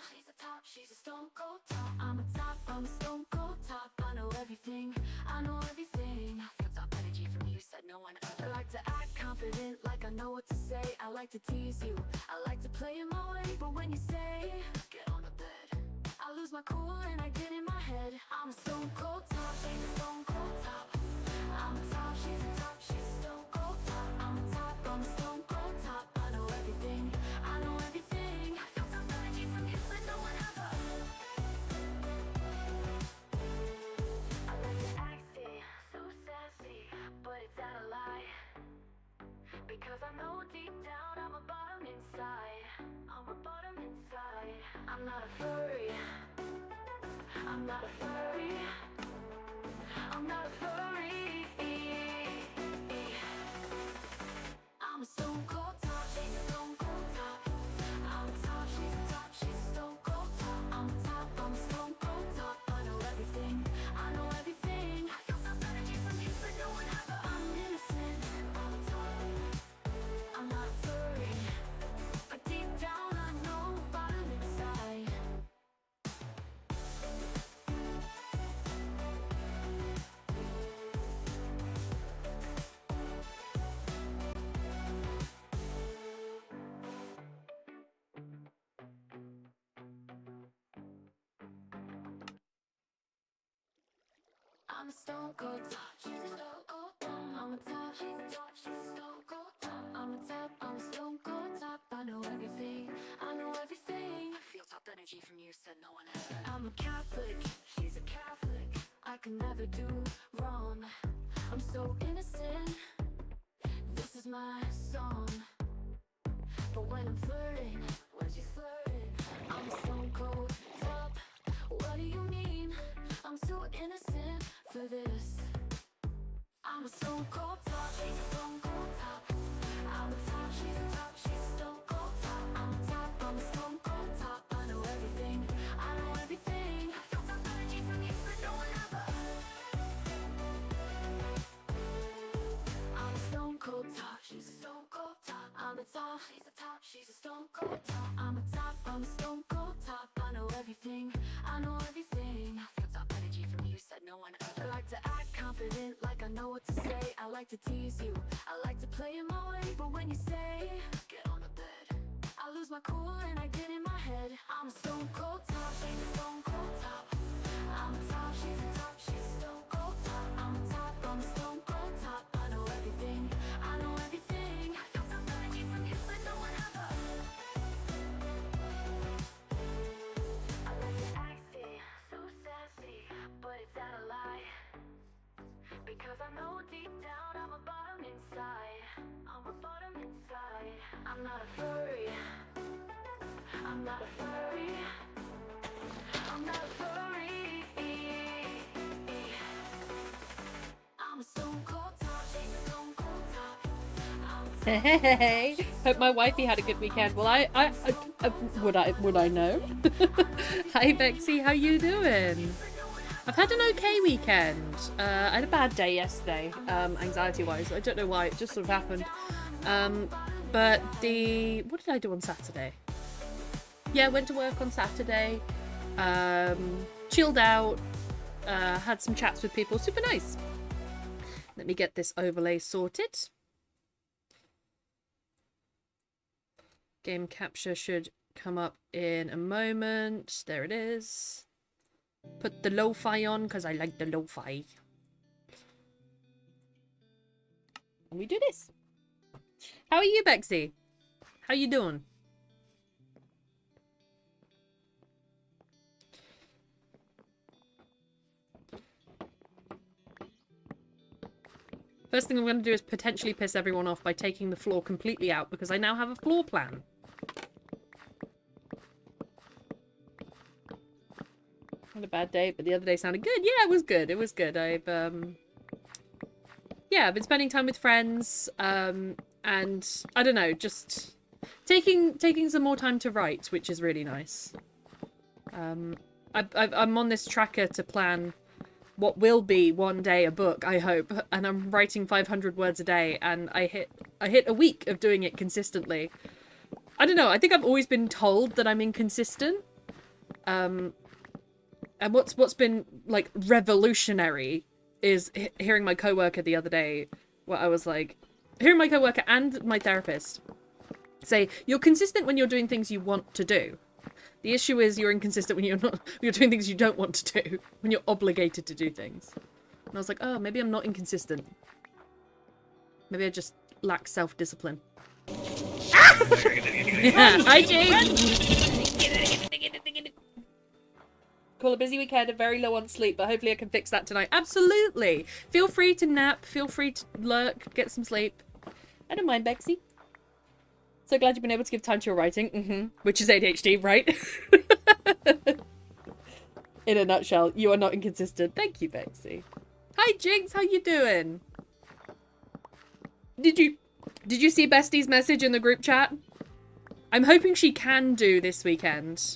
top, she's a top, she's a stone cold top. I'm a top, I'm a stone cold top. I know everything, I know everything. I feel top energy from you, said no one else. I like to act confident, like I know what to say. I like to tease you, I like to play in my way. But when you say, get on the bed, I lose my cool and I get in my head. I'm a stone cold top, she's a stone cold top. I'm a top, she's a top, she's a stone cold top. I'm a top, I'm a stone cold top. I know everything, I know everything. I feel top energy from you, but no one ever. I like to act it, so sassy, but it's out of lie. Because I know deep down I'm a bottom inside. I'm a bottom inside. I'm not a furry. I'm not a furry. I'm not a furry. I'm a stone cold top, she's a stone cold top. I'm a top, she's a top, she's a stone cold top. I'm a top, I'm a stone cold top. I know everything, I know everything. I feel some energy from you, but no one ever. I'm innocent, I'm a top. I'm not a furry, but deep down I know bottom inside. I'm a stone cold top, she's a stone cold top. I'm a top, she's a top, she's a stone cold top. I'm a top, I'm a stone cold top. I know everything, I know everything. I feel top energy from you, said no one ever. I'm a Catholic, she's a Catholic. I can never do wrong. I'm so innocent, this is my song. But when I'm flirting, when she's flirting, I'm a stone cold top. What do you mean? I'm so innocent for this. I'm a stone cold top, she's a stone cold top. I'm a top, she's a top, she's a stone cold top. I'm a top, I'm a stone cold top. I know everything, I know everything. I feel top energy from you, but no one ever. I'm a stone cold top, she's a stone cold top. I'm a top, she's a top, she's a stone cold top. I'm a top, I'm a stone cold top. I know everything, I know everything. I feel top energy from you, said no one ever. I like to act confident, like I know what to say. I like to tease you, I like to play in my way. But when you say, get on the bed, I lose my cool and I get in my head. I'm a stone cold top, she's a stone cold top. I'm a top, she's a top, she's a stone cold top. I'm a top, I'm a stone cold top. I know everything, I know everything. I feel top energy from you, but no one ever. I like to act it, so sassy, but it's out of lie. Because I know deep down I'm a bottom inside. I'm a bottom inside. I'm not a furry. I'm not a furry. I'm not a furry. I'm a stone cold top, she's a stone cold top. I'm a top, Hey, hope my wifey had a good weekend. Well, would I know? Hi, Bexy, how you doing? I've had an okay weekend. I had a bad day yesterday, anxiety-wise. I don't know why, it just sort of happened. But what did I do on Saturday? Yeah, went to work on Saturday. Chilled out. Had some chats with people. Super nice. Let me get this overlay sorted. Game capture should come up in a moment. There it is. Put the lo-fi on because I like the lo-fi. And we do this. How are you, Bexy? How you doing? First thing I'm going to do is potentially piss everyone off by taking the floor completely out because I now have a floor plan. Had a bad day, but the other day sounded good. Yeah, it was good. It was good. I've been spending time with friends, and I don't know, just taking some more time to write, which is really nice. I'm on this tracker to plan what will be one day a book, I hope, and I'm writing 500 words a day, and I hit a week of doing it consistently. I don't know, I think I've always been told that I'm inconsistent, And what's been like revolutionary is hearing my coworker the other day, where I was like, hearing my coworker and my therapist say, you're consistent when you're doing things you want to do. The issue is you're inconsistent when you're not, when you're doing things you don't want to do, when you're obligated to do things. And I was like, oh, maybe I'm not inconsistent. Maybe I just lack self-discipline. Hi, James! Call a busy weekend and very low on sleep, but hopefully I can fix that tonight. Absolutely! Feel free to nap, feel free to lurk, get some sleep. I don't mind, Bexy. So glad you've been able to give time to your writing. Which is ADHD, right? In a nutshell, you are not inconsistent. Thank you, Bexy. Hi, Jinx, how you doing? Did you see Bestie's message in the group chat? I'm hoping she can do this weekend.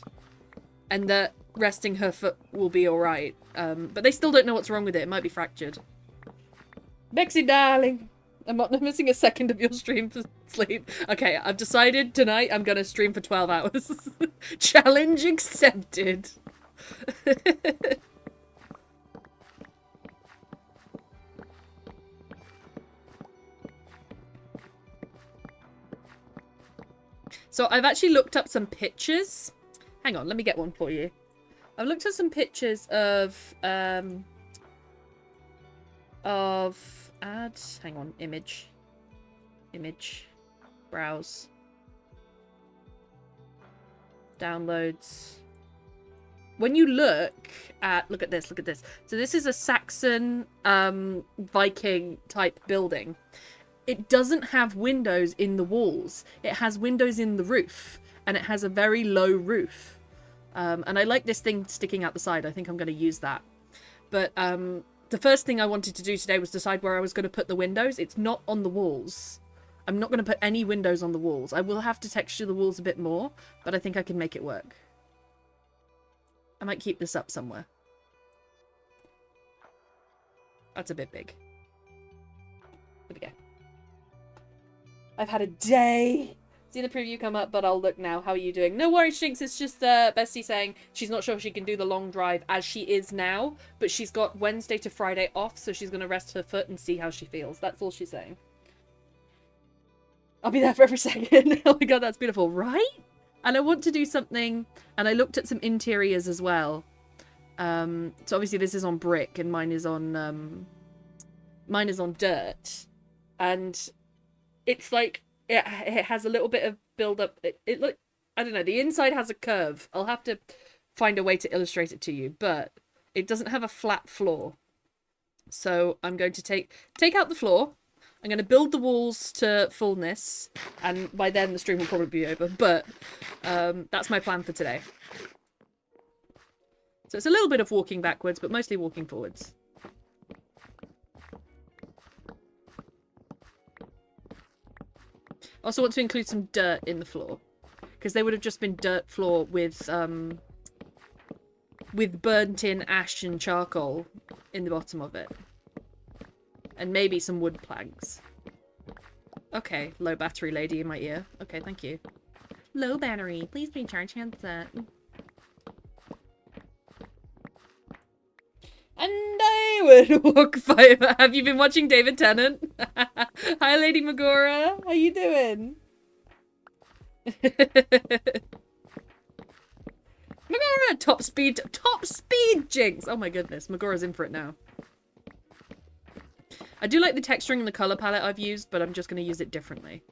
And that resting her foot will be alright. But they still don't know what's wrong with it. It might be fractured. Bexy, darling. I'm not missing a second of your stream for sleep. Okay, I've decided tonight I'm gonna stream for 12 hours. Challenge accepted. So I've actually looked up some pictures. Hang on, let me get one for you. I've looked at some pictures of ads. Hang on, image, browse, downloads. When you look at this. So this is a Saxon Viking type building. It doesn't have windows in the walls. It has windows in the roof, and it has a very low roof. And I like this thing sticking out the side. I think I'm going to use that. But the first thing I wanted to do today was decide where I was going to put the windows. It's not on the walls. I'm not going to put any windows on the walls. I will have to texture the walls a bit more, but I think I can make it work. I might keep this up somewhere. That's a bit big. There we go. I've had a day. Seen the preview come up, but I'll look now. How are you doing? No worries, Jinx. It's just Bestie saying she's not sure she can do the long drive as she is now, but she's got Wednesday to Friday off, so she's going to rest her foot and see how she feels. That's all she's saying. I'll be there for every second. Oh my god, that's beautiful, right? And I want to do something, and I looked at some interiors as well. So obviously this is on brick, and mine is on dirt, and it's like it has a little bit of build up. It look, I don't know, the inside has a curve. I'll have to find a way to illustrate it to you, but it doesn't have a flat floor. So I'm going to take out the floor. I'm going to build the walls to fullness, and by then the stream will probably be over, but that's my plan for today. So it's a little bit of walking backwards, but mostly walking forwards. I also want to include some dirt in the floor, because they would have just been dirt floor with burnt in ash and charcoal in the bottom of it. And maybe some wood planks. Okay, low battery lady in my ear. Okay, thank you. Low battery, please recharge handset. And I would walk 5. Have you been watching David Tennant? Hi, Lady Magora. How you doing? Magora, top speed, Jinx. Oh my goodness, Magora's in for it now. I do like the texturing and the color palette I've used, but I'm just going to use it differently.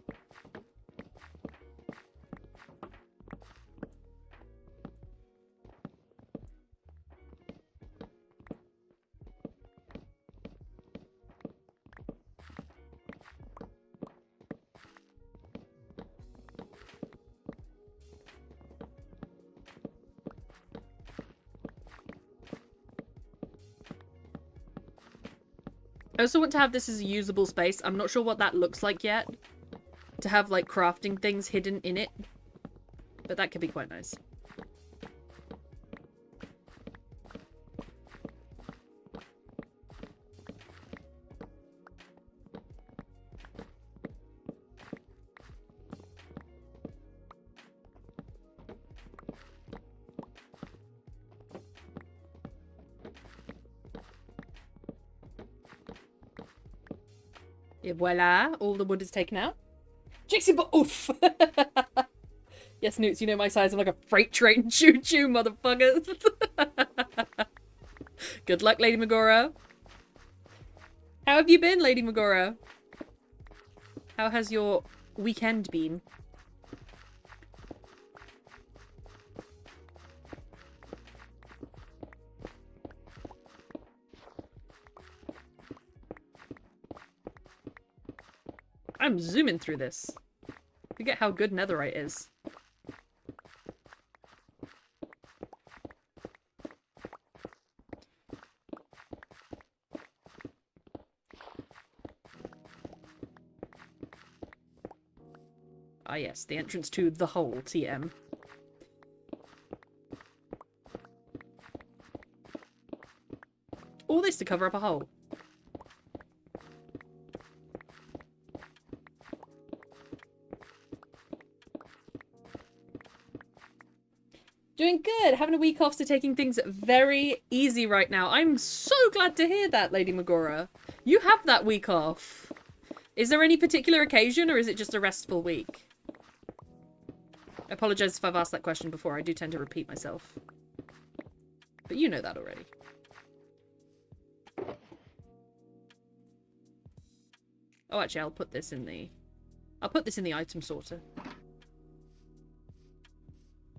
I also want to have this as a usable space. I'm not sure what that looks like yet. To have, like, crafting things hidden in it. But that could be quite nice. Et voila, all the wood is taken out. Jixie, but oof! Yes, Newts, you know my size. I'm like a freight train. Choo-choo, motherfuckers. Good luck, Lady Megora. How have you been, Lady Megora? How has your weekend been? I'm zooming through this. Forget how good netherite is. Ah yes, the entrance to the hole, TM. All this to cover up a hole. Doing good. Having a week off, so taking things very easy right now. I'm so glad to hear that, Lady Megora. You have that week off. Is there any particular occasion, or is it just a restful week? I apologize if I've asked that question before. I do tend to repeat myself. But you know that already. Oh, actually, I'll put this in the item sorter.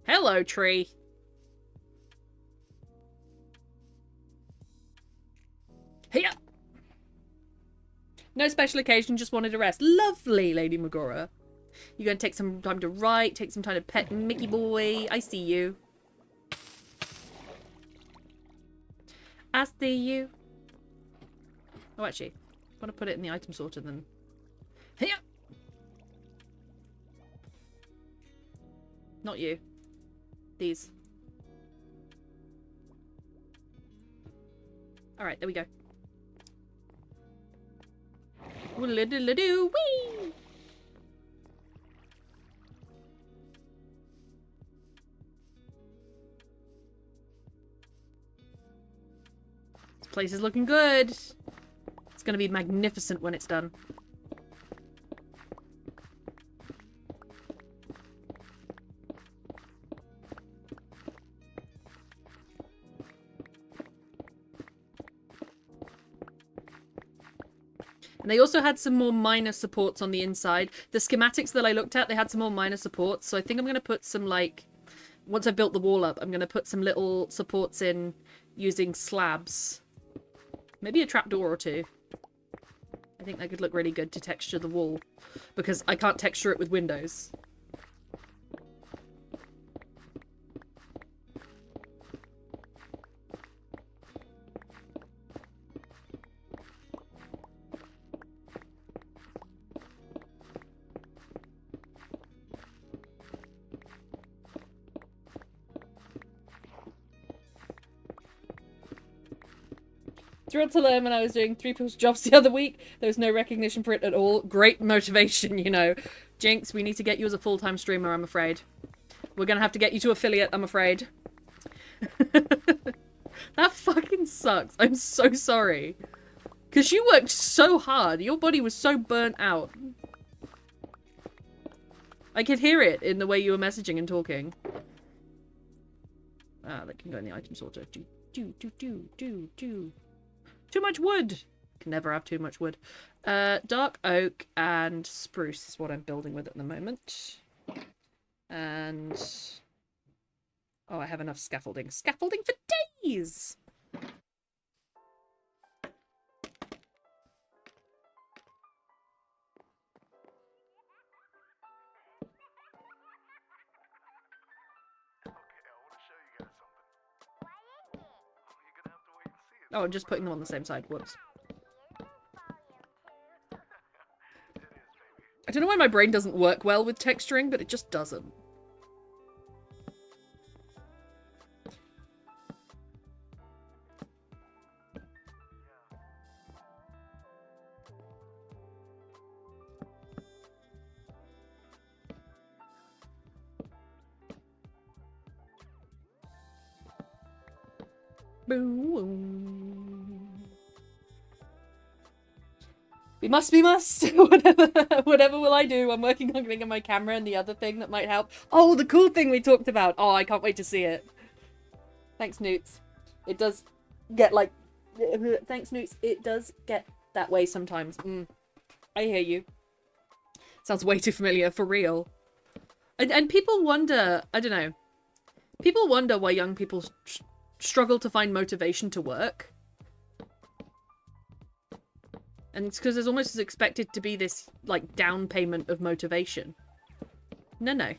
Hello, tree. Hiya! No special occasion, just wanted a rest. Lovely, Lady Megora. You're going to take some time to write, take some time to pet Mickey boy. I see you. I see you. Oh, actually, I want to put it in the item sorter then. Hiya! Not you. These. Alright, there we go. Woo-la-doo-la-doo, whee! This place is looking good. It's gonna be magnificent when it's done. And they also had some more minor supports on the inside. The schematics that I looked at, they had some more minor supports. So I think I'm going to put some, like, once I've built the wall up, I'm going to put some little supports in using slabs. Maybe a trapdoor or two. I think that could look really good to texture the wall. Because I can't texture it with windows. Thrilled to learn when I was doing 3 people's jobs the other week. There was no recognition for it at all. Great motivation, you know. Jinx, we need to get you as a full-time streamer, I'm afraid. We're gonna have to get you to affiliate, I'm afraid. That fucking sucks. I'm so sorry. Because you worked so hard. Your body was so burnt out. I could hear it in the way you were messaging and talking. Ah, that can go in the item sorter. Do. Too much wood! Can never have too much wood. Dark oak and spruce is what I'm building with at the moment. And... oh, I have enough scaffolding. Scaffolding for days! Oh, I'm just putting them on the same side. Whoops. I don't know why my brain doesn't work well with texturing, but it just doesn't. Boom. We must be must. Whatever will I do? I'm working on getting my camera and the other thing that might help. Oh, the cool thing we talked about. Oh, I can't wait to see it. Thanks, Newts. It does get like... Thanks, Newts. It does get that way sometimes. I hear you. Sounds way too familiar, for real. And people wonder... I don't know. People wonder why young people struggle to find motivation to work. And it's because there's almost expected to be this, like, down payment of motivation. No.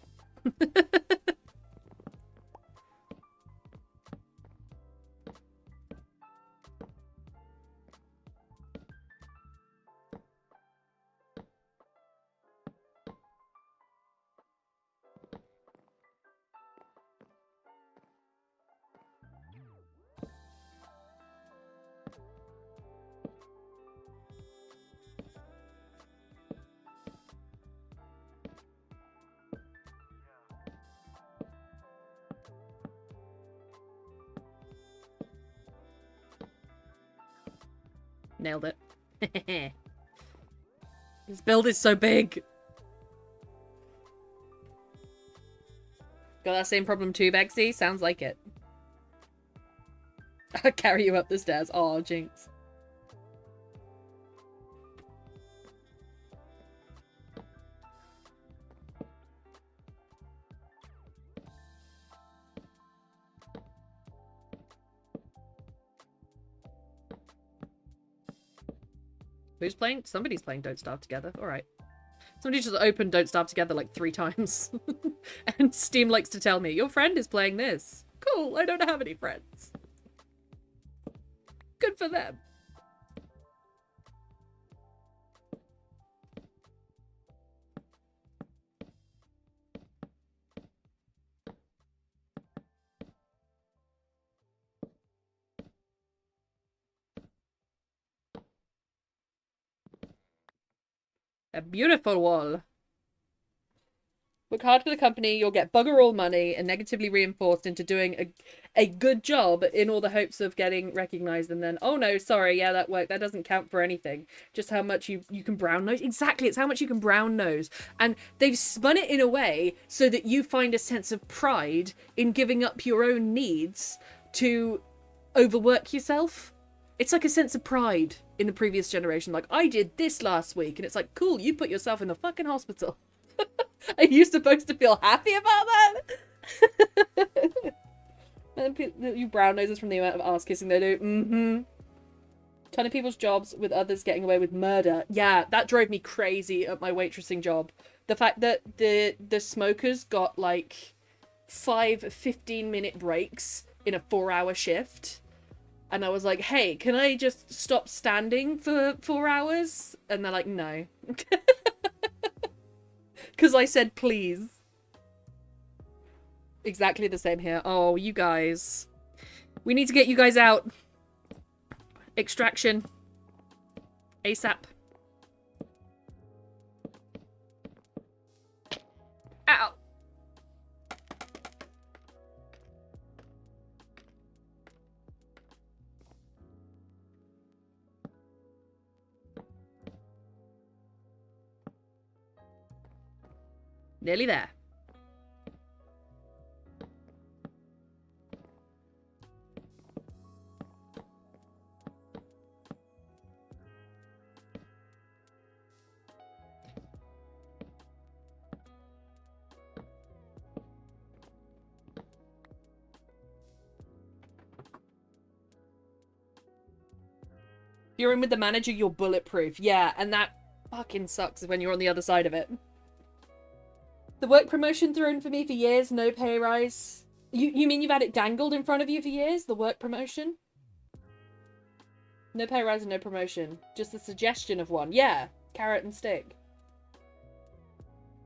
Nailed it. This build is so big. Got that same problem too, Bexy? Sounds like it. I'll carry you up the stairs. Aw, Jinx. Who's playing? Somebody's playing Don't Starve Together. Alright. Somebody just opened Don't Starve Together like 3 times. And Steam likes to tell me, your friend is playing this. Cool, I don't have any friends. Good for them. A beautiful wall. Work hard for the company, you'll get bugger all money and negatively reinforced into doing a good job in all the hopes of getting recognized, and then, oh no, sorry, yeah, that worked. That doesn't count for anything. Just how much you can brown nose. Exactly, it's how much you can brown nose. And they've spun it in a way so that you find a sense of pride in giving up your own needs to overwork yourself. It's like a sense of pride in the previous generation. Like, I did this last week. And it's like, cool, you put yourself in the fucking hospital. Are you supposed to feel happy about that? And you brown noses from the amount of ass kissing they do. Ton of people's jobs with others getting away with murder. Yeah, that drove me crazy at my waitressing job. The fact that the smokers got like 5 15-minute breaks in a 4-hour shift. And I was like, hey, can I just stop standing for 4 hours? And they're like, no. Because I said, please. Exactly the same here. Oh, you guys. We need to get you guys out. Extraction. ASAP. Ow. Nearly there. If you're in with the manager, you're bulletproof. Yeah, and that fucking sucks when you're on the other side of it. The work promotion thrown for me for years, no pay rise. You mean you've had it dangled in front of you for years? The work promotion? No pay rise and no promotion. Just the suggestion of one. Yeah, carrot and stick.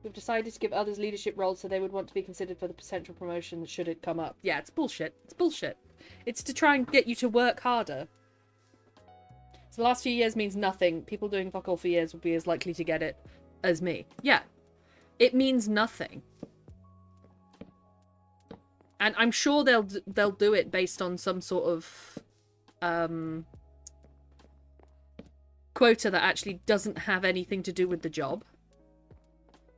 We've decided to give others leadership roles so they would want to be considered for the potential promotion should it come up. Yeah, it's bullshit. It's bullshit. It's to try and get you to work harder. So the last few years means nothing. People doing fuck all for years will be as likely to get it as me. Yeah. It means nothing. And I'm sure they'll do it based on some sort of quota that actually doesn't have anything to do with the job.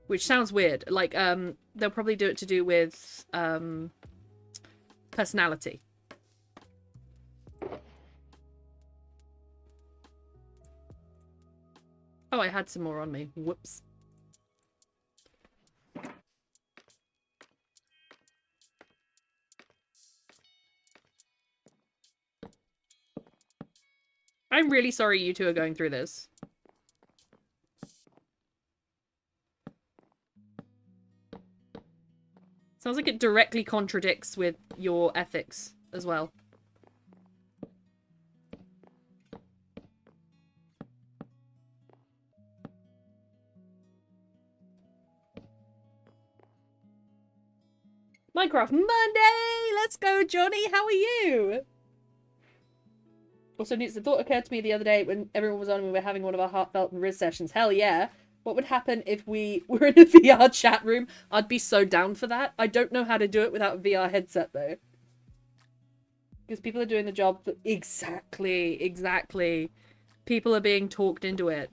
Which sounds weird. Like, they'll probably do it to do with, personality. Oh, I had some more on me. Whoops. I'm really sorry you two are going through this. Sounds like it directly contradicts with your ethics as well. Minecraft Monday! Let's go, Johnny! How are you? Also, the thought occurred to me the other day when everyone was on and we were having one of our heartfelt Riz sessions. Hell yeah. What would happen if we were in a VR chat room? I'd be so down for that. I don't know how to do it without a VR headset, though. Because people are doing the job for... Exactly. People are being talked into it.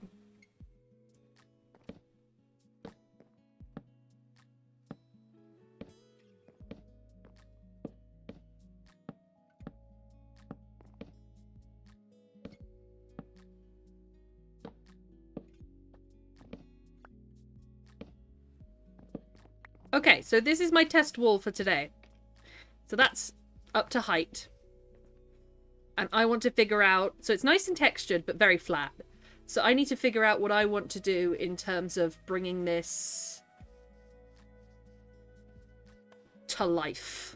Okay, so this is my test wall for today. So that's up to height. And I want to figure out... So it's nice and textured, but very flat. So I need to figure out what I want to do in terms of bringing this to life.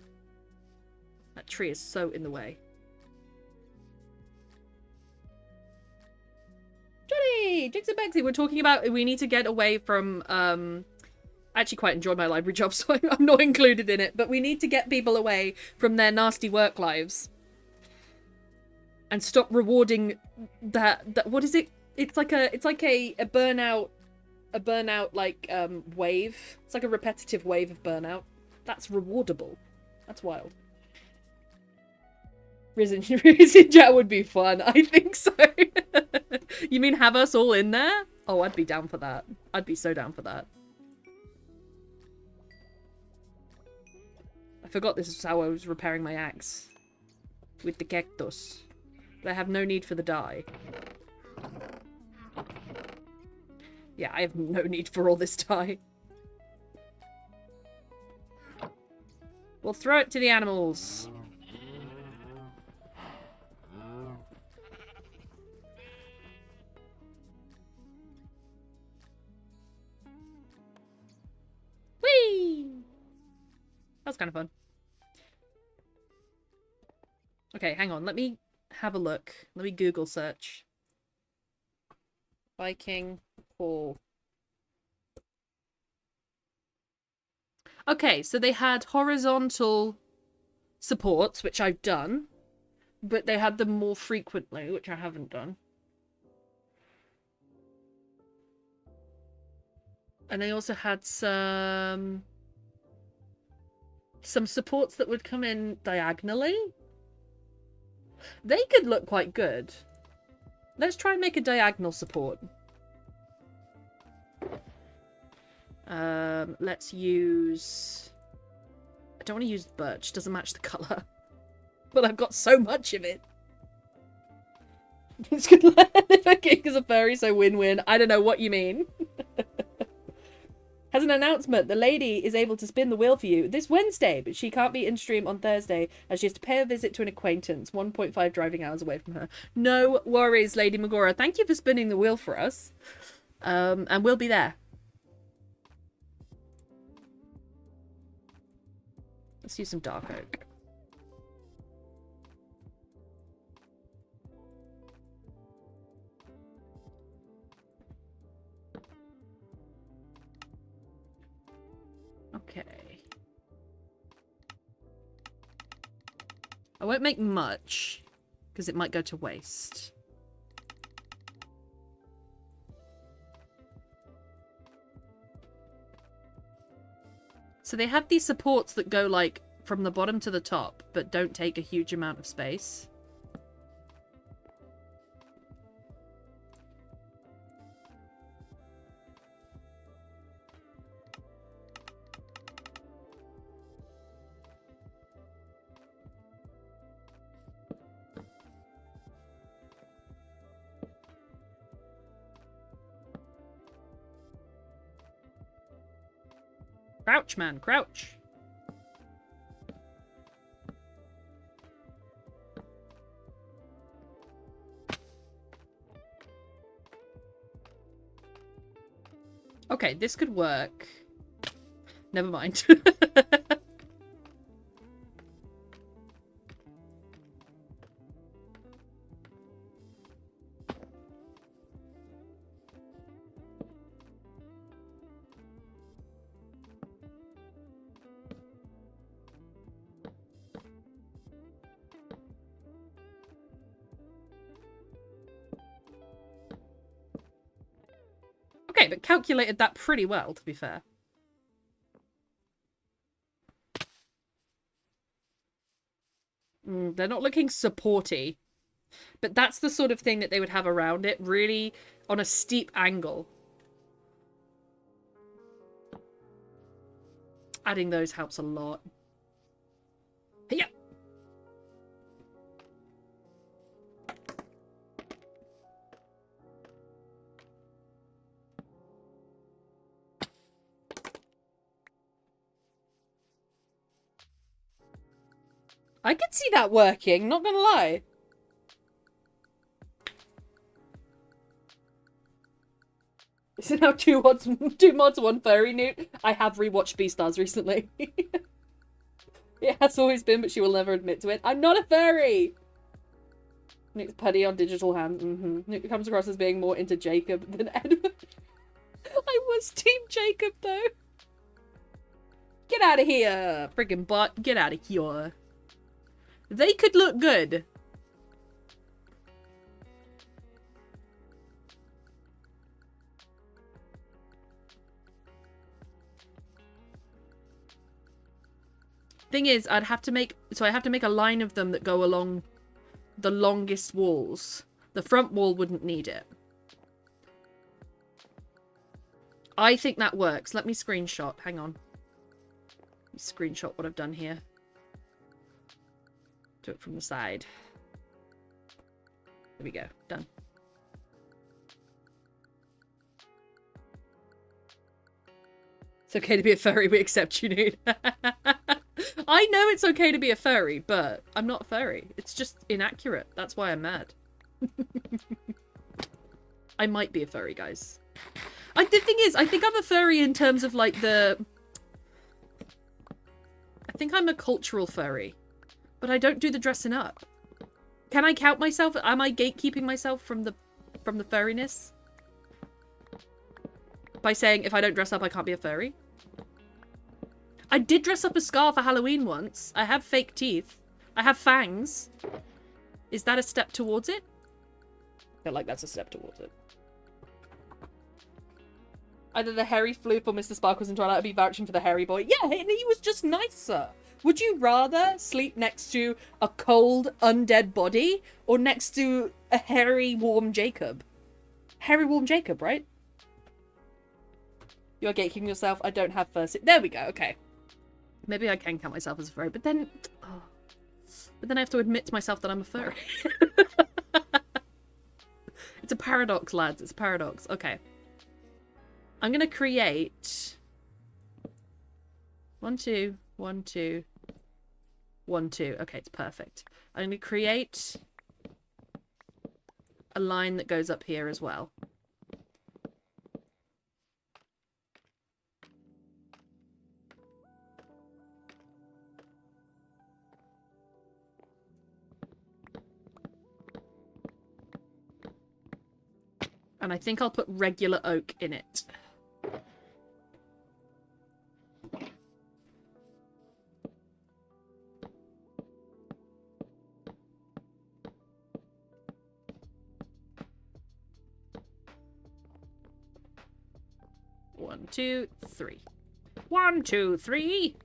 That tree is so in the way. Johnny! Jigs and Bexy, we're talking about we need to get away from... I actually quite enjoy my library job, so I'm not included in it. But we need to get people away from their nasty work lives. And stop rewarding that what is it? It's like a burnout like wave. It's like a repetitive wave of burnout. That's rewardable. That's wild. Risen chat would be fun. I think so. You mean have us all in there? Oh, I'd be down for that. I'd be so down for that. I forgot this is how I was repairing my axe. With the cactus. But I have no need for the dye. Yeah, I have no need for all this dye. We'll throw it to the animals. Whee! That was kind of fun. Okay, hang on. Let me have a look. Let me Google search. Viking Hall. Okay, so they had horizontal supports, which I've done. But they had them more frequently, which I haven't done. And they also had some supports that would come in diagonally. They could look quite good. Let's try and make a diagonal support. Let's use... I don't want to use birch. Doesn't match the colour. But I've got so much of it. It's good if a king is a furry, so win-win. I don't know what you mean. Has an announcement. The lady is able to spin the wheel for you this Wednesday, but she can't be in stream on Thursday as she has to pay a visit to an acquaintance 1.5 driving hours away from her. No worries, Lady Magora. Thank you for spinning the wheel for us. And we'll be there. Let's use some dark oak. Okay. I won't make much, because it might go to waste. So they have these supports that go, like, from the bottom to the top, but don't take a huge amount of space. Crouch, man, crouch. Okay, this could work. Never mind. Okay, but calculated that pretty well, to be fair. They're not looking supporty. But that's the sort of thing that they would have around it, really on a steep angle. Adding those helps a lot. Yeah. I could see that working, not gonna lie. Is it now two mods, one furry, Newt? I have rewatched Beastars recently. It has always been, but she will never admit to it. I'm not a furry! Newt's putty on digital hand. Newt comes across as being more into Jacob than Edward. I was Team Jacob, though. Get out of here, friggin' bot. Get out of here. They could look good. Thing is, I have to make a line of them that go along the longest walls. The front wall wouldn't need it. I think that works. Let me screenshot. Hang on. Let me screenshot what I've done here. Do it from the side. There we go. Done. It's okay to be a furry, we accept you, Nude. I know it's okay to be a furry, but I'm not a furry. It's just inaccurate. That's why I'm mad. I might be a furry, guys. The thing is, I think I'm a furry in terms of, like, I think I'm a cultural furry. But I don't do the dressing up. Can I count myself? Am I gatekeeping myself from the furriness? By saying if I don't dress up, I can't be a furry? I did dress up as Scar for Halloween once. I have fake teeth. I have fangs. Is that a step towards it? I feel like that's a step towards it. Either the hairy floop or Mr. Sparkles and Twilight would be vouching for the hairy boy. Yeah, and he was just nicer. Would you rather sleep next to a cold, undead body or next to a hairy, warm Jacob? Hairy, warm Jacob, right? You're gatekeeping yourself. I don't have first. There we go. Okay. Maybe I can count myself as a furry, but then... Oh. But then I have to admit to myself that I'm a furry. It's a paradox, lads. It's a paradox. Okay. I'm going to create... 1, 2, 1, 2... 1, 2. Okay, it's perfect. I'm going to create a line that goes up here as well. And I think I'll put regular oak in it. One, two, three. 1, 2, 3.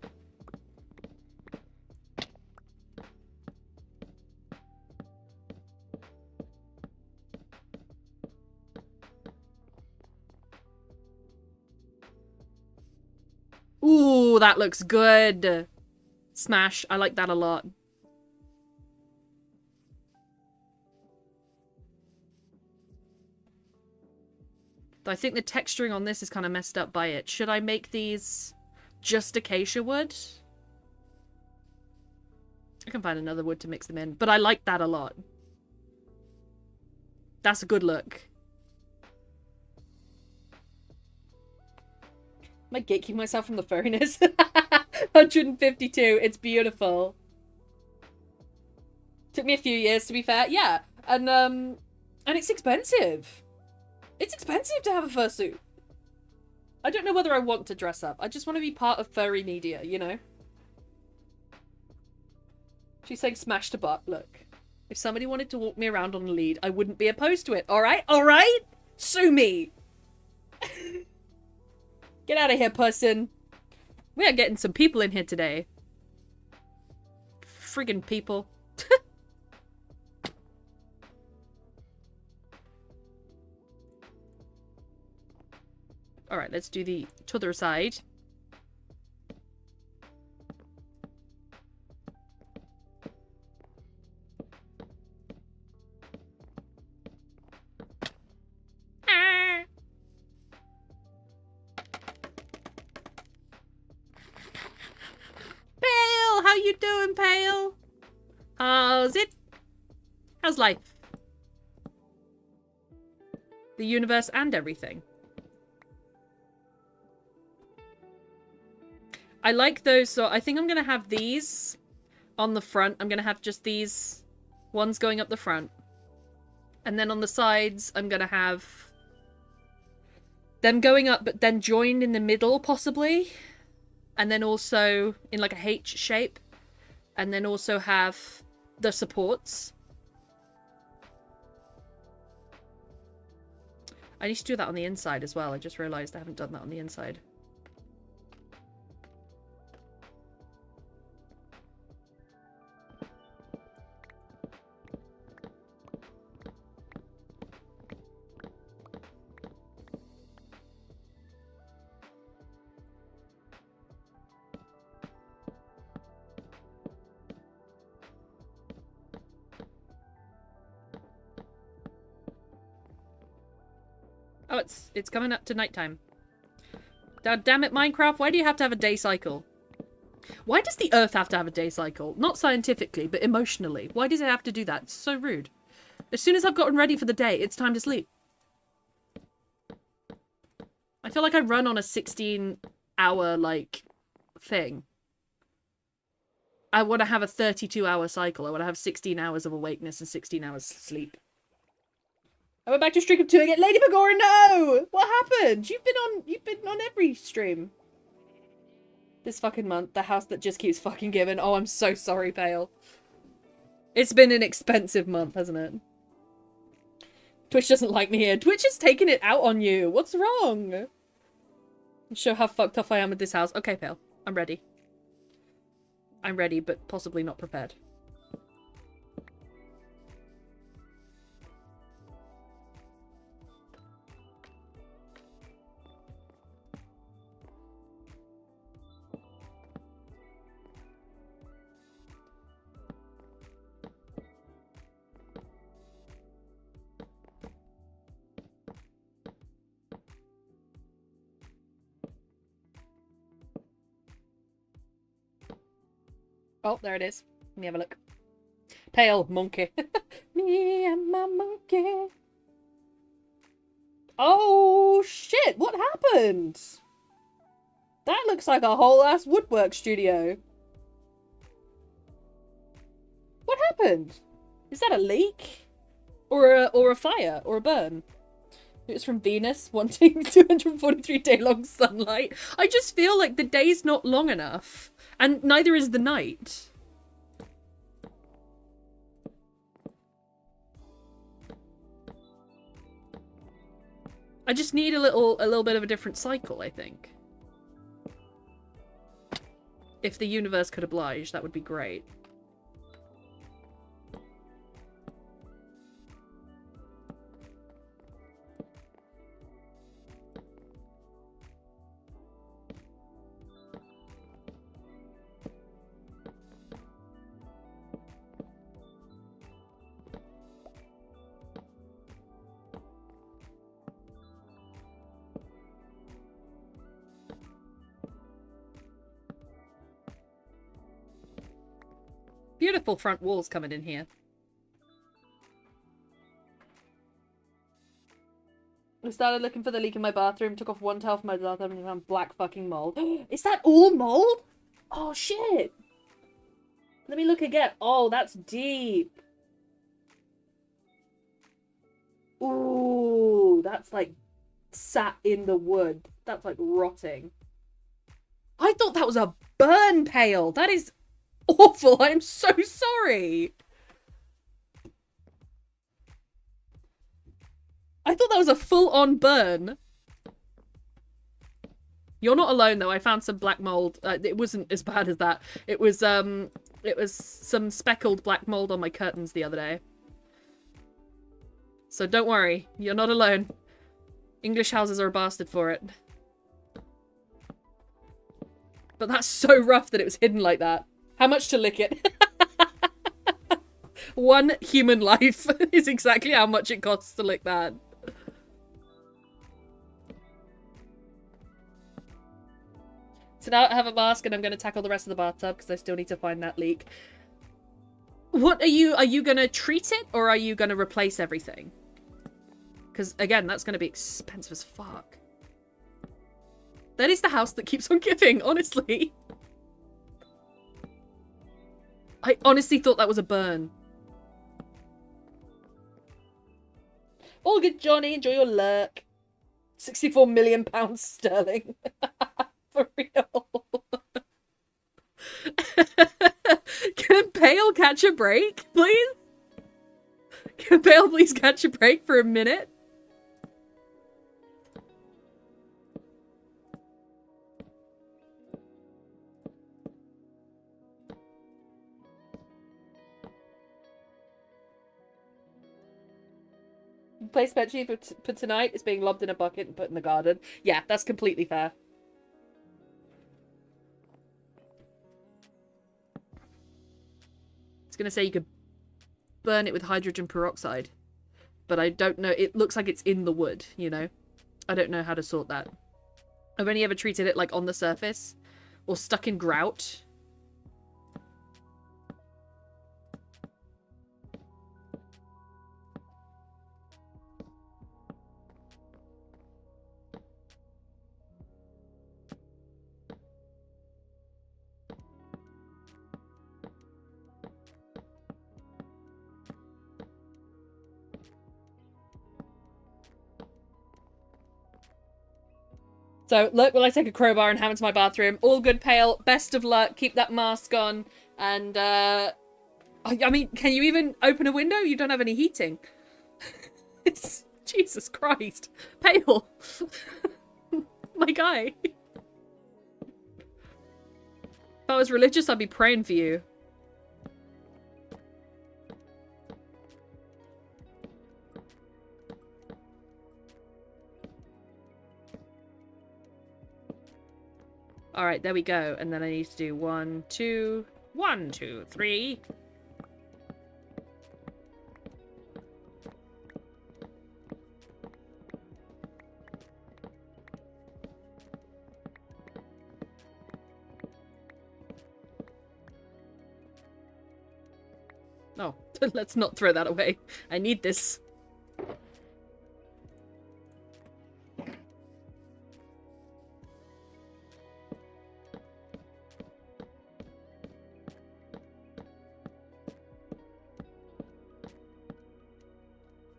Ooh, that looks good. Smash. I like that a lot. I think the texturing on this is kind of messed up by it. Should I make these just acacia wood. I can find another wood to mix them in, but I like that a lot. That's a good look. Am I gatekeeping myself from the furriness? 152. It's beautiful. Took me a few years, to be fair. Yeah, and it's expensive. It's expensive to have a fursuit. I don't know whether I want to dress up. I just want to be part of furry media, you know? She's saying smash to butt. Look, if somebody wanted to walk me around on a lead, I wouldn't be opposed to it. All right? All right? Sue me. Get out of here, person. We are getting some people in here today. Friggin' people. Alright, let's do the t'other side. Pale, how you doing, Pale? How's it? How's life? The universe and everything. I like those, so I think I'm gonna have these on the front. I'm gonna have just these ones going up the front. And then on the sides, I'm gonna have them going up, but then joined in the middle, possibly. And then also in like a H shape. And then also have the supports. I need to do that on the inside as well. I just realized I haven't done that on the inside. Oh, it's coming up to nighttime. God damn it, Minecraft, why do you have to have a day cycle? Why does the Earth have to have a day cycle? Not scientifically, but emotionally. Why does it have to do that? It's so rude. As soon as I've gotten ready for the day, it's time to sleep. I feel like I run on a 16-hour, like, thing. I want to have a 32-hour cycle. I want to have 16 hours of awakeness and 16 hours of sleep. I went back to a streak of 2 again. Lady Begora, no! What happened? You've been on every stream. This fucking month. The house that just keeps fucking giving. Oh, I'm so sorry, Pale. It's been an expensive month, hasn't it? Twitch doesn't like me here. Twitch is taking it out on you. What's wrong? Show how fucked off I am with this house. Okay, Pale. I'm ready. I'm ready, but possibly not prepared. Oh, there it is. Let me have a look. Pale monkey. Me and my monkey. Oh, shit. What happened? That looks like a whole ass woodwork studio. What happened? Is that a leak? Or a fire? Or a burn? It's from Venus, wanting 243 day long sunlight. I just feel like the day's not long enough. And neither is the night. I just need a little bit of a different cycle, I think. If the universe could oblige, that would be great. beautiful front walls coming in here. I started looking for the leak in my bathroom, took off one towel from my bathroom and found black fucking mold. Is that all mold? Oh shit. Let me look again. Oh, that's deep. Ooh, that's like sat in the wood. That's like rotting. I thought that was a burn pail. That is awful. I'm so sorry. I thought that was a full-on burn. You're not alone, though. I found some black mold. It wasn't as bad as that. It was some speckled black mold on my curtains the other day. So don't worry. You're not alone. English houses are a bastard for it. But that's so rough that it was hidden like that. How much to lick it? One human life is exactly how much it costs to lick that. So now I have a mask and I'm going to tackle the rest of the bathtub because I still need to find that leak. What are you going to treat it or are you going to replace everything? Because again, that's going to be expensive as fuck. That is the house that keeps on giving, honestly. I honestly thought that was a burn. All good, Johnny. Enjoy your lurk. 64 million pounds sterling. For real. Can Bale catch a break, please? Can Bale please catch a break for a minute? Play spreadsheet for tonight is being lobbed in a bucket and put in the garden. Yeah, that's completely fair. I was gonna say you could burn it with hydrogen peroxide, but I don't know. It looks like it's in the wood, you know? I don't know how to sort that. I've only ever treated it like on the surface or stuck in grout. So, look, will I take a crowbar and hammer to my bathroom? All good, Pale. Best of luck. Keep that mask on. And, I mean, can you even open a window? You don't have any heating. It's... Jesus Christ. Pale. My guy. If I was religious, I'd be praying for you. Alright, there we go. And then I need to do 1, 2... 1, 2, 3. Oh, let's not throw that away. I need this.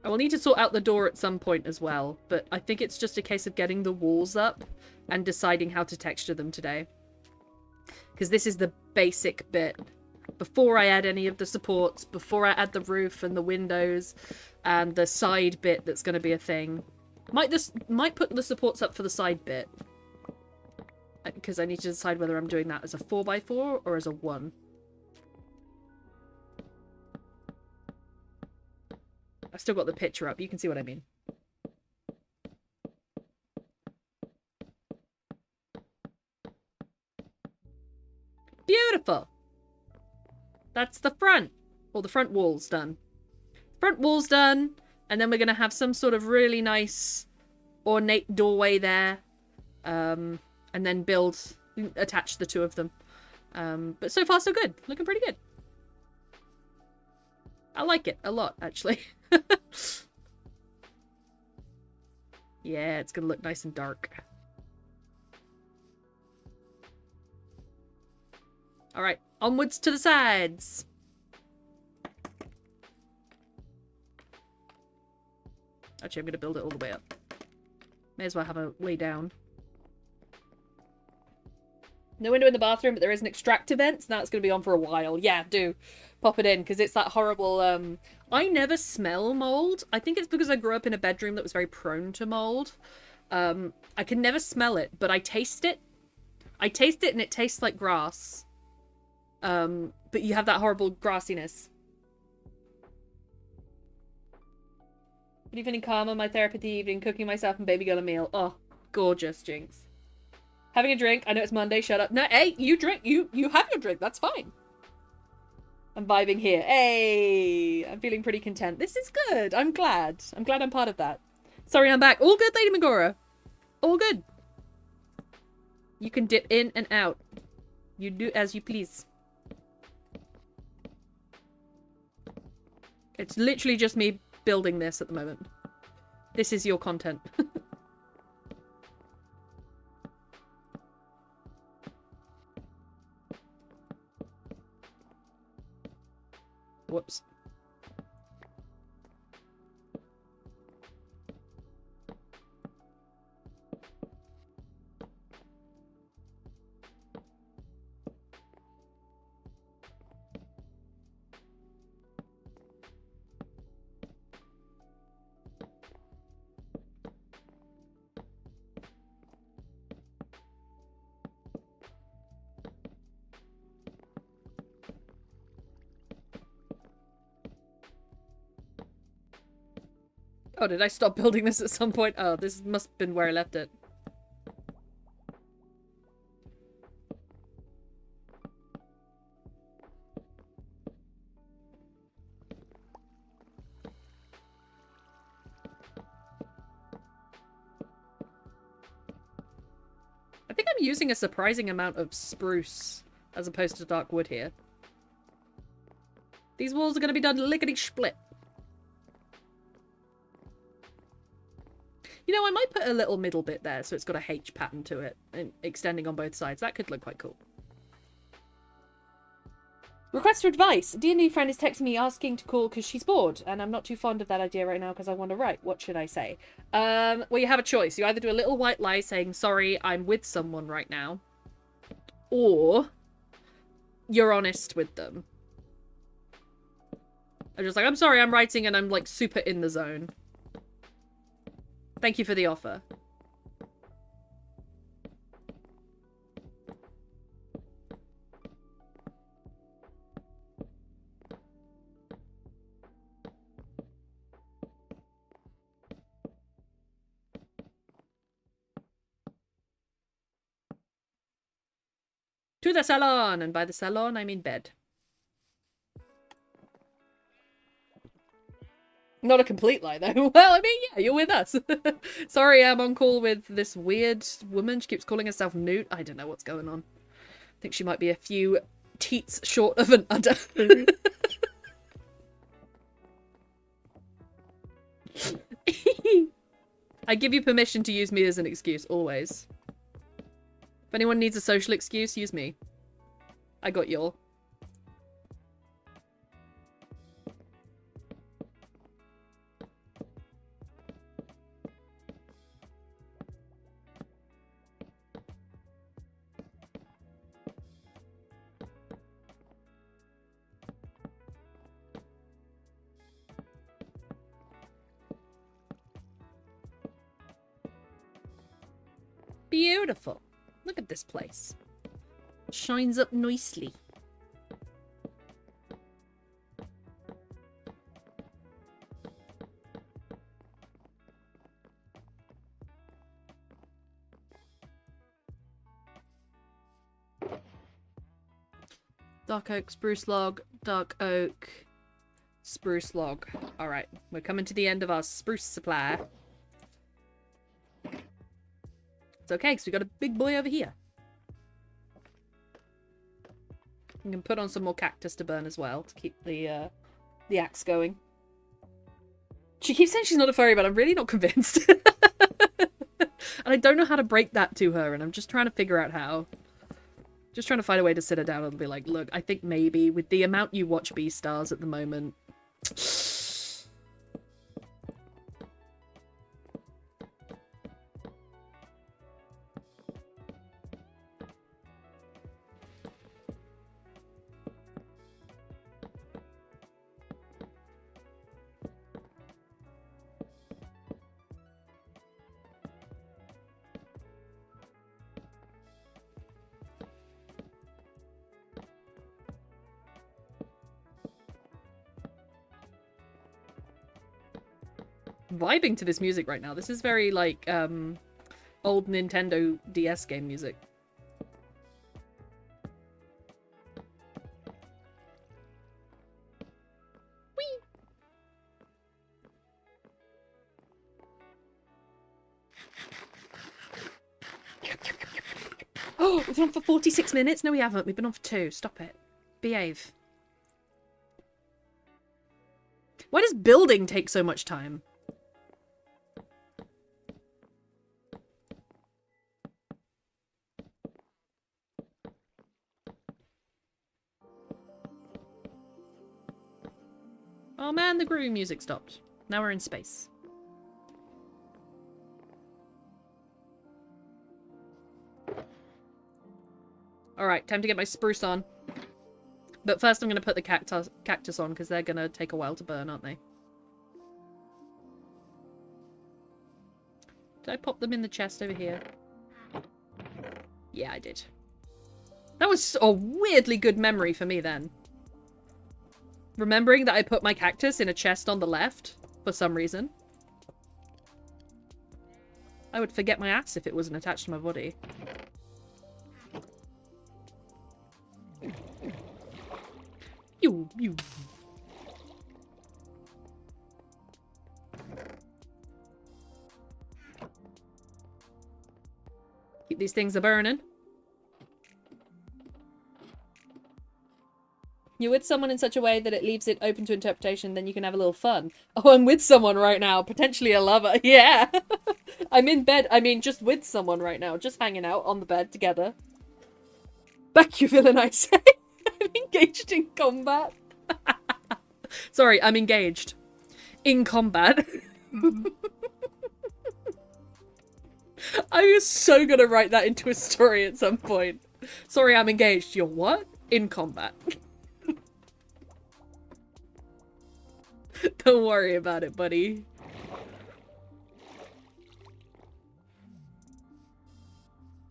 I will need to sort out the door at some point as well, but I think it's just a case of getting the walls up and deciding how to texture them today. Because this is the basic bit. Before I add any of the supports, before I add the roof and the windows and the side bit that's going to be a thing. Might put the supports up for the side bit. Because I need to decide whether I'm doing that as a 4x4 or as a 1. I've still got the picture up. You can see what I mean. Beautiful. That's the front. Or the front wall's done. Front wall's done. And then we're going to have some sort of really nice ornate doorway there. And then attach the two of them. But so far so good. Looking pretty good. I like it a lot, actually. Yeah, it's gonna look nice and dark. Alright, onwards to the sides. Actually, I'm gonna build it all the way up. May as well have a lay down. No window in the bathroom, but there is an extractor vent, so that's going to be on for a while. Yeah, do. Pop it in, because it's that horrible, I never smell mold. I think it's because I grew up in a bedroom that was very prone to mold. I can never smell it, but I taste it. I taste it, and it tastes like grass. But you have that horrible grassiness. Good evening, Karma. My therapy evening, cooking myself and baby girl a meal. Oh, gorgeous, Jinx. Having a drink. I know it's Monday. Shut up. No, hey, you drink. You have your drink. That's fine. I'm vibing here. Hey, I'm feeling pretty content. This is good. I'm glad. I'm glad I'm part of that. Sorry, I'm back. All good, Lady Megora. All good. You can dip in and out. You do as you please. It's literally just me building this at the moment. This is your content. Whoops. Oh, did I stop building this at some point? Oh, this must have been where I left it. I think I'm using a surprising amount of spruce as opposed to dark wood here. These walls are going to be done lickety-split. You know, I might put a little middle bit there so it's got a H pattern to it and extending on both sides. That could look quite cool. Request for advice. A D&D friend is texting me asking to call because she's bored, and I'm not too fond of that idea right now because I want to write. What should I say? Well, you have a choice. You either do a little white lie saying, sorry, I'm with someone right now, or you're honest with them. I'm just like, I'm sorry, I'm writing and I'm like super in the zone. Thank you for the offer. To the salon! And by the salon, I mean bed. Not a complete lie, though. Well, I mean, yeah, you're with us. Sorry, I'm on call with this weird woman. She keeps calling herself Newt. I don't know what's going on. I think she might be a few teats short of an udder. I give you permission to use me as an excuse, always. If anyone needs a social excuse, use me. I got y'all. Beautiful. Look at this place. Shines up nicely. Dark oak, spruce log, dark oak, spruce log. Alright, we're coming to the end of our spruce supply. It's okay, because we got a big boy over here. We can put on some more cactus to burn as well, to keep the the axe going. She keeps saying she's not a furry, but I'm really not convinced. And I don't know how to break that to her, and I'm just trying to figure out how. Just trying to find a way to sit her down and be like, look, I think maybe with the amount you watch Beastars at the moment... vibing to this music right now. This is very, like, old Nintendo DS game music. Whee! Oh, we've been on for 46 minutes? No, we haven't. We've been on for 2. Stop it. Behave. Why does building take so much time? Oh man, the groovy music stopped. Now we're in space. Alright, time to get my spruce on. But first I'm going to put the cactus on, because they're going to take a while to burn, aren't they? Did I pop them in the chest over here? Yeah, I did. That was a weirdly good memory for me then. Remembering that I put my cactus in a chest on the left, for some reason. I would forget my ass if it wasn't attached to my body. You. Keep these things a-burning. You're with someone in such a way that it leaves it open to interpretation, then you can have a little fun. Oh, I'm with someone right now. Potentially a lover. Yeah. I'm in bed. I mean, just with someone right now. Just hanging out on the bed together. Back you villain, I say. I'm engaged in combat. Sorry, I'm engaged. In combat. I was so gonna write that into a story at some point. Sorry, I'm engaged. You're what? In combat. Don't worry about it, buddy.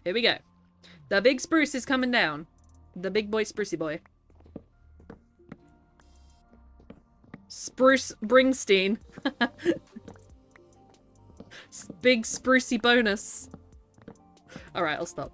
Here we go. The big spruce is coming down. The big boy sprucey boy. Spruce Springsteen. Big sprucey bonus. Alright, I'll stop.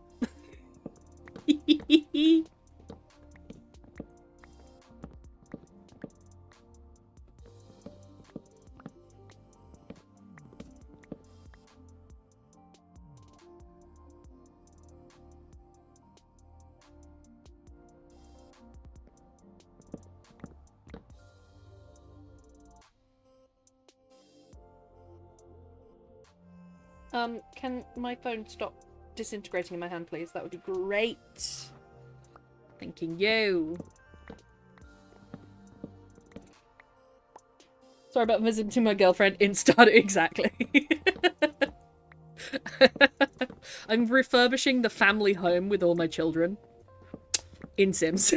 Can my phone stop disintegrating in my hand, please? That would be great. Thanking you. Sorry about visiting my girlfriend in Stardew. Exactly. I'm refurbishing the family home with all my children. In Sims.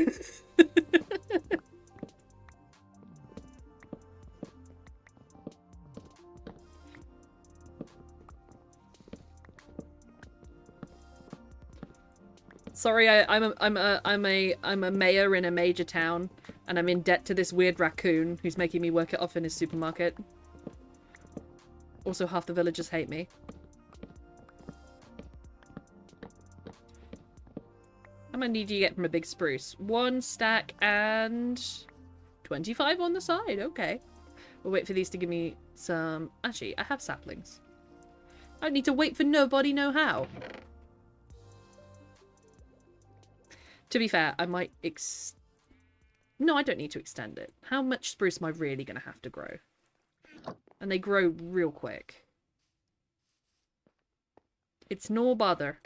Sorry, I'm a mayor in a major town, and I'm in debt to this weird raccoon who's making me work it off in his supermarket. Also, half the villagers hate me. How many do you get from a big spruce? 1 stack and 25 on the side. Okay. We'll wait for these to give me some... Actually, I have saplings. I don't need to wait for nobody know how. To be fair, I might No, I don't need to extend it. How much spruce am I really going to have to grow? And they grow real quick. It's no bother.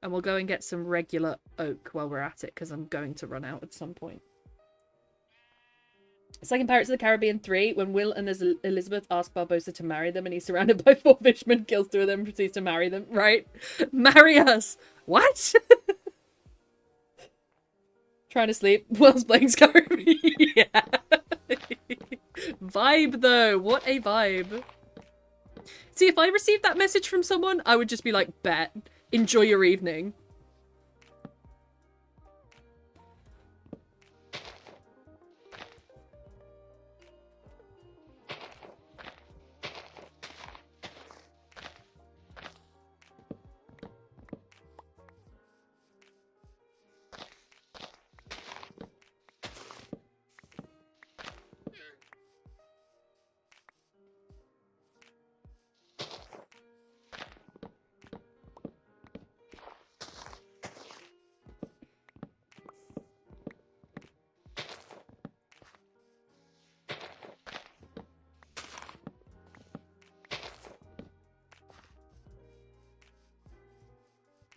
And we'll go and get some regular oak while we're at it, because I'm going to run out at some point. It's like in Pirates of the Caribbean 3, when Will and Elizabeth ask Barbossa to marry them, and he's surrounded by 4 fishermen, kills 2 of them, and proceeds to marry them. Right? Marry us! What? Trying to sleep whilst playing Skyrim. Yeah. Vibe, though. What a vibe. See, if I received that message from someone, I would just be like, bet. Enjoy your evening.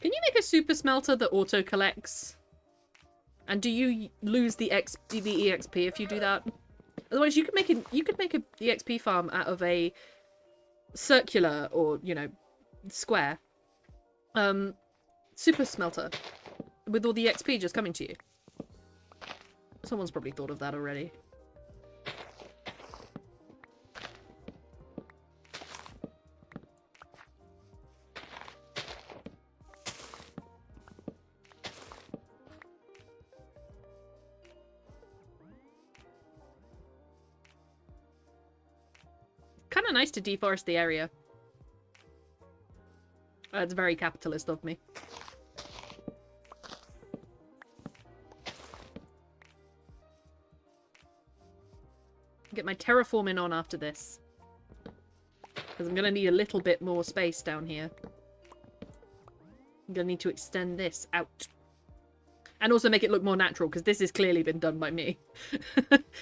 Can you make a super smelter that auto collects? And do you lose the EXP if you do that? Otherwise, you could make a EXP farm out of a circular or, you know, square super smelter with all the XP just coming to you. Someone's probably thought of that already. Kind of nice to deforest the area. It's very capitalist of me. Get my terraforming on after this. Because I'm going to need a little bit more space down here. I'm going to need to extend this out. And also make it look more natural, because this has clearly been done by me.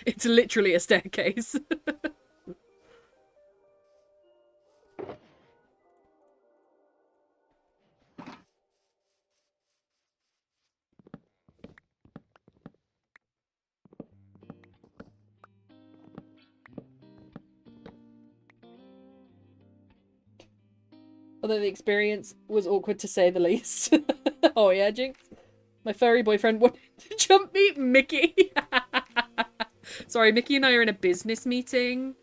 It's literally a staircase. Although the experience was awkward to say the least. Oh yeah, Jinx? My furry boyfriend wanted to jump me, Mickey. Sorry, Mickey and I are in a business meeting.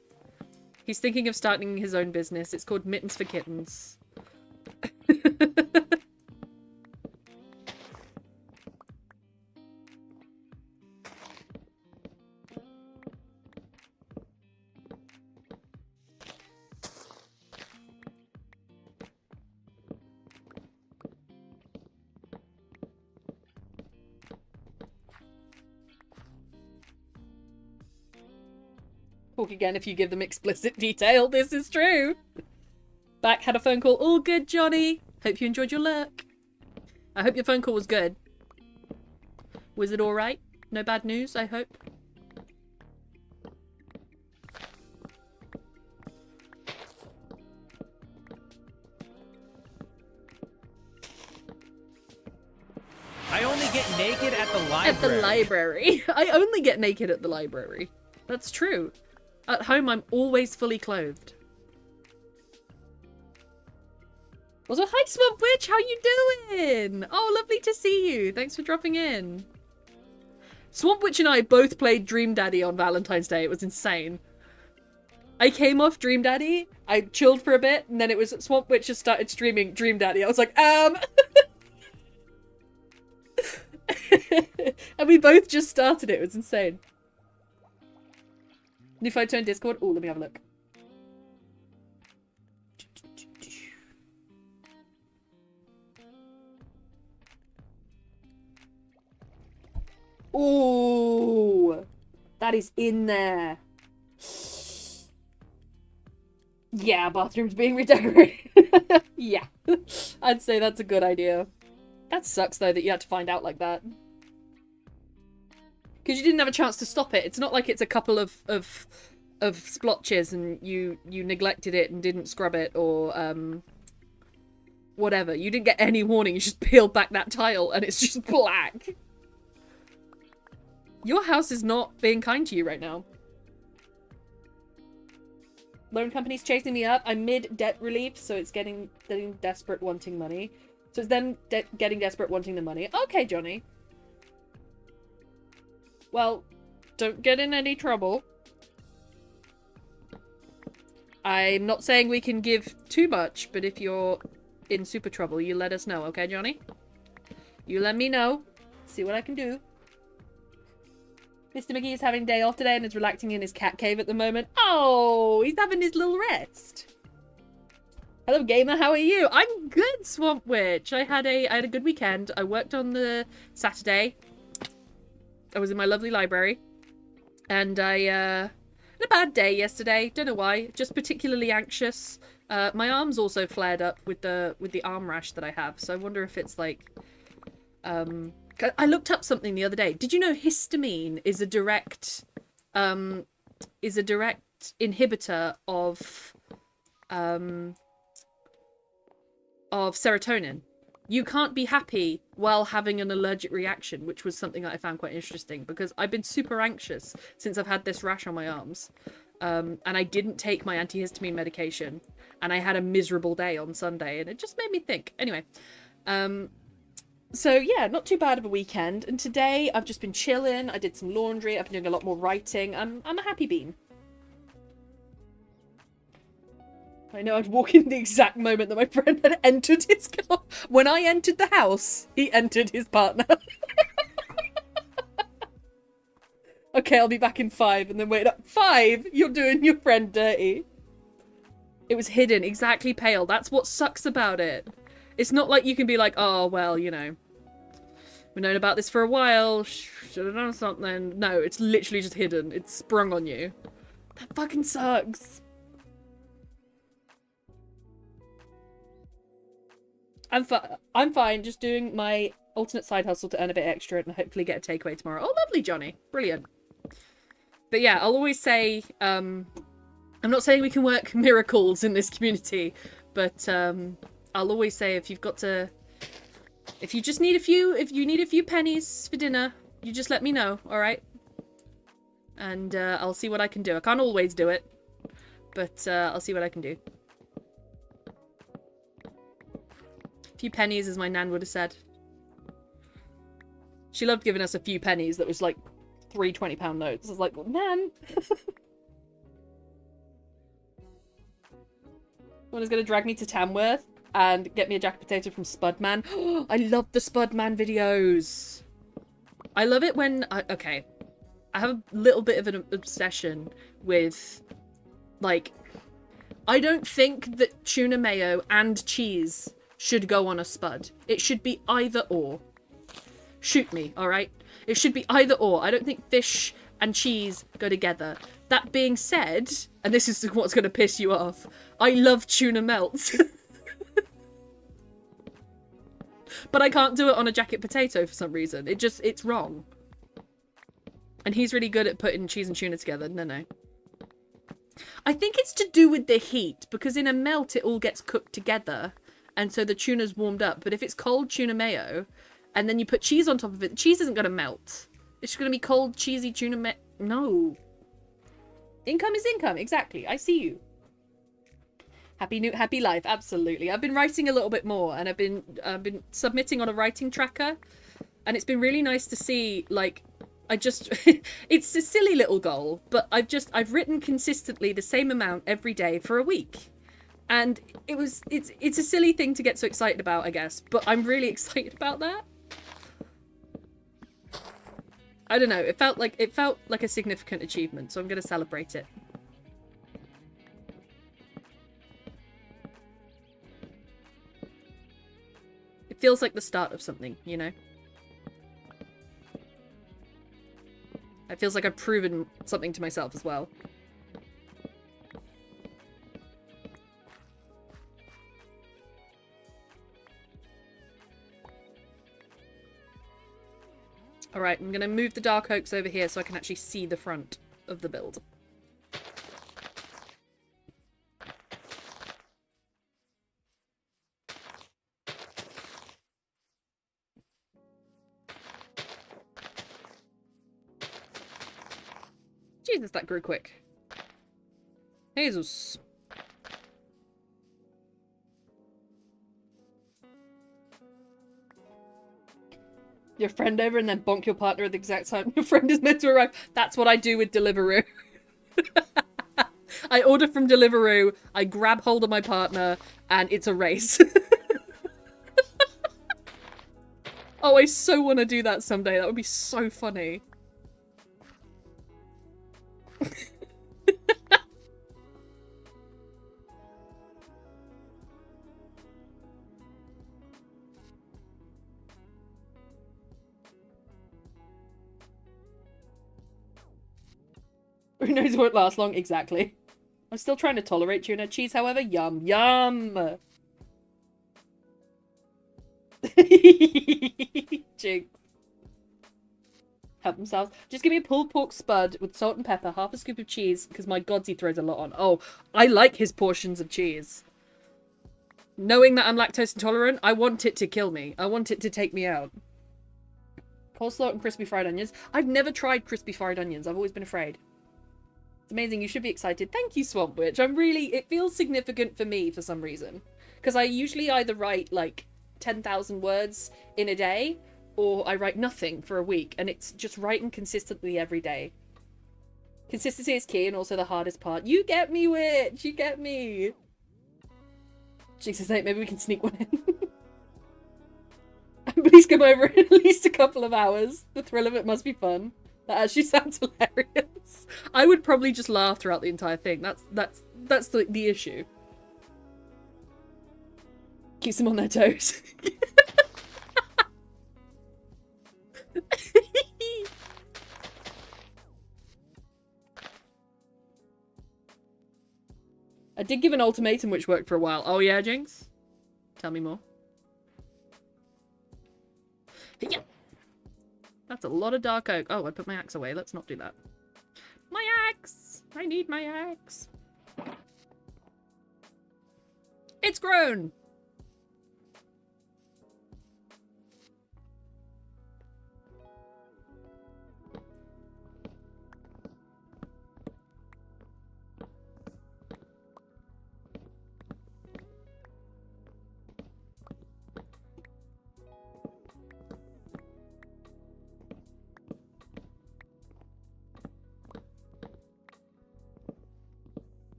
He's thinking of starting his own business. It's called Mittens for Kittens. Talk again if you give them explicit detail. This is true. Back had a phone call. All good, Johnny. Hope you enjoyed your lurk. I hope your phone call was good. Was it alright? No bad news, I hope. I only get naked at the library. At the library. I only get naked at the library. That's true. At home, I'm always fully clothed. Also, hi Swamp Witch, how you doing? Oh, lovely to see you. Thanks for dropping in. Swamp Witch and I both played Dream Daddy on Valentine's Day. It was insane. I came off Dream Daddy, I chilled for a bit, and then it was Swamp Witch just started streaming Dream Daddy. I was like, And we both just started it. It was insane. New photo in Discord. Oh, let me have a look. Oh, that is in there. Yeah, bathroom's being redecorated. Yeah, I'd say that's a good idea. That sucks though that you had to find out like that. Because you didn't have a chance to stop it. It's not like it's a couple of splotches and you neglected it and didn't scrub it or whatever. You didn't get any warning. You just peeled back that tile and it's just black. Your house is not being kind to you right now. Loan company's chasing me up. I'm mid debt relief, so it's getting desperate, wanting money. So it's then getting desperate, wanting the money. Okay, Johnny. Well, don't get in any trouble. I'm not saying we can give too much, but if you're in super trouble, you let us know, okay, Johnny? You let me know. See what I can do. Mr. McGee is having a day off today and is relaxing in his cat cave at the moment. Oh, he's having his little rest. Hello, gamer. How are you? I'm good, Swamp Witch. I had a good weekend. I worked on the Saturday. I was in my lovely library. And I had a bad day yesterday. Don't know why. Just particularly anxious. My arm's also flared up with the arm rash that I have. So I wonder if it's like... I looked up something the other day. Did you know histamine is a direct inhibitor of serotonin? You can't be happy while having an allergic reaction, which was something that I found quite interesting because I've been super anxious since I've had this rash on my arms. And I didn't take my antihistamine medication and I had a miserable day on Sunday and it just made me think. Anyway, so yeah, not too bad of a weekend. And today I've just been chilling. I did some laundry. I've been doing a lot more writing. I'm a happy bean. I know I'd walk in the exact moment that my friend had entered his car. When I entered the house, he entered his partner. Okay, I'll be back in 5 and then wait up. 5? You're doing your friend dirty. It was hidden, exactly pale. That's what sucks about it. It's not like you can be like, oh, well, you know, we've known about this for a while. Should have done something. No, it's literally just hidden. It's sprung on you. That fucking sucks. I'm fine, just doing my alternate side hustle to earn a bit extra and hopefully get a takeaway tomorrow. Oh, lovely, Johnny. Brilliant. But yeah, I'll always say, I'm not saying we can work miracles in this community, but I'll always say if you need a few pennies for dinner, you just let me know, alright? And I'll see what I can do. I can't always do it, but I'll see what I can do. A few pennies, as my nan would have said. She loved giving us a few pennies that was like 3 £20 notes. I was like, well, man. One is going to drag me to Tamworth and get me a jacket potato from Spudman. I love the Spudman videos. I love it when... okay. I have a little bit of an obsession with, like... I don't think that tuna mayo and cheese should go on a spud. It should be either or. Shoot me, alright? It should be either or. I don't think fish and cheese go together. That being said, and this is what's going to piss you off, I love tuna melts. But I can't do it on a jacket potato for some reason. It's wrong. And he's really good at putting cheese and tuna together. No. I think it's to do with the heat, because in a melt it all gets cooked together. And so the tuna's warmed up. But if it's cold tuna mayo, and then you put cheese on top of it, the cheese isn't going to melt. It's just going to be cold, cheesy tuna mayo. No. Income is income. Exactly. I see you. Happy life. Absolutely. I've been writing a little bit more, and I've been submitting on a writing tracker. And it's been really nice to see, like, it's a silly little goal, but I've written consistently the same amount every day for a week. And it's a silly thing to get so excited about, I guess, but I'm really excited about that. I don't know, it felt like a significant achievement, so I'm going to celebrate it. It feels like the start of something, you know? It feels like I've proven something to myself as well. Alright, I'm gonna move the dark oaks over here so I can actually see the front of the build. Jesus, that grew quick. Jesus. Your friend over and then bonk your partner at the exact time your friend is meant to arrive. That's what I do with Deliveroo. I order from Deliveroo, I grab hold of my partner, and it's a race. Oh, I so want to do that someday. That would be so funny. Who knows it won't last long? Exactly. I'm still trying to tolerate tuna cheese, however. Yum. Yum! Jinx. Help themselves. Just give me a pulled pork spud with salt and pepper, half a scoop of cheese, because my gods, he throws a lot on. Oh, I like his portions of cheese. Knowing that I'm lactose intolerant, I want it to kill me. I want it to take me out. Coleslaw and crispy fried onions. I've never tried crispy fried onions. I've always been afraid. It's amazing. You should be excited. Thank you, Swamp Witch. I'm really... It feels significant for me for some reason. Because I usually either write, like, 10,000 words in a day, or I write nothing for a week. And it's just writing consistently every day. Consistency is key and also the hardest part. You get me, Witch! You get me! Jesus, maybe we can sneak one in. Please come over in at least a couple of hours. The thrill of it must be fun. That actually sounds hilarious. I would probably just laugh throughout the entire thing. That's the issue. Keeps them on their toes. I did give an ultimatum which worked for a while. Oh yeah, Jinx? Tell me more. Yeah. That's a lot of dark oak. Oh, I put my axe away. Let's not do that. My axe! I need my axe. It's grown!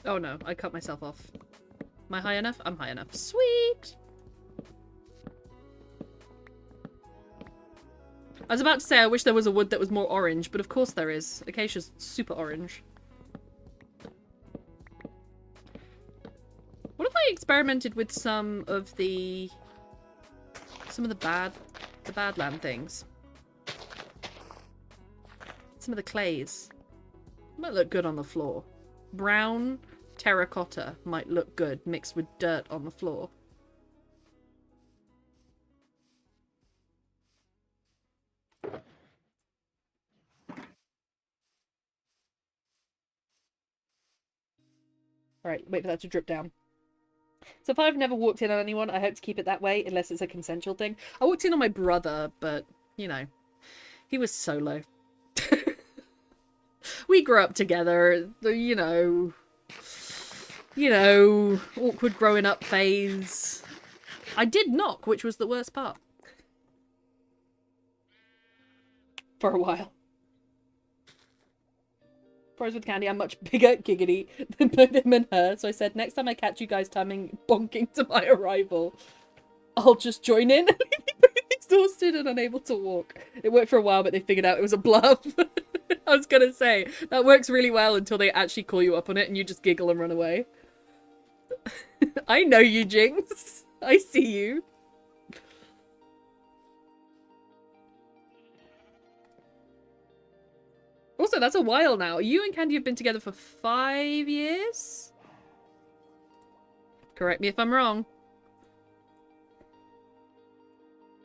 Oh no, I cut myself off. Am I high enough? I'm high enough. Sweet! I was about to say I wish there was a wood that was more orange, but of course there is. Acacia's super orange. What if I experimented with some of the badland things? Some of the clays. Might look good on the floor. Brown terracotta might look good mixed with dirt on the floor. Alright, wait for that to drip down. So far I've never walked in on anyone. I hope to keep it that way, unless it's a consensual thing. I walked in on my brother, but, you know, he was solo. We grew up together, you know, awkward growing up phase. I did knock, which was the worst part. For a while. Froze with candy, I'm much bigger, giggity, than both him and her, so I said, next time I catch you guys timing bonking to my arrival, I'll just join in and leave you both exhausted and unable to walk. It worked for a while, but they figured out it was a bluff. I was gonna say, that works really well until they actually call you up on it and you just giggle and run away. I know you, Jinx. I see you. Also, that's a while now. You and Candy have been together for 5 years? Correct me if I'm wrong.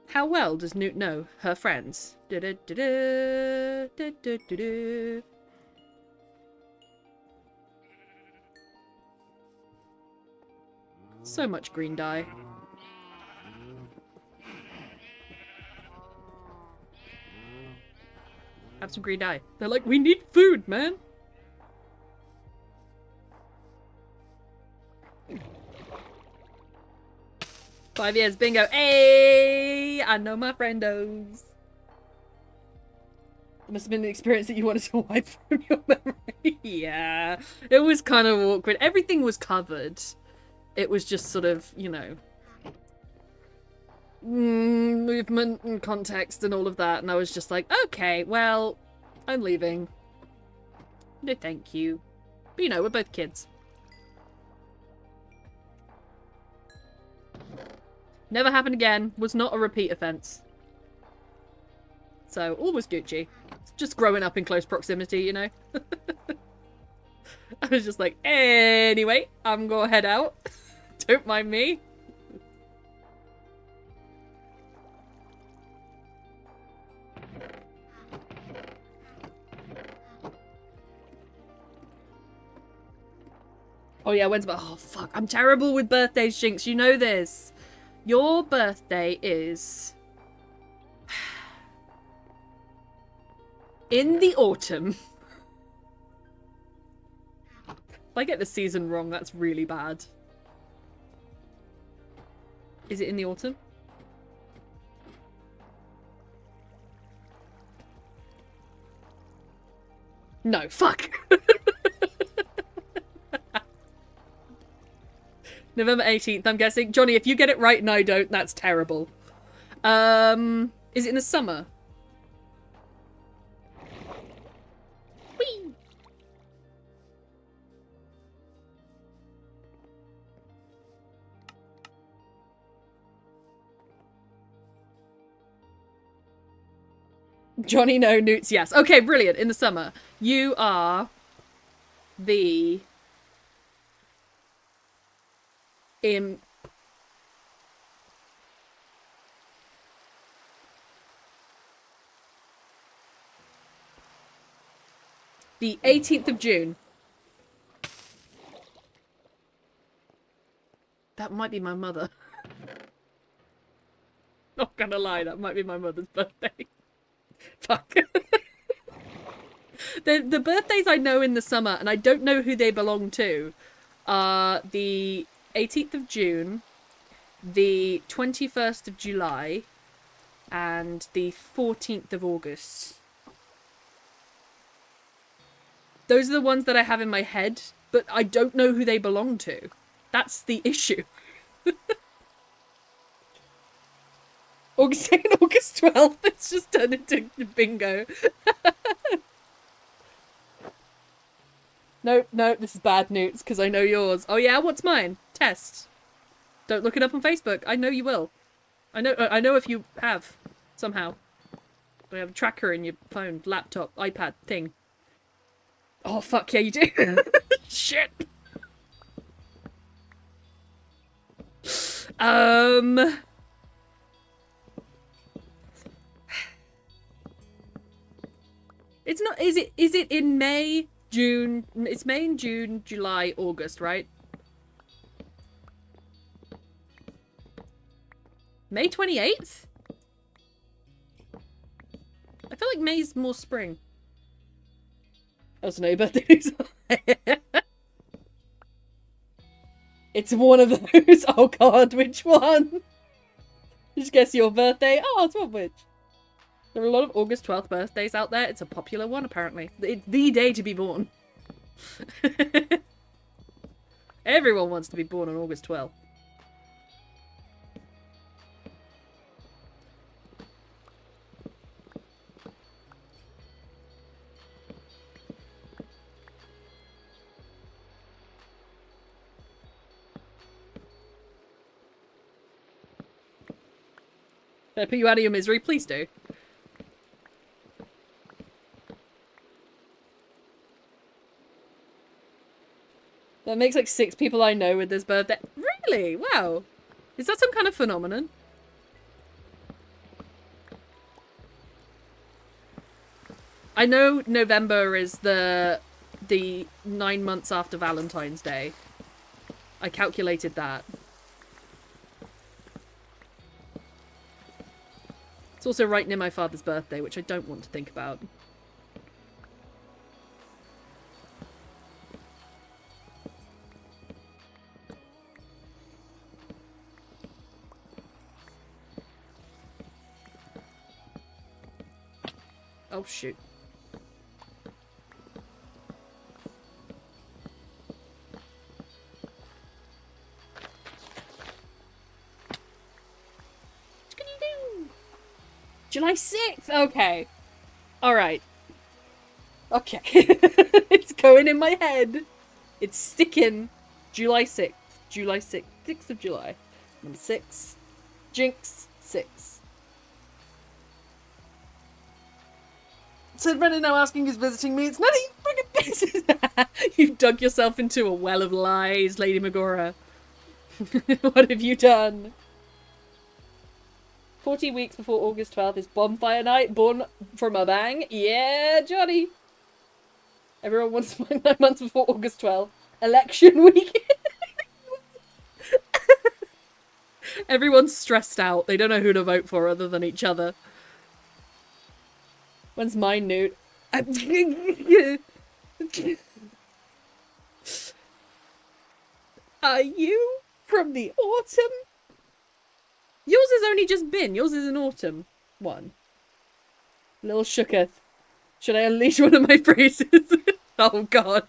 How well does Newt know her friends? Du-du-du-du, du-du-du-du. So much green dye. Have some green dye. They're like, we need food, man. Five years, bingo. Hey, I know my friendos. It must have been an experience that you wanted to wipe from your memory. Yeah, it was kind of awkward. Everything was covered. It was just sort of, you know, movement and context and all of that. And I was just like, okay, well, I'm leaving. No, thank you. But, you know, we're both kids. Never happened again. Was not a repeat offense. So, all was Gucci. Just growing up in close proximity, you know? I was just like, anyway, I'm gonna head out. Don't mind me. Oh yeah, when's about? Oh fuck, I'm terrible with birthdays, Jinx. You know this. Your birthday is in the autumn. If I get the season wrong, that's really bad. Is it in the autumn? No, fuck. November 18th, I'm guessing. Johnny, if you get it right and I don't, that's terrible. Is it in the summer? Whee! Johnny, no. Newts, yes. Okay, brilliant. In the summer. You are the... in... the 18th of June. That might be my mother. Not gonna lie, that might be my mother's birthday. Fuck. The birthdays I know in the summer, and I don't know who they belong to, are the 18th of June, the 21st of July, and the 14th of August. Those are the ones that I have in my head, but I don't know who they belong to. That's the issue. August 2nd, August 12th, it's just turned into bingo. No, this is bad news, because I know yours. Oh yeah, what's mine? Test. Don't look it up on Facebook. I know you will. I know if you have, somehow. I have a tracker in your phone, laptop, iPad, thing. Oh, fuck, yeah, you do. Shit. It's not, is it in May, June? It's May and June, July, August, right? May 28th? I feel like May's more spring. Oh, so no, your birthday's It's one of those. Oh god, which one? Just guess your birthday. Oh, it's one which. There are a lot of August 12th birthdays out there. It's a popular one, apparently. It's the day to be born. Everyone wants to be born on August 12th. Can I put you out of your misery? Please do. That makes like 6 people I know with this birthday. Really? Really? Wow. Is that some kind of phenomenon? I know November is the 9 months after Valentine's Day. I calculated that. It's also right near my father's birthday, which I don't want to think about. Oh, shoot. July 6th! Okay. Alright. Okay. It's going in my head. It's sticking. July 6th. July 6th. 6th of July. Number 6. Jinx 6. Said Brennan now asking who's visiting me. It's none of you friggin' business. You've dug yourself into a well of lies, Lady Megora. What have you done? 40 weeks before August 12th is Bonfire Night, born from a bang. Yeah, Johnny. Everyone wants to find 9 months before August 12th. Election week. Everyone's stressed out. They don't know who to vote for other than each other. When's mine, Newt? Are you from the autumn? Yours has only just been. Yours is an autumn one. Little shooketh. Should I unleash one of my phrases? Oh god.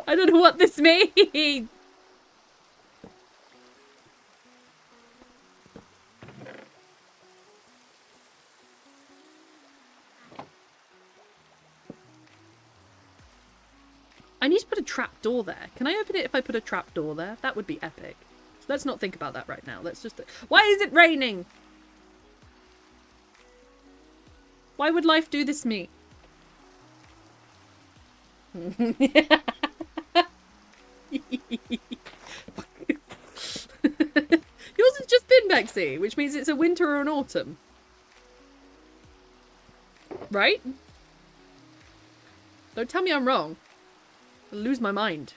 I don't know what this means. I need to put a trap door there. Can I open it if I put a trap door there? That would be epic. Let's not think about that right now. Let's just... Why is it raining? Why would life do this to me? Yours has just been Bexy, which means it's a winter or an autumn. Right? Don't tell me I'm wrong. I'll lose my mind.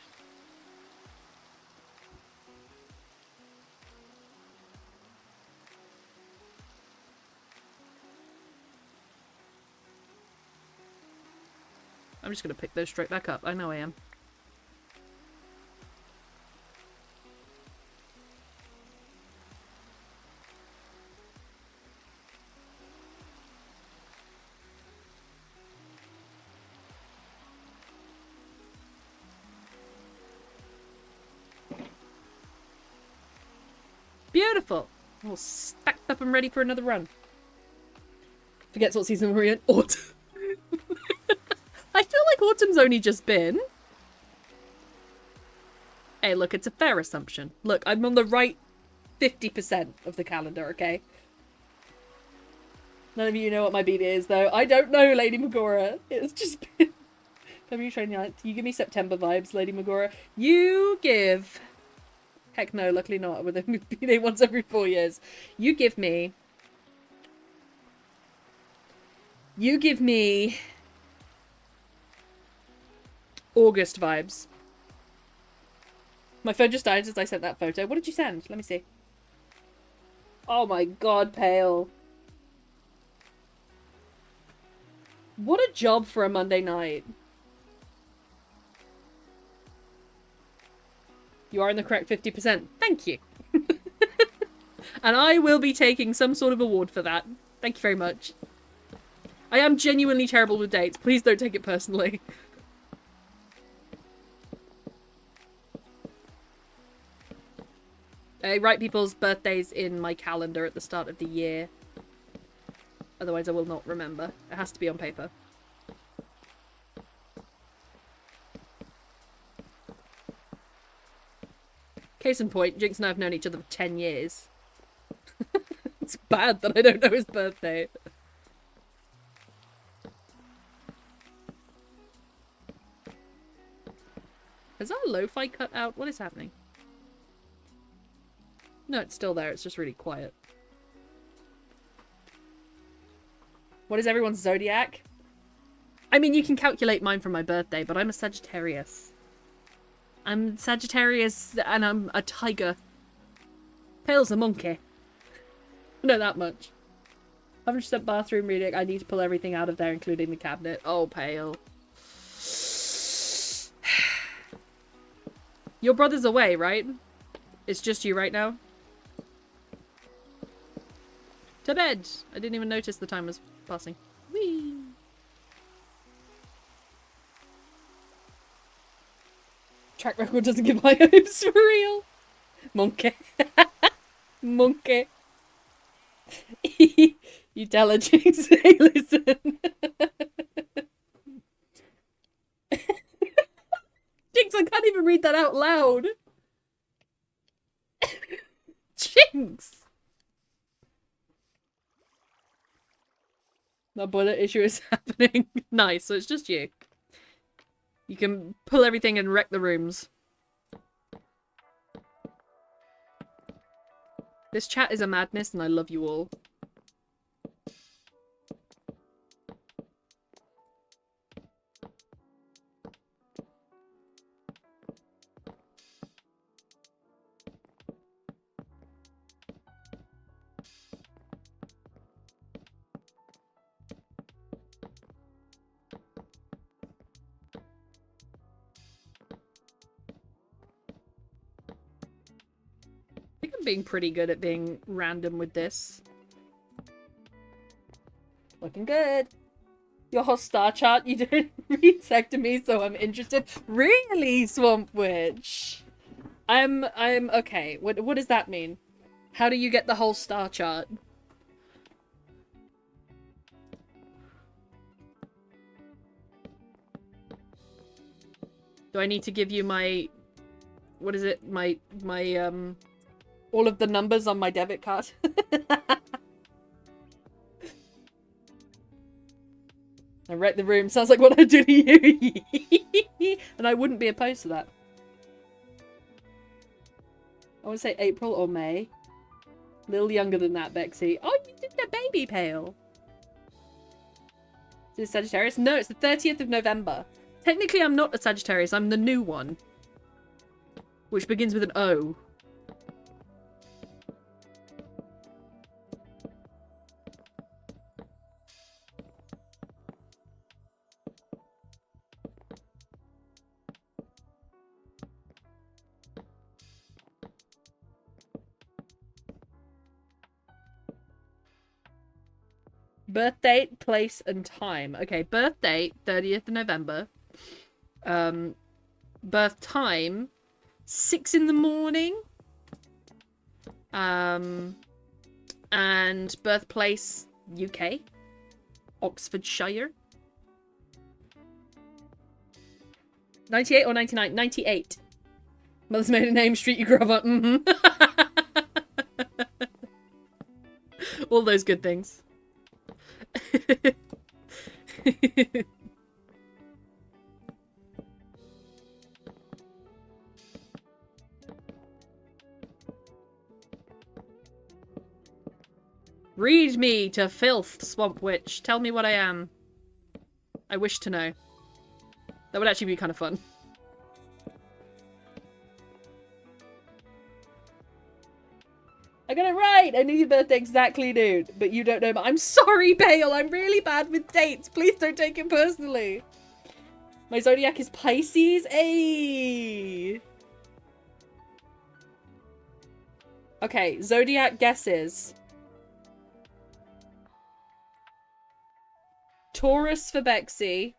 I'm just going to pick those straight back up. I know I am. Beautiful. All stacked up and ready for another run. Forgets what season we're in. Autumn. I feel like autumn's only just been. Hey, look, it's a fair assumption. Look, I'm on the right 50% of the calendar, okay? None of you know what my beat is, though. I don't know, Lady Megora. It's just been... February 29th. You give me September vibes, Lady Megora. You give... Heck no, luckily not. With them being once every 4 years. You give me... August vibes. My phone just died as I sent that photo. What did you send? Let me see. Oh my god, Pale. What a job for a Monday night. You are in the correct 50%. Thank you. And I will be taking some sort of award for that. Thank you very much. I am genuinely terrible with dates. Please don't take it personally. I write people's birthdays in my calendar at the start of the year. Otherwise I will not remember. It has to be on paper. Case in point, Jinx and I have known each other for 10 years. It's bad that I don't know his birthday. Is our lo-fi cut out? What is happening? No, it's still there. It's just really quiet. What is everyone's zodiac? I mean, you can calculate mine from my birthday, but I'm a Sagittarius. I'm Sagittarius and I'm a tiger. Pale's a monkey. I know that much. 100% bathroom reading. I need to pull everything out of there, including the cabinet. Oh, Pale. Your brother's away, right? It's just you right now? To bed! I didn't even notice the time was passing. Whee! Track record doesn't give high hopes for real. Monkey. Monkey. You tell her, Jinx. Hey, listen. Jinx, I can't even read that out loud. Jinx. The boiler issue is happening. Nice, so it's just you. You can pull everything and wreck the rooms. This chat is a madness and I love you all. I think I'm being pretty good at being random with this. Looking good. Your whole star chart, you didn't read Sectomy, so I'm interested. Really, Swamp Witch? I'm okay. What does that mean? How do you get the whole star chart? Do I need to give you my, what is it? My all of the numbers on my debit card? I wrecked the room. Sounds like what I do to you. And I wouldn't be opposed to that. I want to say April or May. A little younger than that, Bexy. Oh, you did the baby Pale. Is it Sagittarius? No, it's the 30th of November. Technically, I'm not a Sagittarius. I'm the new one. Which begins with an O. Birth date, place, and time. Okay, birth date, 30th of November. Birth time, 6 in the morning. And birthplace, UK. Oxfordshire. 98 or 99? 98. Mother's maiden name, street you grew up on. All those good things. Read me to filth, Swamp Witch. Tell me what I am. I wish to know. That would actually be kind of fun. I got it right! I knew your birthday exactly, dude. But you don't know. But I'm sorry, Bale. I'm really bad with dates. Please don't take it personally. My zodiac is Pisces. Ayy. Okay, zodiac guesses. Taurus for Bexy.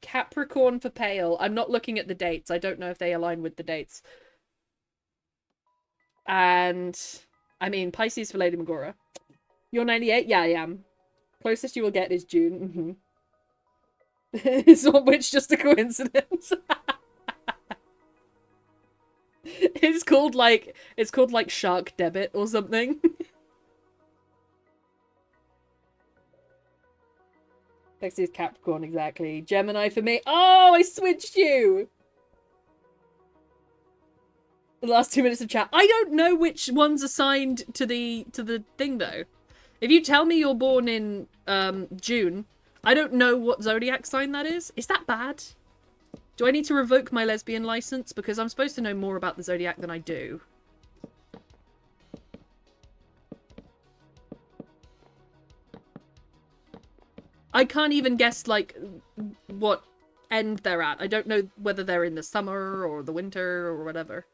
Capricorn for Pale. I'm not looking at the dates. I don't know if they align with the dates. And, I mean, Pisces for Lady Magora. You're 98? Yeah, I am. Closest you will get is June. Is Swamp Witch just a coincidence? It's called like Shark Debit or something. Bexi's Capricorn, exactly. Gemini for me. Oh, I switched you! The last 2 minutes of chat. I don't know which one's assigned to the thing, though. If you tell me you're born in June, I don't know what zodiac sign that is. Is that bad? Do I need to revoke my lesbian license? Because I'm supposed to know more about the zodiac than I do. I can't even guess, like, what end they're at. I don't know whether they're in the summer or the winter or whatever.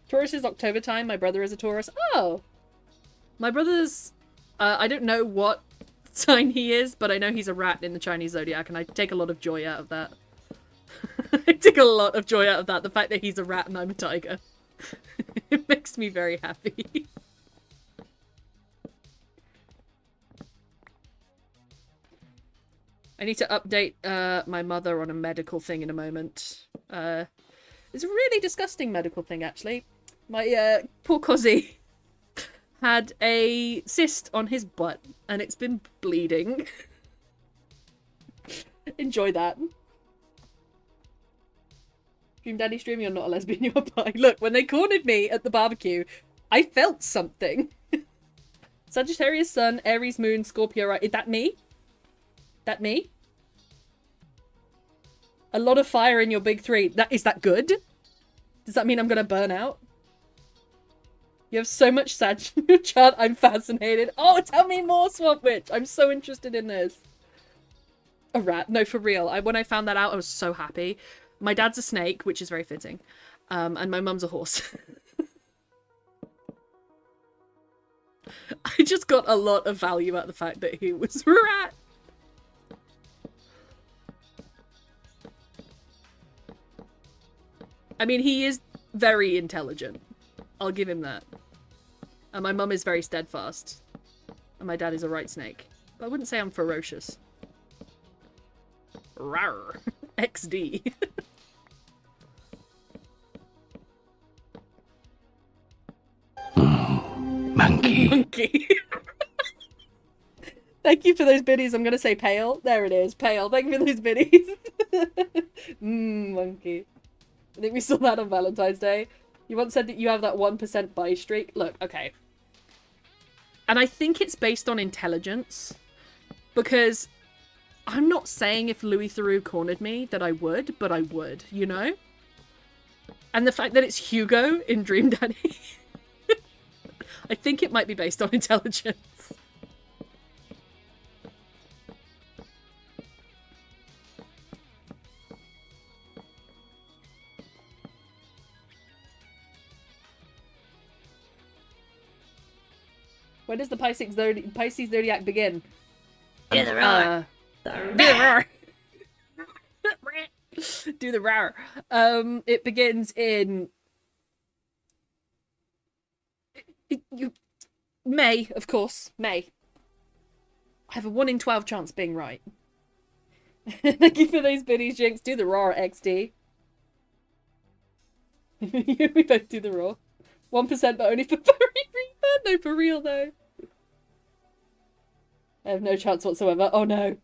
Taurus is October time. My brother is a Taurus. Oh! My brother's... I don't know what sign he is, but I know he's a rat in the Chinese zodiac, and I take a lot of joy out of that. I take a lot of joy out of that, the fact that he's a rat and I'm a tiger. It makes me very happy. I need to update my mother on a medical thing in a moment. It's a really disgusting medical thing, actually. My poor Cozzy had a cyst on his butt, and it's been bleeding. Enjoy that. Dream Daddy Stream, you're not a lesbian, you're bi. Look, when they cornered me at the barbecue, I felt something. Sagittarius Sun, Aries Moon, Scorpio, right? Is that me? That me? A lot of fire in your big three. Is that good? Does that mean I'm gonna burn out? You have so much Sag in your chart, I'm fascinated. Oh, tell me more, Swamp Witch! I'm so interested in this. A rat? No, for real. When I found that out, I was so happy. My dad's a snake, which is very fitting. And my mum's a horse. I just got a lot of value out of the fact that he was a rat. I mean, he is very intelligent. I'll give him that. And my mum is very steadfast. And my dad is a right snake. But I wouldn't say I'm ferocious. Rawr. XD. Monkey. Monkey. Thank you for those biddies. I'm going to say pale. There it is. Pale. Thank you for those biddies. Monkey. I think we saw that on Valentine's Day. You once said that you have that 1% buy streak. Look, okay. And I think it's based on intelligence. Because I'm not saying if Louis Theroux cornered me that I would, but I would, you know? And the fact that it's Hugo in Dream Daddy... I think it might be based on intelligence. When does the Pisces Zodiac begin? Do the roar. Do the roar. Do the roar. It begins in... May, of course. May. I have a 1 in 12 chance being right. Thank you for those biddies, Jinx. Do the roar, XD. We both do the roar. 1%, but only for Furry Reaper. No, for real, though. I have no chance whatsoever. Oh, no.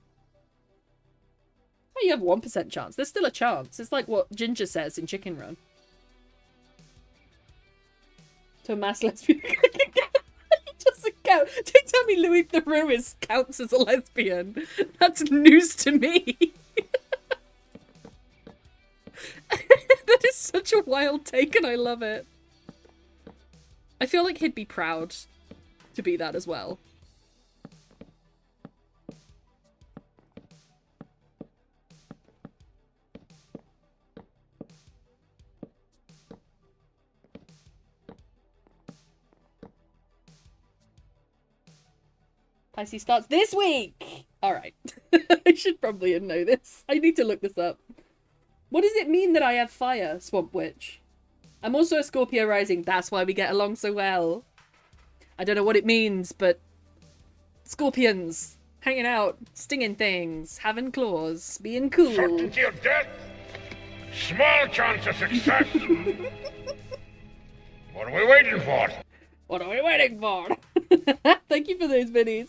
Oh, you have 1% chance. There's still a chance. It's like what Ginger says in Chicken Run. To a mass lesbian. It doesn't count. Don't tell me Louis Theroux counts as a lesbian. That's news to me. That is such a wild take and I love it. I feel like he'd be proud to be that as well. Pisces starts this week! Alright. I should probably know this. I need to look this up. What does it mean that I have fire, Swamp Witch? I'm also a Scorpio rising. That's why we get along so well. I don't know what it means, but... Scorpions. Hanging out. Stinging things. Having claws. Being cool. Certainty of death. Small chance of success. What are we waiting for? What are we waiting for? Thank you for those minis.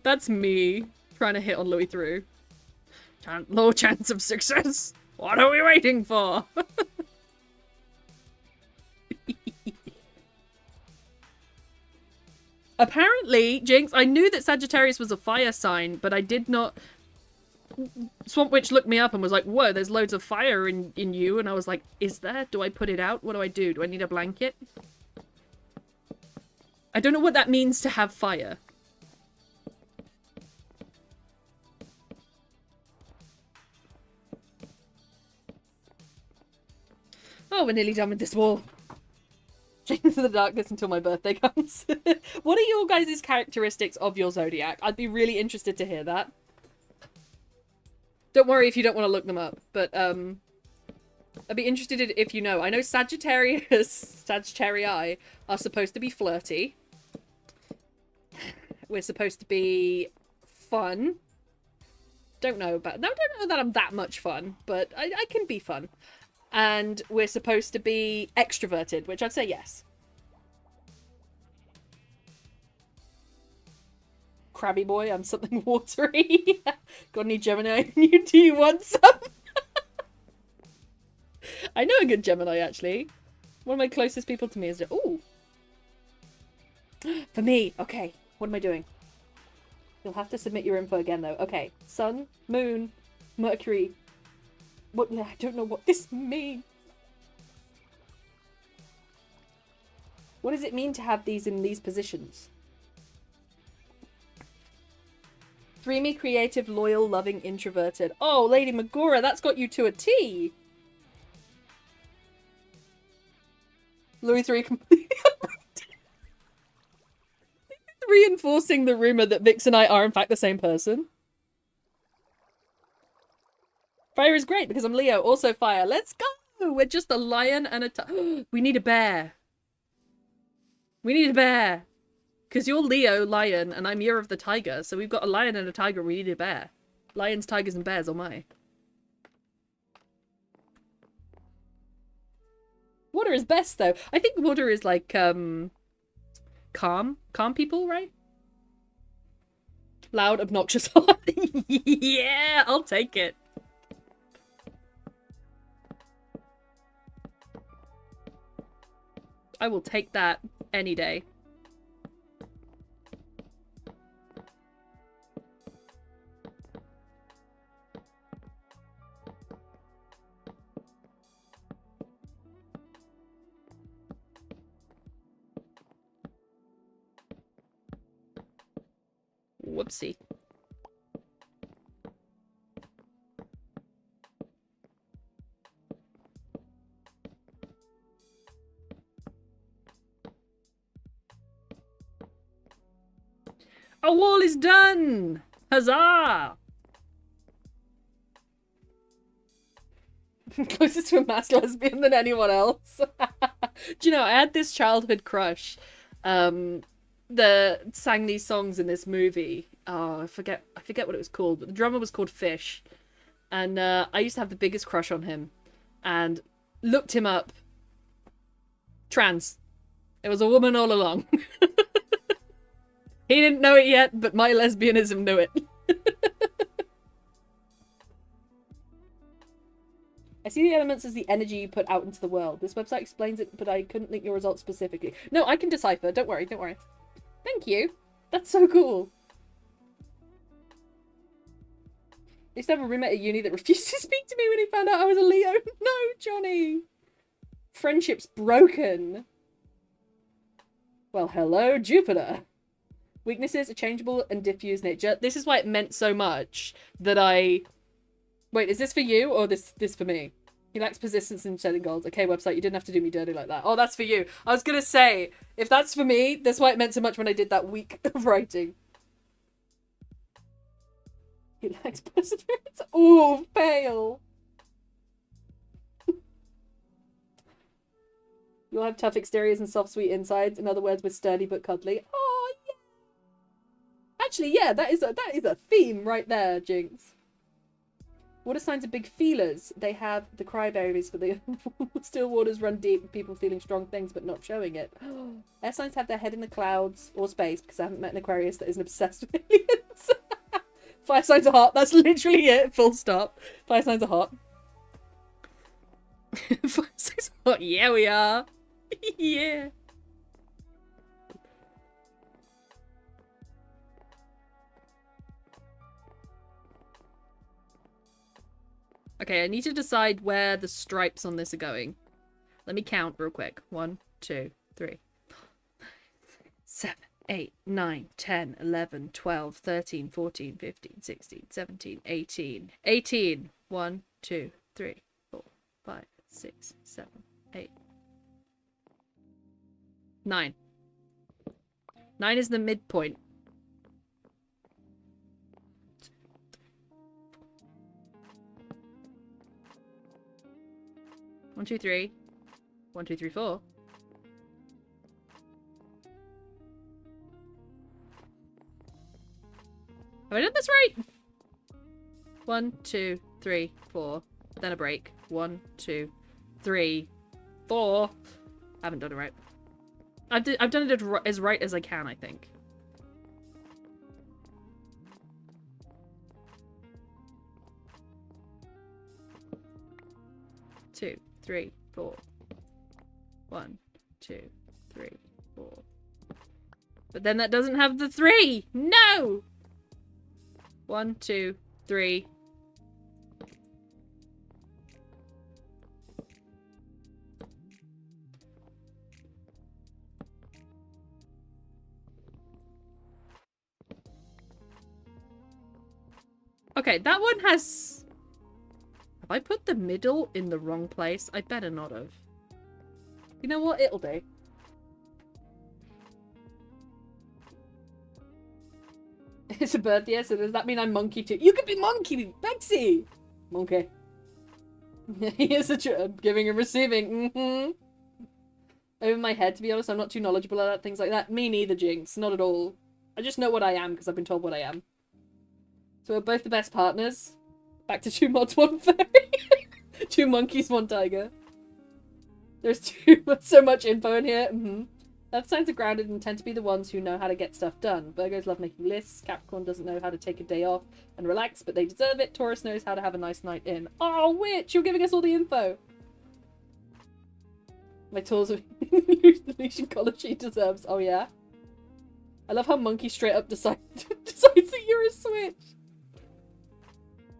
That's me trying to hit on Louis through. Low chance of success. What are we waiting for? Apparently, Jinx, I knew that Sagittarius was a fire sign, but I did not... Swamp Witch looked me up and was like, whoa, there's loads of fire in you. And I was like, is there? Do I put it out? What do I do? Do I need a blanket? I don't know what that means to have fire. Oh, we're nearly done with this wall. Into the darkness until my birthday comes. What are your guys' characteristics of your zodiac? I'd be really interested to hear that. Don't worry if you don't want to look them up, but I'd be interested if you know. I know Sagittarii are supposed to be flirty. We're supposed to be fun. Don't know that I'm that much fun, but I can be fun. And we're supposed to be extroverted, which I'd say yes. Crabby boy, I'm something watery. Got any Gemini in you? Do you want some? I know a good Gemini, actually. One of my closest people to me is... Ooh. For me. Okay. What am I doing? You'll have to submit your info again, though. Okay. Sun, Moon, Mercury. What? I don't know what this means. What does it mean to have these in these positions? Dreamy, creative, loyal, loving, introverted. Oh, Lady Magora, that's got you to a T. Louis III completely reinforcing the rumor that Vix and I are in fact the same person. Fire is great because I'm Leo. Also fire. Let's go. We're just a lion and a we need a bear. We need a bear. Because you're Leo, lion, and I'm Year of the Tiger. So we've got a lion and a tiger. We need a bear. Lions, tigers, and bears, oh my. Water is best, though. I think water is like, calm. Calm people, right? Loud, obnoxious. Yeah, I'll take it. I will take that any day. Whoopsie. A wall is done! Huzzah! Closest to a masked lesbian than anyone else. Do you know, I had this childhood crush that sang these songs in this movie. Oh, I forget what it was called, but the drummer was called Fish. And I used to have the biggest crush on him. And looked him up. Trans. It was a woman all along. He didn't know it yet, but my lesbianism knew it. I see the elements as the energy you put out into the world. This website explains it, but I couldn't link your results specifically. No, I can decipher. Don't worry, don't worry. Thank you. That's so cool. I used to have a roommate at uni that refused to speak to me when he found out I was a Leo. No, Johnny. Friendship's broken. Well, hello, Jupiter. Weaknesses are changeable and diffuse nature. This is why it meant so much that I... Wait, is this for you or this for me? He lacks persistence in setting goals. Okay, website, you didn't have to do me dirty like that. Oh, that's for you. I was gonna say, if that's for me, that's why it meant so much when I did that week of writing. He lacks perseverance. Ooh, fail. You'll have tough exteriors and soft, sweet insides. In other words, we're sturdy but cuddly. Oh, yeah. Actually, yeah, that is a theme right there, Jinx. Water signs are big feelers. They have the crybabies for the still waters run deep, people feeling strong things but not showing it. Air signs have their head in the clouds or space, because I haven't met an Aquarius that isn't obsessed with aliens. Fire signs are hot. That's literally it. Full stop. Fire signs are hot. Fire signs are hot. Yeah, we are. Yeah. Okay, I need to decide where the stripes on this are going. Let me count real quick. 1, 2, 3, 4, 5, 6, 7, 8, 9, 10, 11, 12, 13, 14, 15, 16, 17, 18. 18. 1, 2, 3, 4, 5, 6, 7, 8. 9. 9 is the midpoint. 1, 2, 3. 1, 2, 3, 4. Have I done this right? 1, 2, 3, 4. Then a break. 1, 2, 3, 4. I haven't done it right. I've done it as right as I can, I think. Two, 3, 4. 1, 2, 3, 4. But then that doesn't have the 3. No. 1, 2, 3. Okay, that one has... Have I put the middle in the wrong place? I better not have. You know what? It'll do. It's a bird, yeah, so does that mean I'm monkey too? You could be monkey, Bexy! Monkey. He is a giving and receiving. Over my head, to be honest, I'm not too knowledgeable about things like that. Me neither, Jinx. Not at all. I just know what I am because I've been told what I am. So we're both the best partners. Back to 2 mods, 1 fairy. 2 monkeys, 1 tiger. There's so much info in here. Earth signs are grounded and tend to be the ones who know how to get stuff done. Virgos love making lists. Capricorn doesn't know how to take a day off and relax, but they deserve it. Taurus knows how to have a nice night in. Oh, witch! You're giving us all the info. My tools of the Lucian collar she deserves. Oh, yeah? I love how Monkey straight up decides that you're a switch.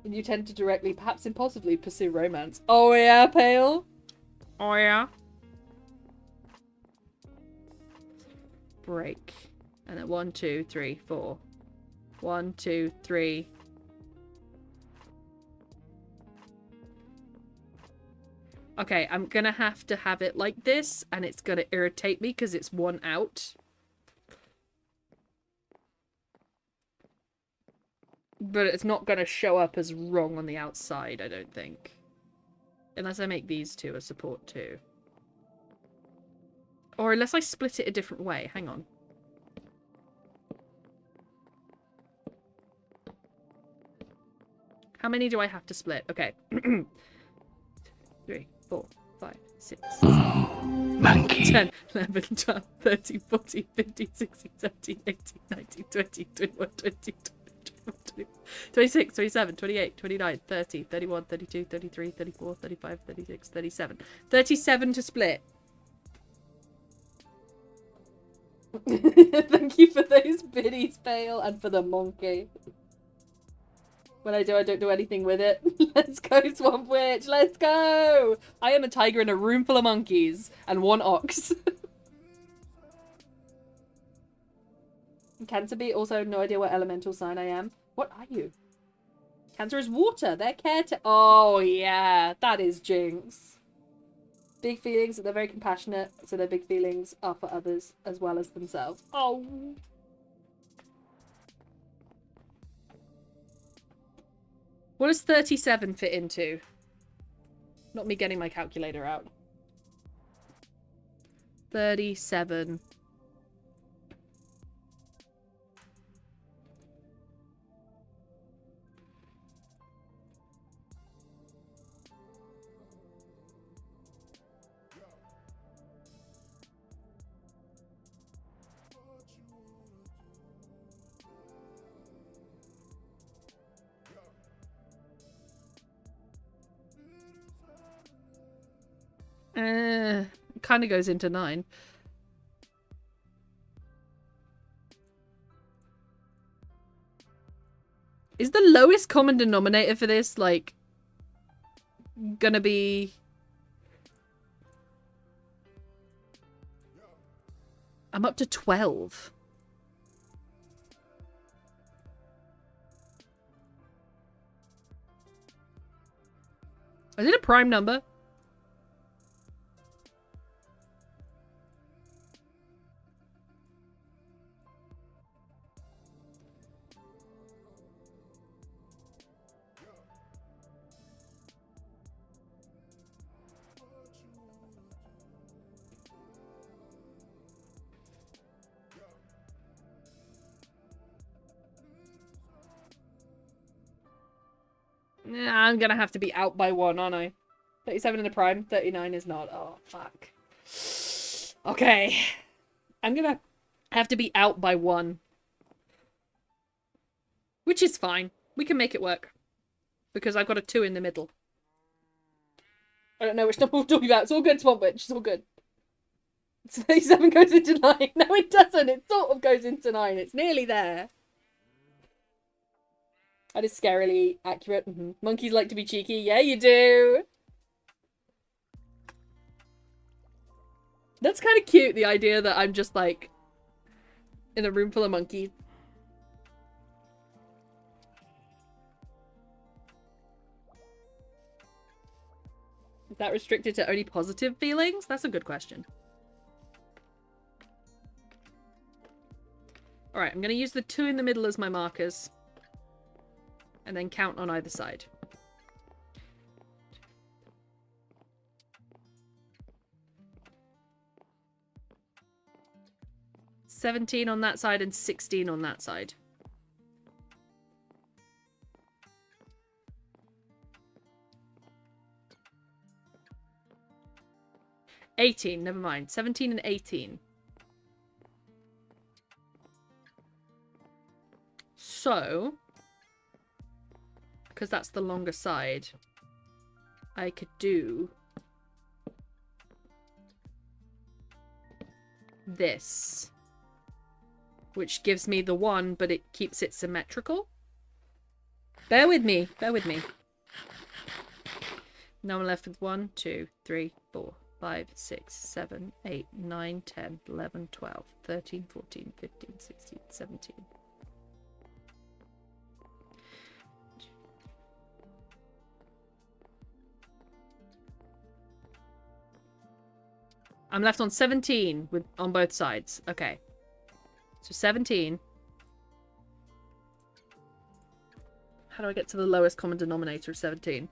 And you tend to directly, perhaps impulsively, pursue romance. Oh, yeah, Pale? Oh, yeah? Break. And then 1, 2, 3, 4. 1, 2, 3. Okay, I'm gonna have to have it like this, and it's gonna irritate me because it's 1 out. But it's not gonna show up as wrong on the outside, I don't think. Unless I make these 2 a support too. Or unless I split it a different way. Hang on. How many do I have to split? Okay. 3, 4, 5, 6, 7, Monkey. 10, 11, 12, 13, 14, 15, 16, 17, 18, 19, 20, 21, 22, 23, 26, 27, 28, 29, 30, 31, 32, 33, 34, 35, 36, 37. 37 to split. Thank you for those biddies, Pale, and for the monkey. When I don't do anything with it. Let's go, Swamp Witch. Let's go. I am a tiger in a room full of monkeys and 1 ox. Cancer bee, also no idea what elemental sign I am. What are you? Cancer is water. They're oh, yeah. That is Jinx. Big feelings. They're very compassionate. So their big feelings are for others as well as themselves. Oh. What does 37 fit into? Not me getting my calculator out. 37. Kind of goes into 9. Is the lowest common denominator for this, like, gonna be... I'm up to 12. Is it a prime number? I'm gonna have to be out by 1, aren't I? 37 in a prime, 39 is not. Oh, fuck. Okay. I'm gonna have to be out by 1. Which is fine. We can make it work. Because I've got a 2 in the middle. I don't know which number we're talking about. It's all good, Swamp Witch. It's all good. 37 goes into 9. No, it doesn't. It sort of goes into 9. It's nearly there. That is scarily accurate. Monkeys like to be cheeky. Yeah, you do. That's kind of cute, the idea that I'm just, like, in a room full of monkeys. Is that restricted to only positive feelings? That's a good question. Alright, I'm going to use the 2 in the middle as my markers. And then count on either side. $17 on that side and 16 on that side. $18, never mind. 17 and 18. So, because that's the longer side, I could do this, which gives me the 1, but it keeps it symmetrical. Bear with me, bear with me. Now I'm left with 1, 2, 3, 4, 5, 6, 7, 8, 9, 10, 11, 12, 13, 14, 15, 16, 17. I'm left on 17 on both sides. Okay. So 17. How do I get to the lowest common denominator of 17?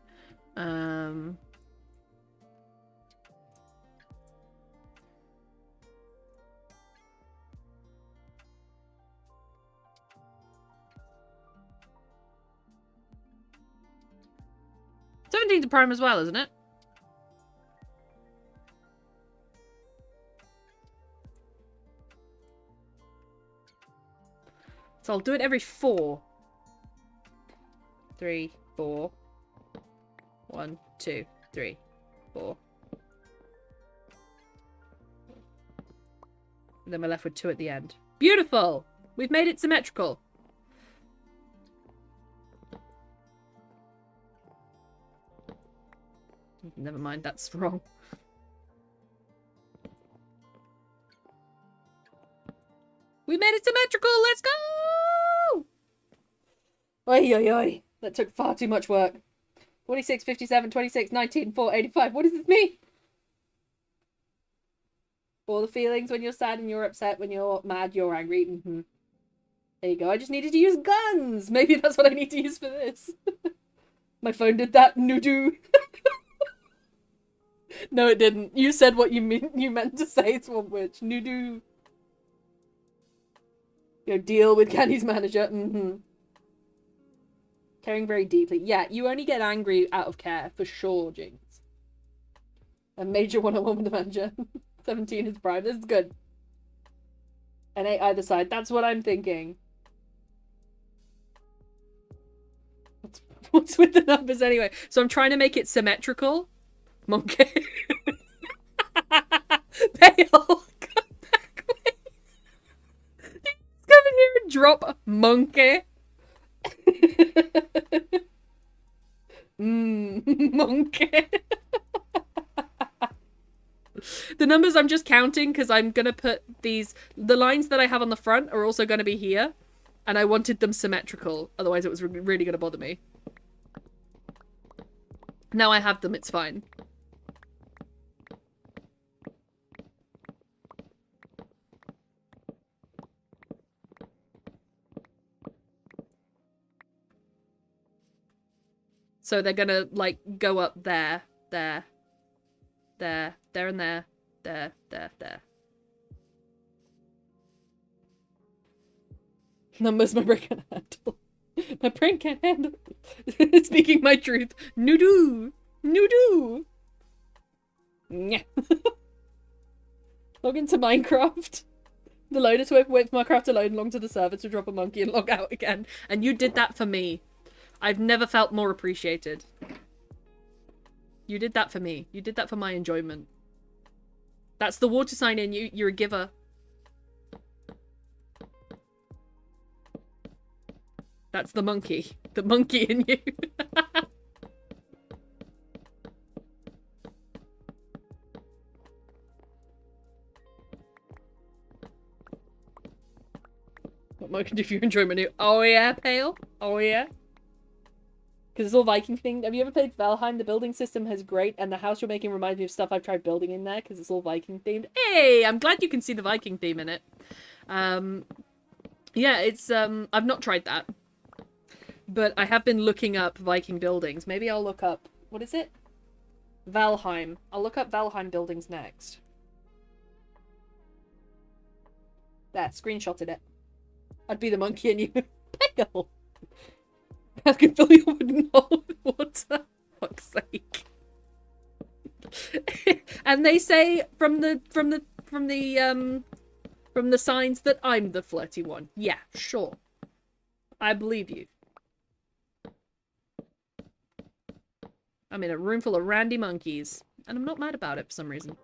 Seventeen's a prime as well, isn't it? So I'll do it every 4. 3, 4. 1, 2, 3, 4. And then we're left with 2 at the end. Beautiful! We've made it symmetrical. Never mind, that's wrong. We made it symmetrical! Let's go! Oi, oi, oi. That took far too much work. 46, 57, 26, 19, 4, 85. What does this mean? All the feelings when you're sad and you're upset, when you're mad, you're angry. There you go. I just needed to use guns. Maybe that's what I need to use for this. My phone did that. Nudu. No, it didn't. You said what you meant to say, Swamp Witch. Nudu. Deal with Candy's manager. Caring very deeply. Yeah, you only get angry out of care, for sure, Jinx. A major one-on-one with the manager. 17 is prime. This is good. An 8 either side. That's what I'm thinking. What's with the numbers anyway? So I'm trying to make it symmetrical. Monkey. Pale, come back, please. Come in here and drop monkey. Monkey. The numbers I'm just counting because I'm going to put these... The lines that I have on the front are also going to be here. And I wanted them symmetrical. Otherwise it was really going to bother me. Now I have them, it's fine. So they're gonna, like, go up there, there, there, there and there, there, there, there. Numbers my brain can't handle. My brain can't handle. Speaking my truth. Noodoo! Noodoo! Nyeh. Log into Minecraft. The loader to wait for Minecraft to load and log to the server to drop a monkey and log out again. And you did that for me. I've never felt more appreciated. You did that for me. You did that for my enjoyment. That's the water sign in you. You're a giver. That's the monkey. The monkey in you. What more can do if you enjoy my new... Oh yeah, Pale? Oh yeah? Because it's all Viking themed. Have you ever played Valheim? The building system is great, and the house you're making reminds me of stuff I've tried building in there, because it's all Viking themed. Hey! I'm glad you can see the Viking theme in it. Yeah, it's, I've not tried that. But I have been looking up Viking buildings. Maybe I'll look up... What is it? Valheim. I'll look up Valheim buildings next. There, screenshotted it. I'd be the monkey and you... Pale! I can fill your wooden hole with water. Fuck's sake. And they say from the signs that I'm the flirty one. Yeah, sure. I believe you. I'm in a room full of randy monkeys. And I'm not mad about it for some reason.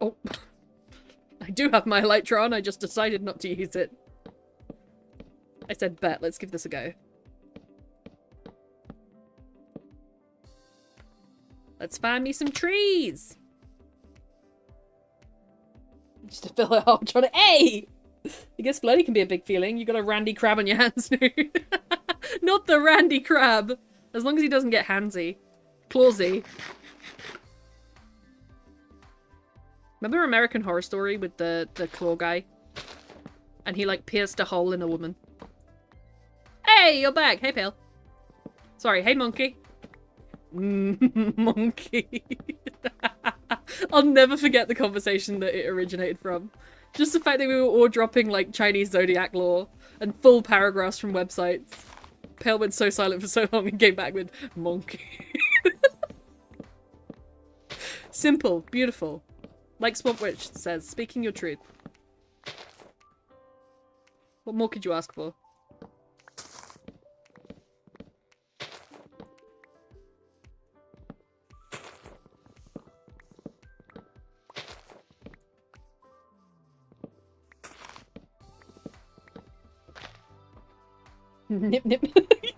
Oh. I do have my Elytron, I just decided not to use it. I said bet, let's give this a go. Let's find me some trees! Just to fill it up, trying to- Hey! I guess flirty can be a big feeling. You got a randy crab on your hands now. Not the randy crab! As long as he doesn't get handsy. Clawsy. Remember American Horror Story with the claw guy? And he, like, pierced a hole in a woman. Hey, you're back! Hey, Pale. Sorry, hey, monkey. Monkey. I'll never forget the conversation that it originated from. Just the fact that we were all dropping, like, Chinese zodiac lore and full paragraphs from websites. Pale went so silent for so long and came back with monkey. Simple, beautiful. Like Swamp Witch says, speaking your truth. What more could you ask for? Nip nip.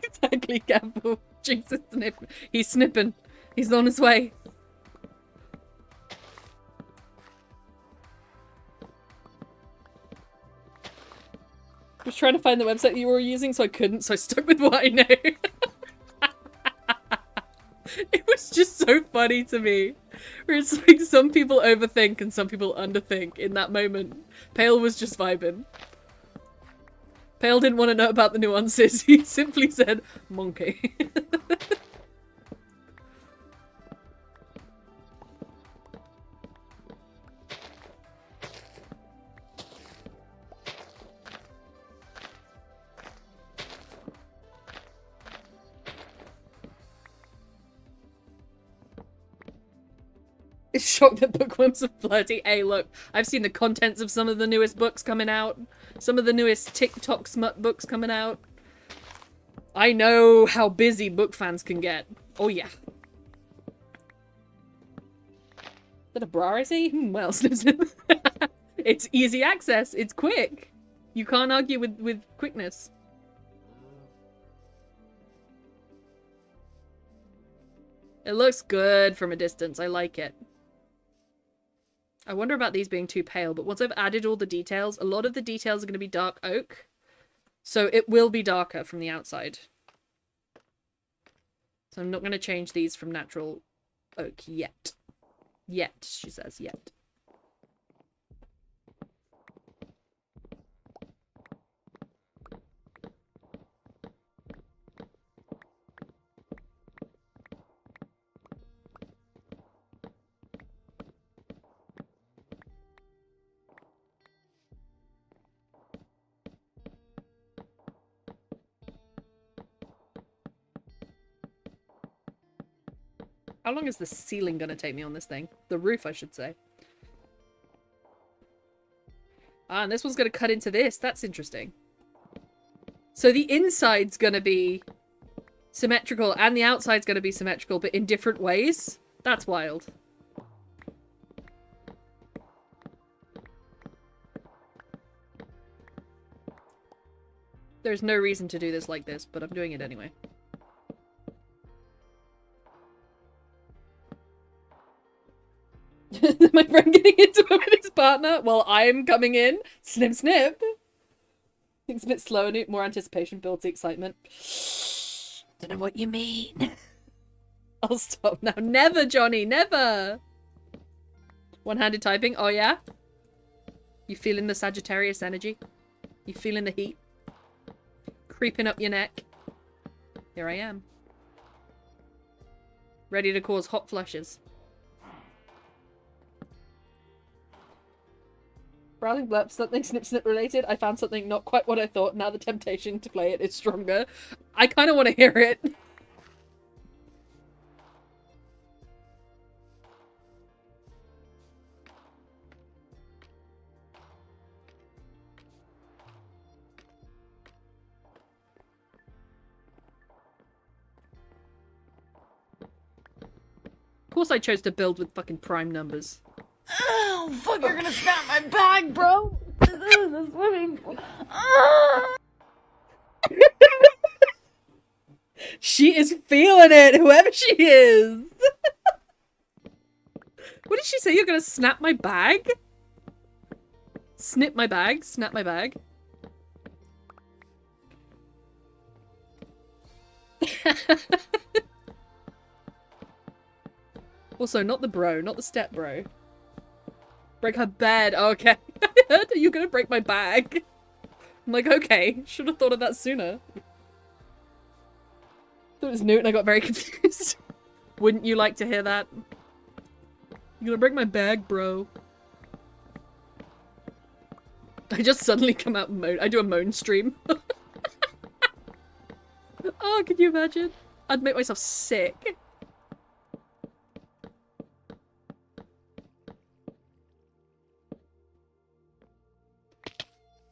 Exactly, careful. Jinx is snip. He's snipping. He's on his way. I was trying to find the website you were using, so I couldn't, so I stuck with what I know. It was just so funny to me. Where it's like some people overthink and some people underthink in that moment. Pale was just vibing. Pale didn't want to know about the nuances. He simply said, monkey. It's shocked that bookworms are flirty. Hey, look, I've seen the contents of some of the newest books coming out. Some of the newest TikTok smut books coming out. I know how busy book fans can get. Oh, yeah. Is that a bra I see? Well, it's easy access. It's quick. You can't argue with quickness. It looks good from a distance. I like it. I wonder about these being too pale, but once I've added all the details, a lot of the details are going to be dark oak. So it will be darker from the outside. So I'm not going to change these from natural oak yet. Yet, she says, yet. How long is the ceiling gonna take me on this thing? The roof, I should say. Ah, and this one's gonna cut into this. That's interesting. So the inside's gonna be symmetrical and the outside's gonna be symmetrical, but in different ways? That's wild. There's no reason to do this like this, but I'm doing it anyway. My friend getting into it with his partner while I'm coming in. Snip, snip. Things a bit slow and more anticipation builds the excitement. Don't know what you mean. I'll stop now. Never, Johnny, never. One-handed typing. Oh, yeah? You feeling the Sagittarius energy? You feeling the heat? Creeping up your neck. Here I am. Ready to cause hot flushes. Browsing blurb, something snip snip related. I found something not quite what I thought. Now the temptation to play it is stronger. I kind of want to hear it. Of course I chose to build with fucking prime numbers. Oh, fuck, you're gonna snap my bag, bro! She is feeling it, whoever she is! What did she say? You're gonna snap my bag? Snip my bag? Snap my bag? Also, not the bro, not the step bro. Break her bed. Oh, okay. I heard you're gonna break my bag. I'm like, okay. Should have thought of that sooner. Thought it was Newt and I got very confused. Wouldn't you like to hear that? You're gonna break my bag, bro. I just suddenly come out and moan. I do a moan stream. Oh, can you imagine? I'd make myself sick.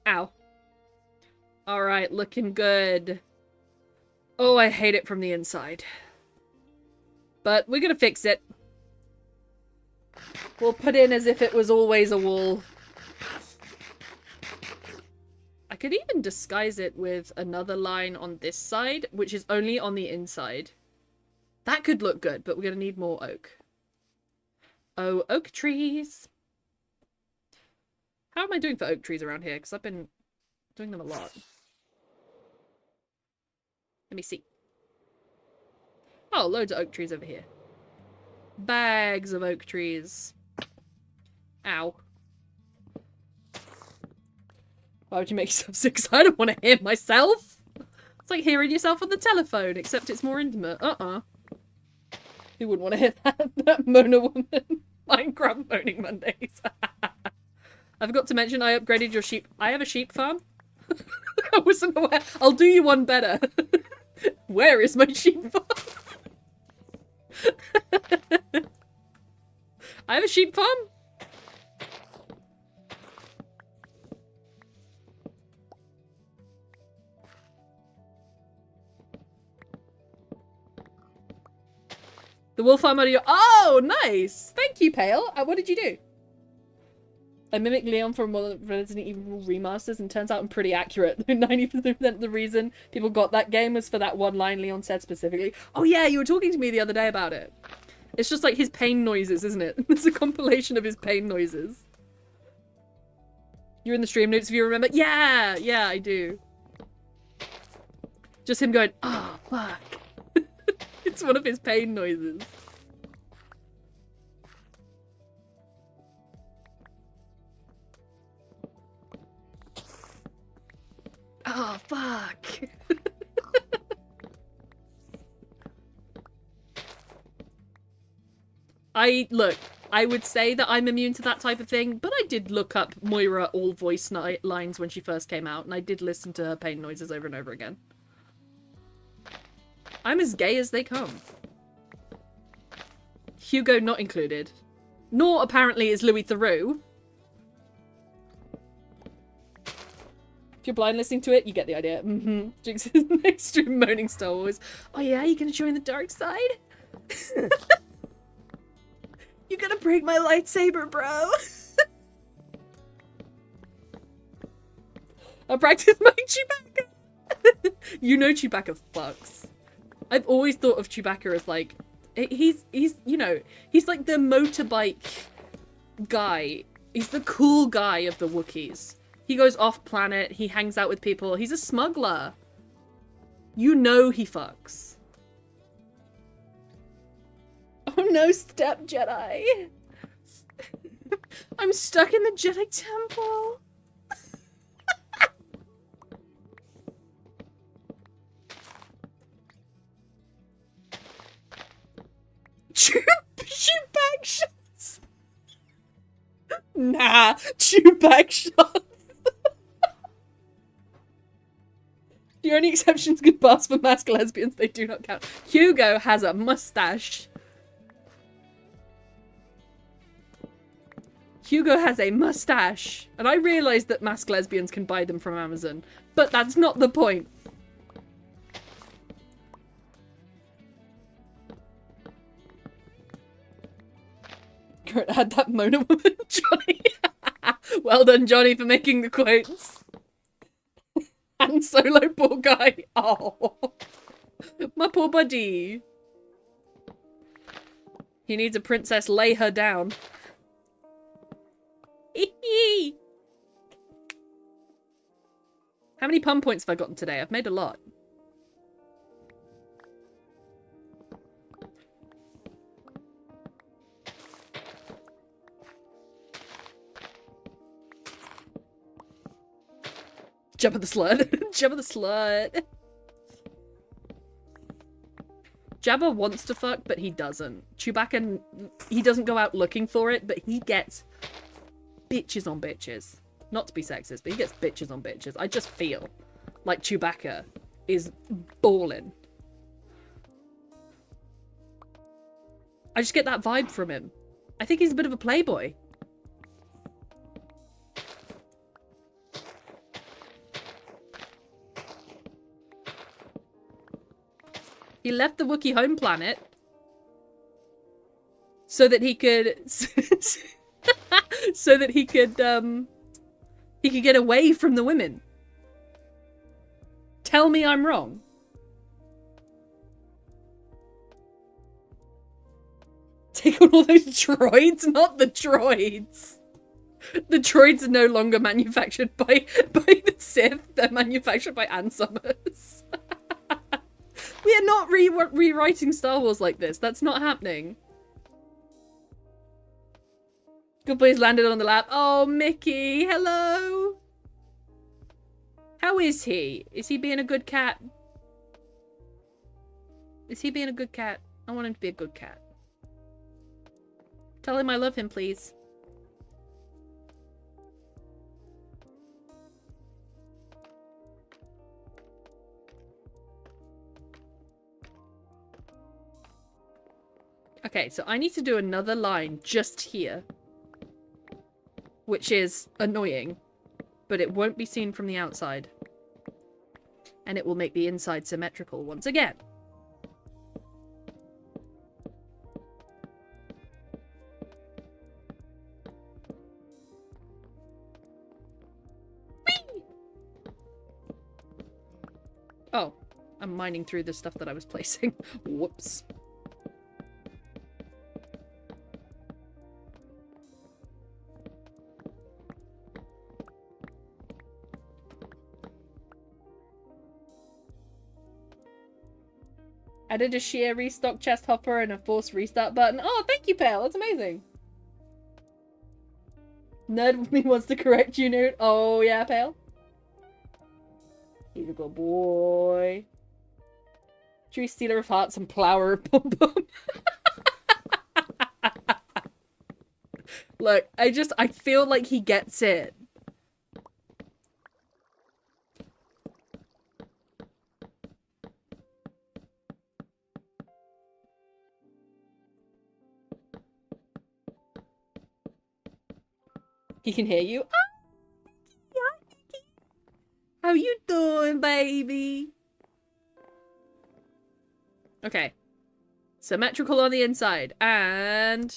Ow. Alright, looking good. Oh, I hate it from the inside. But we're gonna fix it. We'll put in as if it was always a wall. I could even disguise it with another line on this side, which is only on the inside. That could look good, but we're gonna need more oak. Oh, oak trees. How am I doing for oak trees around here? Because I've been doing them a lot. Let me see. Oh, loads of oak trees over here. Bags of oak trees. Ow. Why would you make yourself sick? 'Cause I don't want to hear myself. It's like hearing yourself on the telephone, except it's more intimate. Who wouldn't want to hear that? That Mona woman. Minecraft moaning Mondays. I forgot to mention I upgraded your sheep. I have a sheep farm. I wasn't aware. I'll do you one better. Where is my sheep farm? I have a sheep farm. The wolf farm audio. Oh, nice. Thank you, Pale. What did you do? I mimicked Leon from one of the Resident Evil remasters and turns out I'm pretty accurate. 90% of the reason people got that game was for that one line Leon said specifically. Oh yeah, you were talking to me the other day about it. It's just like his pain noises, isn't it? It's a compilation of his pain noises. You're in the stream notes if you remember. Yeah, yeah, I do. Just him going, oh, fuck. It's one of his pain noises. Oh, fuck. I would say that I'm immune to that type of thing, but I did look up Moira all voice lines when she first came out, and I did listen to her pain noises over and over again. I'm as gay as they come. Hugo not included. Nor apparently is Louis Theroux. If you're blind listening to it, you get the idea. Jinx is next to moaning Star Wars. Oh yeah, you gonna join the dark side? You gonna break my lightsaber, bro? I practice my Chewbacca. You know Chewbacca fucks. I've always thought of Chewbacca as like, he's you know, he's like the motorbike guy. He's the cool guy of the Wookiees. He goes off planet, he hangs out with people, he's a smuggler. You know he fucks. Oh no, step Jedi. I'm stuck in the Jedi Temple. Chew back shots. Nah, chew back shots. The only exceptions could pass for masked lesbians, they do not count. Hugo has a mustache. Hugo has a mustache. And I realize that masked lesbians can buy them from Amazon, but that's not the point. Kurt had that Mona woman, Johnny. Well done, Johnny, for making the quotes. And Solo, poor guy. Oh, my poor buddy. He needs a princess. Lay her down. How many pun points have I gotten today? I've made a lot. Jabba the Slut. Jabba the Slut. Jabba wants to fuck, but he doesn't. Chewbacca, he doesn't go out looking for it, but he gets bitches on bitches. Not to be sexist, but he gets bitches on bitches. I just feel like Chewbacca is ballin'. I just get that vibe from him. I think he's a bit of a playboy. He left the Wookiee home planet so that he could so that he could get away from the women. Tell me I'm wrong. Take on all those droids, not the droids. The droids are no longer manufactured by the Sith. They're manufactured by Ann Summers. We are not rewriting Star Wars like this. That's not happening. Good boy's landed on the lap. Oh, Mickey, hello. How is he? Is he being a good cat? Is he being a good cat? I want him to be a good cat. Tell him I love him, please. Okay, so I need to do another line just here. Which is annoying. But it won't be seen from the outside. And it will make the inside symmetrical once again. Whee! Oh, I'm mining through the stuff that I was placing. Whoops. Added a sheer restock chest hopper and a force restart button. Oh, thank you, Pale. That's amazing. Nerd with me wants to correct you, Nerd. Oh, yeah, Pale. He's a good boy. Tree Stealer of Hearts and Plower Bum Bum. Look, I feel like he gets it. He can hear you. Oh, how you doing, baby? Okay. Symmetrical on the inside and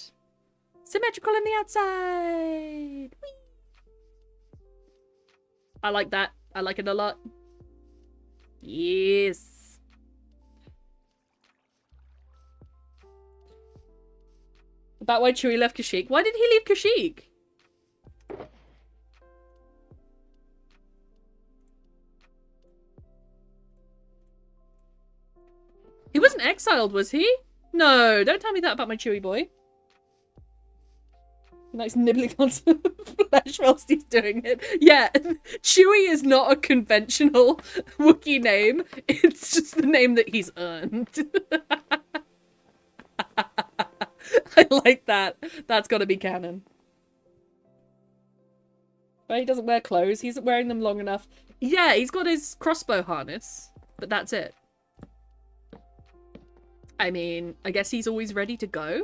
symmetrical on the outside. Whee! I like that. I like it a lot. Yes. About why Chewie left Kashyyyk. Why did he leave Kashyyyk? He wasn't exiled, was he? No, don't tell me that about my Chewie boy. He likes nibbling on some flesh whilst he's doing it. Yeah, Chewie is not a conventional Wookiee name. It's just the name that he's earned. I like that. That's gotta be canon. But he doesn't wear clothes. He isn't wearing them long enough. Yeah, he's got his crossbow harness. But that's it. I mean, I guess he's always ready to go.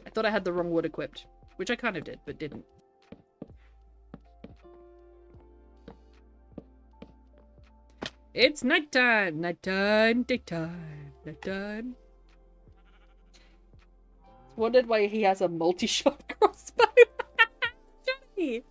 I thought I had the wrong wood equipped, which I kind of did, but didn't. It's nighttime, nighttime, daytime, nighttime. Wondered why he has a multi-shot crossbow. Johnny.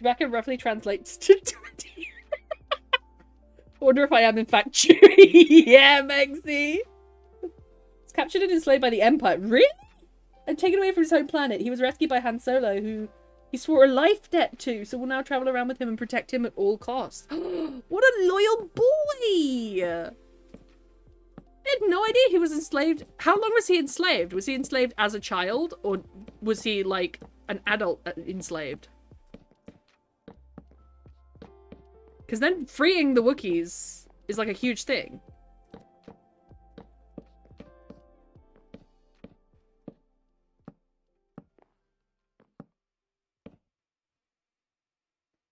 Chewbacca roughly translates to 20. Wonder if I am in fact Chewie. Yeah, Megzy. He's captured and enslaved by the Empire. Really? And taken away from his home planet. He was rescued by Han Solo, who he swore a life debt to, so will now travel around with him and protect him at all costs. What a loyal boy! I had no idea he was enslaved. How long was he enslaved? Was he enslaved as a child, or was he, like, an adult enslaved? Because then freeing the Wookiees is like a huge thing.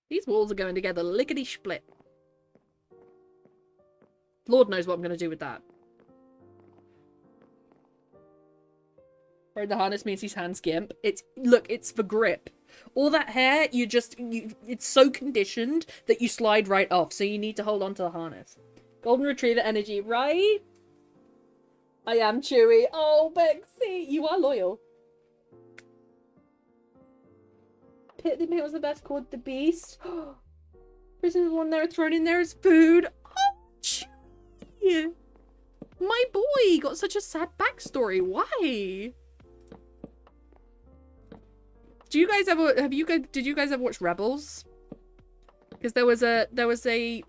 These walls are going together lickety-split. Lord knows what I'm going to do with that. Or the harness means he's hands gimp. Look, it's for grip. All that hair, it's so conditioned that you slide right off, so you need to hold on to the harness. Golden Retriever energy, right? I am Chewie. Oh, Bexy, you are loyal. Pit the Pit was the best called the Beast. Prisoners one there thrown in there as food. Oh, Chewie. Chewie got such a sad backstory. Why? Did you guys ever watch Rebels? Because there was a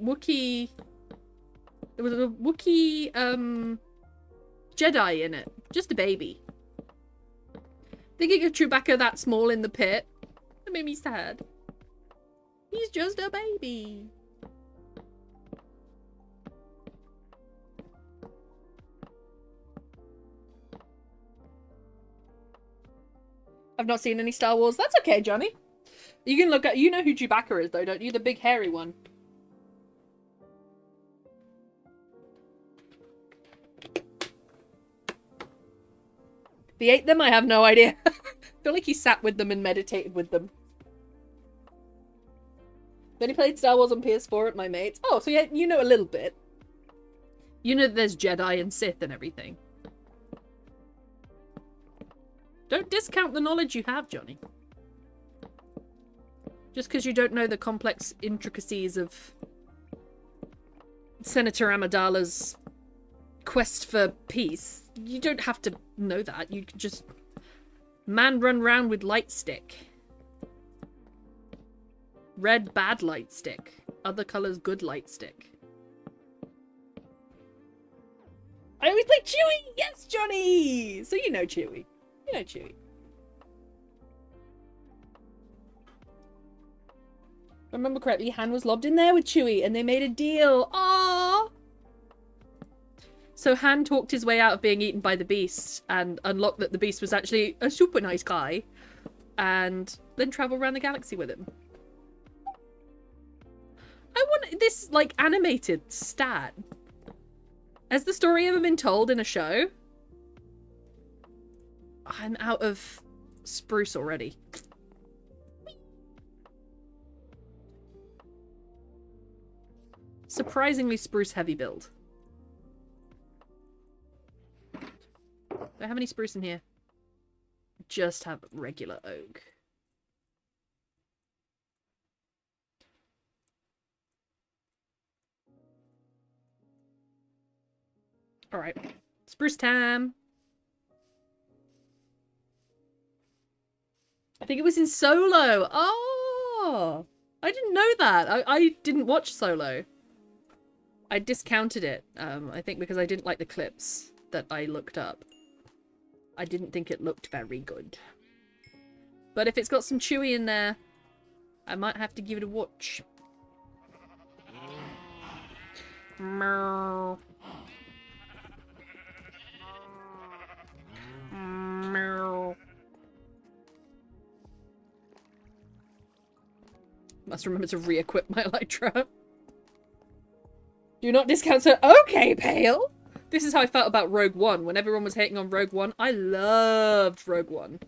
Wookiee Jedi in it. Just a baby. Thinking of Chewbacca that small in the pit, that made me sad. He's just a baby. I've not seen any Star Wars. That's okay, Johnny. You can look at... You know who Chewbacca is, though, don't you? The big hairy one. If he ate them, I have no idea. I feel like he sat with them and meditated with them. Then he played Star Wars on PS4 at my mate's. Oh, so yeah, you know a little bit. You know that there's Jedi and Sith and everything. Don't discount the knowledge you have, Johnny. Just because you don't know the complex intricacies of Senator Amidala's quest for peace, you don't have to know that. You can just... Man run round with light stick. Red, bad light stick. Other colours, good light stick. I always play Chewie! Yes, Johnny! So you know Chewie. You know Chewie. If I remember correctly, Han was lobbed in there with Chewie and they made a deal. Aww! So Han talked his way out of being eaten by the Beast and unlocked that the Beast was actually a super nice guy and then traveled around the galaxy with him. I want this, like, animated stat. Has the story ever been told in a show? I'm out of spruce already. Surprisingly spruce heavy build. Do I have any spruce in here? Just have regular oak. Alright. Spruce time! I think it was in Solo. Oh! I didn't know that. I didn't watch Solo. I discounted it. I think because I didn't like the clips that I looked up. I didn't think it looked very good. But if it's got some Chewie in there, I might have to give it a watch. Meow. Meow. Must remember to re-equip my Elytra. Do not discount her. Okay, Pale! This is how I felt about Rogue One. When everyone was hating on Rogue One, I loved Rogue One.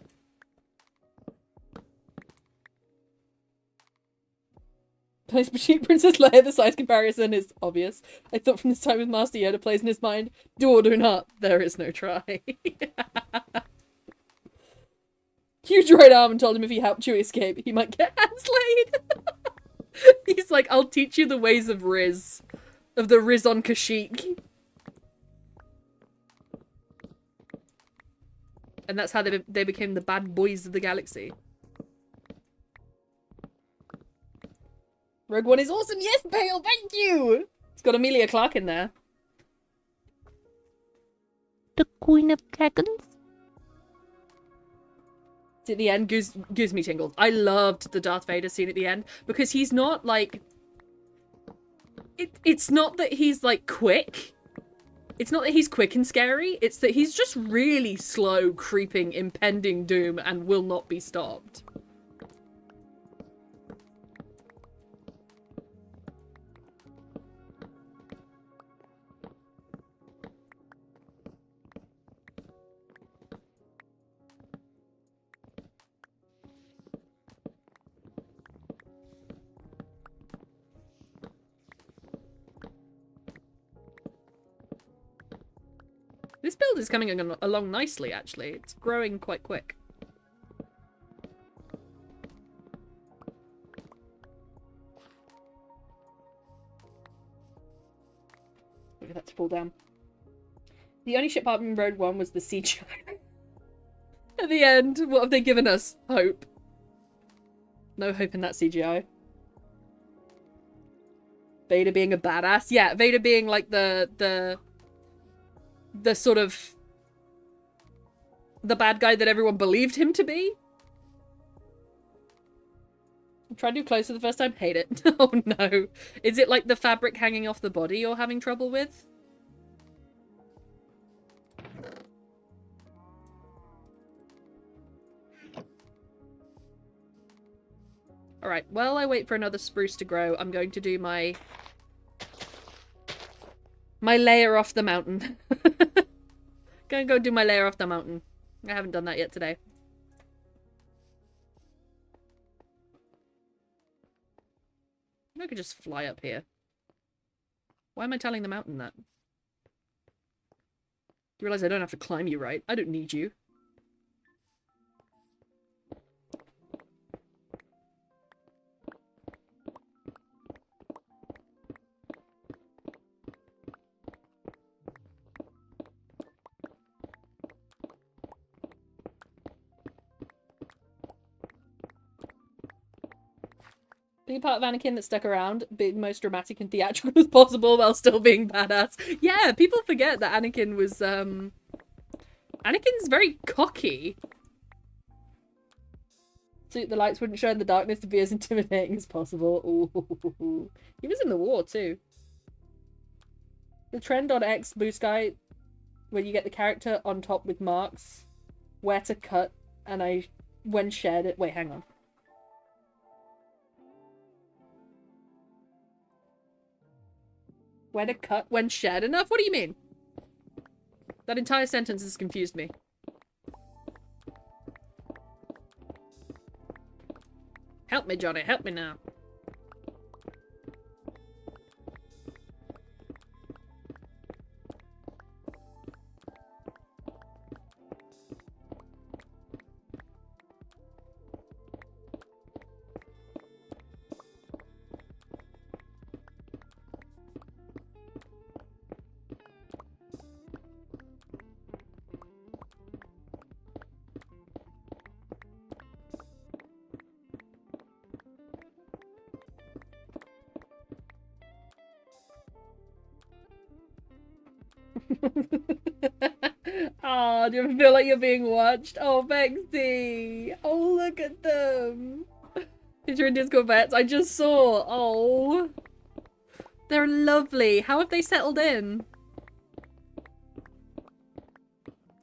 Princess Leia, the size comparison is obvious. I thought from this time with Master Yoda plays in his mind, do or do not, there is no try. Hugh droid arm and told him if he helped Chewie escape, he might get hand-slayed. He's like, I'll teach you the ways of Riz. Of the Riz on Kashyyyk. And that's how they became the bad boys of the galaxy. Rogue One is awesome! Yes, Pale! Thank you! It's got Emilia Clarke in there. The Queen of Dragons? At the end gives me tingles. I loved the Darth Vader scene at the end because he's not like... It's not that he's like quick. It's not that he's quick and scary. It's that he's just really slow, creeping, impending doom and will not be stopped. This build is coming along nicely, actually. It's growing quite quick. Look at that to fall down. The only shit part in Road 1 was the CGI. At the end, what have they given us? Hope. No hope in that CGI. Vader being a badass. Yeah, Vader being like the sort of the bad guy that everyone believed him to be. I'm trying to do close for the first time. Hate it. Oh no. Is it like the fabric hanging off the body you're having trouble with? Alright, while I wait for another spruce to grow, I'm going to do my layer off the mountain. Gonna go do my layer off the mountain. I haven't done that yet today. I could just fly up here. Why am I telling the mountain that? You realize I don't have to climb you, right? I don't need you. Being part of Anakin that stuck around, being most dramatic and theatrical as possible while still being badass. Yeah, people forget that Anakin was, Anakin's very cocky. So the lights wouldn't show in the darkness to be as intimidating as possible. Ooh. He was in the war, too. The trend on X Blue Sky, where you get the character on top with marks, where to cut, and when shared it... Wait, hang on. Where to cut when shared enough? What do you mean? That entire sentence has confused me. Help me, Johnny. Help me now. Oh, do you ever feel like you're being watched? Oh, Vexy. Oh, look at them. Did you in Discord Vets? I just saw. Oh. They're lovely. How have they settled in?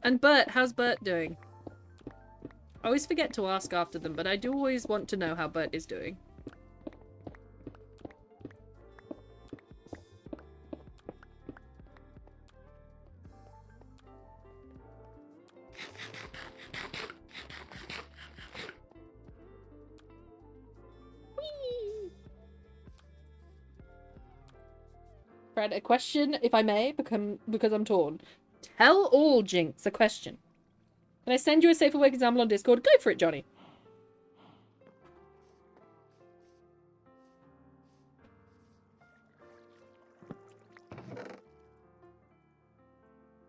And Bert, how's Bert doing? I always forget to ask after them, but I do always want to know how Bert is doing. Fred, a question, if I may, because I'm torn. Tell all Jinx a question. Can I send you a safer work example on Discord? Go for it, Johnny.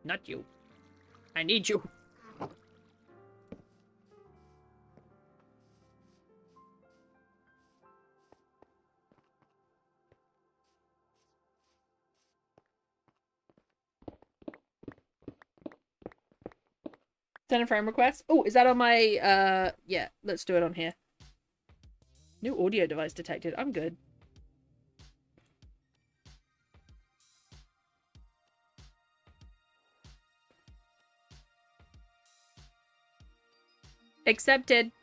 Not you. I need you. Send a friend request. Oh, is that on my, yeah, let's do it on here. New audio device detected. I'm good. Accepted.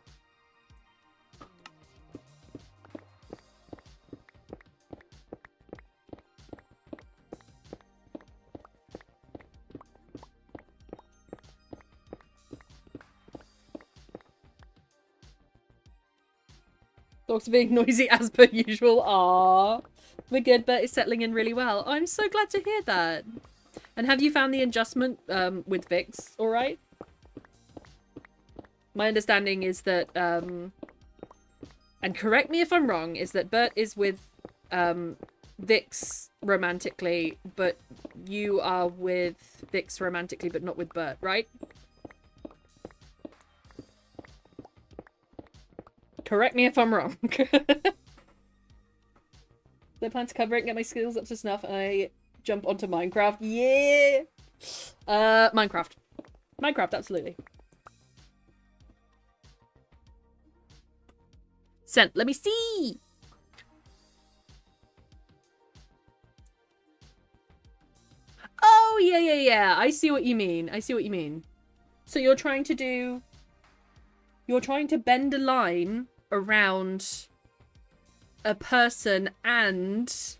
Dogs are being noisy as per usual. Aww. We're good, but it's settling in really well. I'm so glad to hear that. And have you found the adjustment with Vix alright? My understanding is that, and correct me if I'm wrong, is that Bert is with Vix romantically, but you are with Vix romantically, but not with Bert, right? Correct me if I'm wrong. I plan to cover it and get my skills up to snuff, and I jump onto Minecraft. Yeah! Minecraft. Minecraft, absolutely. Sent. Let me see! Oh, yeah. I see what you mean. I see what you mean. So you're trying to do... You're trying to bend a line around a person and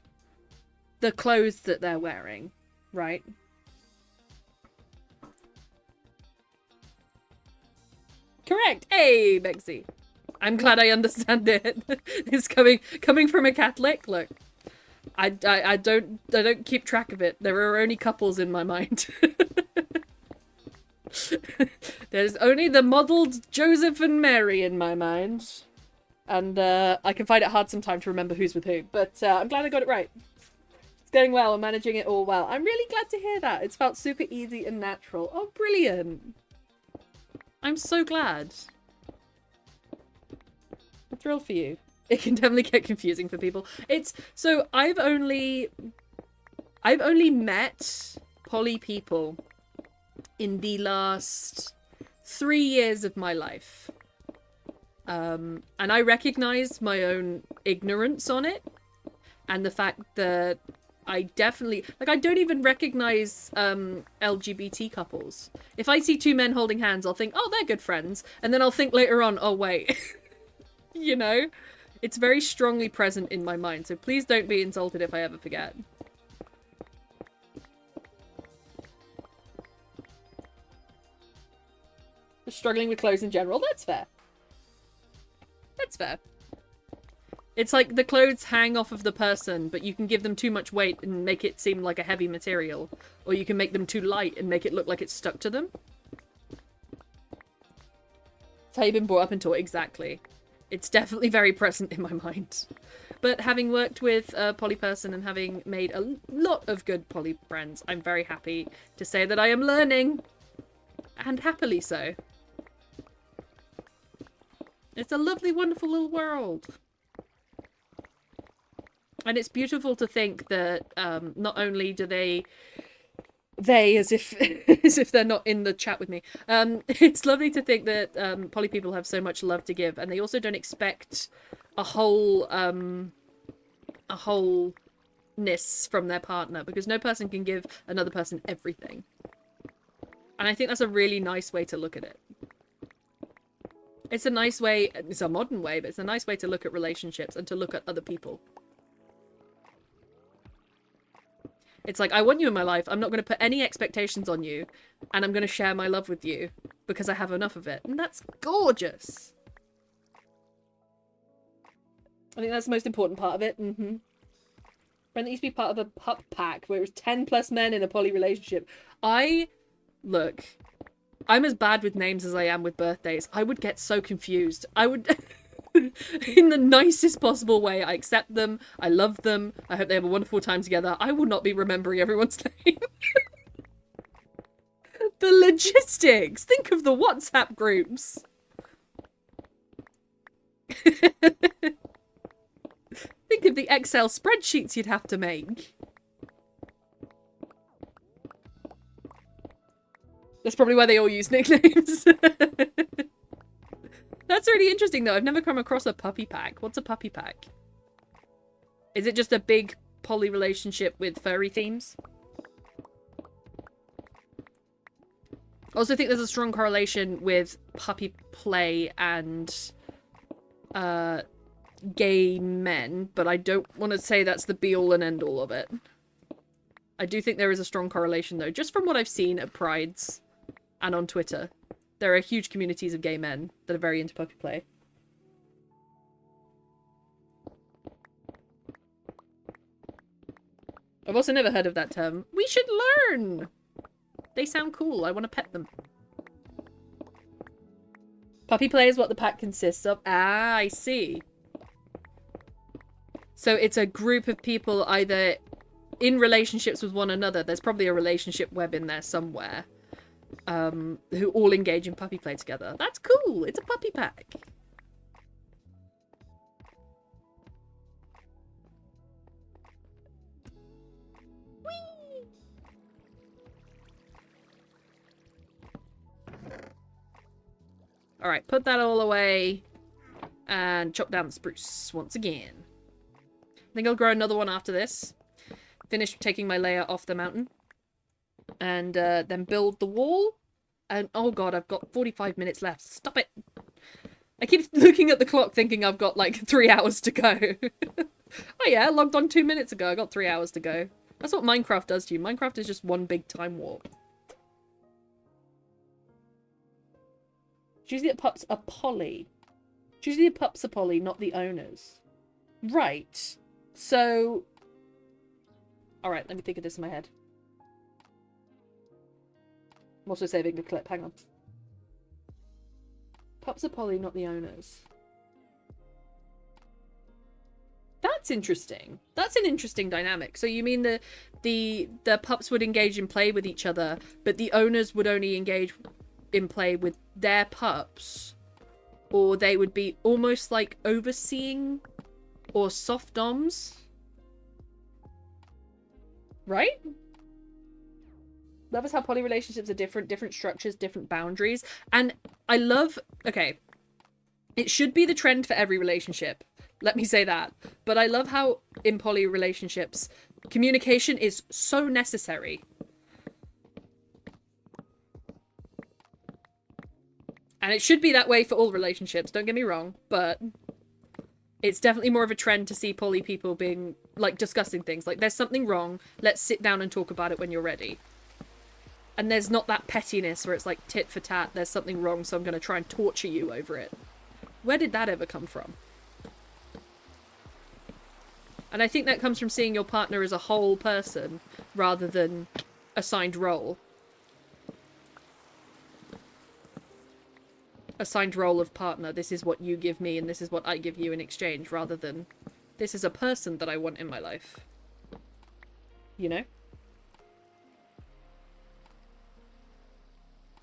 the clothes that they're wearing, right? Correct. Hey, Bexy. I'm glad I understand it. It's coming from a Catholic. Look, I don't keep track of it. There are only couples in my mind. There's only the modeled Joseph and Mary in my mind. And I can find it hard sometimes to remember who's with who. But I'm glad I got it right. It's going well. I'm managing it all well. I'm really glad to hear that. It's felt super easy and natural. Oh, brilliant. I'm so glad. I'm thrilled for you. It can definitely get confusing for people. So I've only met poly people in the last 3 years of my life. And I recognize my own ignorance on it. And the fact that I definitely... Like, I don't even recognize LGBT couples. If I see two men holding hands, I'll think, oh, they're good friends. And then I'll think later on, oh, wait. You know? It's very strongly present in my mind. So please don't be insulted if I ever forget. Just struggling with clothes in general. That's fair. That's fair. It's like the clothes hang off of the person, but you can give them too much weight and make it seem like a heavy material. Or you can make them too light and make it look like it's stuck to them. That's how you've been brought up and taught. Exactly. It's definitely very present in my mind. But having worked with a poly person and having made a lot of good poly friends, I'm very happy to say that I am learning. And happily so. It's a lovely, wonderful little world. And it's beautiful to think that not only do they as if as if they're not in the chat with me. It's lovely to think that poly people have so much love to give, and they also don't expect a wholeness from their partner, because no person can give another person everything. And I think that's a really nice way to look at it. It's a nice way, it's a modern way, but it's a nice way to look at relationships and to look at other people. It's like, I want you in my life. I'm not going to put any expectations on you. And I'm going to share my love with you because I have enough of it. And that's gorgeous. I think that's the most important part of it. Brenda used to be part of a pup pack where it was 10 plus men in a poly relationship. Look, I'm as bad with names as I am with birthdays. I would get so confused. I would... In the nicest possible way. I accept them. I love them. I hope they have a wonderful time together. I will not be remembering everyone's name. The logistics. Think of the WhatsApp groups. Think of the Excel spreadsheets you'd have to make. That's probably why they all use nicknames. That's really interesting, though. I've never come across a puppy pack. What's a puppy pack? Is it just a big poly relationship with furry themes? I also think there's a strong correlation with puppy play and gay men, but I don't want to say that's the be-all and end-all of it. I do think there is a strong correlation, though, just from what I've seen at Prides and on Twitter. There are huge communities of gay men that are very into puppy play. I've also never heard of that term. We should learn! They sound cool. I want to pet them. Puppy play is what the pack consists of. Ah, I see. So it's a group of people either in relationships with one another. There's probably a relationship web in there somewhere. Who all engage in puppy play together. That's cool. It's a puppy pack. Whee! All right, put that all away and chop down the spruce once again. I think I'll grow another one after this. Finish taking my layer off the mountain. And then build the wall. And oh god, I've got 45 minutes left. Stop it! I keep looking at the clock thinking I've got like 3 hours to go. Oh yeah, I logged on 2 minutes ago. I got 3 hours to go. That's what Minecraft does to you. Minecraft is just one big time warp. It's usually the pups are poly. It's usually the pups are poly, not the owners. Right. So... Alright, let me think of this in my head. I'm also saving the clip. Hang on. Pups are poly, not the owners. That's interesting. That's an interesting dynamic. So you mean the pups would engage in play with each other, but the owners would only engage in play with their pups, or they would be almost like overseeing or soft doms, right? Love is how poly relationships are different structures, different boundaries. And I love, okay, it should be the trend for every relationship. Let me say that. But I love how in poly relationships, communication is so necessary. And it should be that way for all relationships, don't get me wrong, but it's definitely more of a trend to see poly people being, like, discussing things. Like, there's something wrong, let's sit down and talk about it when you're ready. And there's not that pettiness where it's like tit for tat, there's something wrong, so I'm going to try and torture you over it. Where did that ever come from? And I think that comes from seeing your partner as a whole person rather than assigned role. Assigned role of partner. This is what you give me and this is what I give you in exchange, rather than this is a person that I want in my life. You know?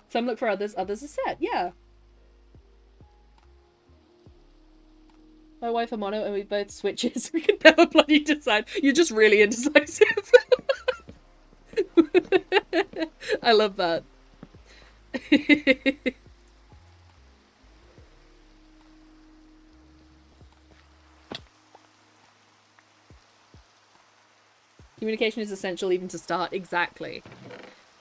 Some look for others, others are set. Yeah. My wife are mono and we both switches. We can never bloody decide. You're just really indecisive. I love that. Communication is essential even to start. Exactly.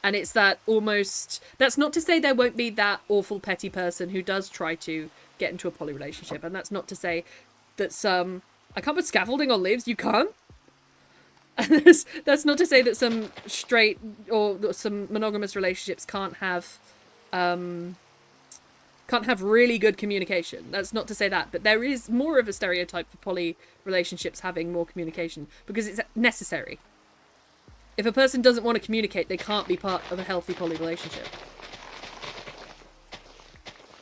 And it's that almost... That's not to say there won't be that awful petty person who does try to get into a poly relationship. And that's not to say that some... I can't put scaffolding on leaves. You can't? And that's not to say that some straight or some monogamous relationships can't have really good communication. That's not to say that. But there is more of a stereotype for poly relationships having more communication because it's necessary. If a person doesn't want to communicate, they can't be part of a healthy poly relationship.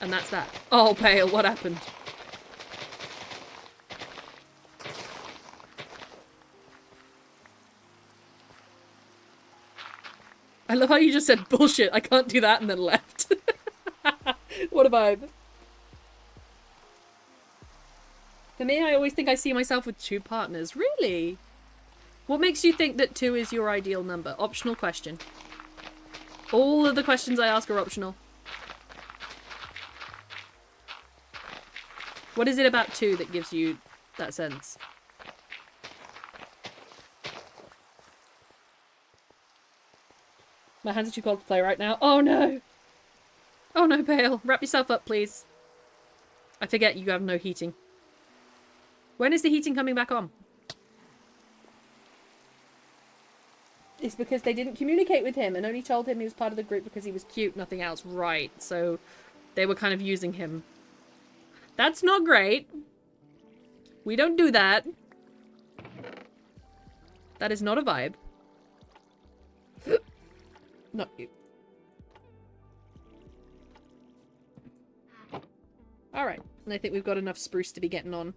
And that's that. Oh, Pale, what happened? I love how you just said, bullshit, I can't do that, and then left. What a vibe. For me, I always think I see myself with 2 partners. Really? What makes you think that 2 is your ideal number? Optional question. All of the questions I ask are optional. What is it about 2 that gives you that sense? My hands are too cold to play right now. Oh no! Oh no, Pale. Wrap yourself up, please. I forget you have no heating. When is the heating coming back on? It's because they didn't communicate with him and only told him he was part of the group because he was cute, nothing else. Right, so they were kind of using him. That's not great. We don't do that. That is not a vibe. Not you. Alright, and I think we've got enough spruce to be getting on.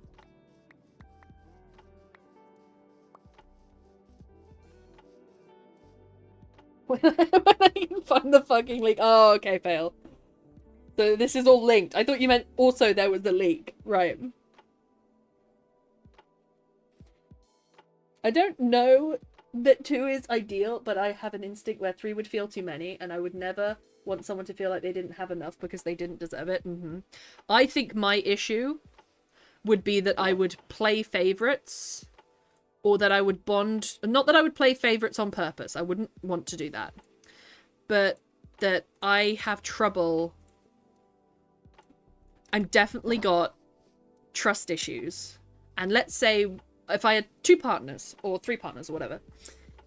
When I can find the fucking leak. Oh, okay, fail. So this is all linked. I thought you meant also there was the leak. Right. I don't know that 2 is ideal, but I have an instinct where 3 would feel too many, and I would never want someone to feel like they didn't have enough because they didn't deserve it. I think my issue would be that I would play favorites, or that I would bond. Not that I would play favorites on purpose. I wouldn't want to do that. But that I have trouble. I've definitely got trust issues. And let's say if I had 2 partners or 3 partners or whatever,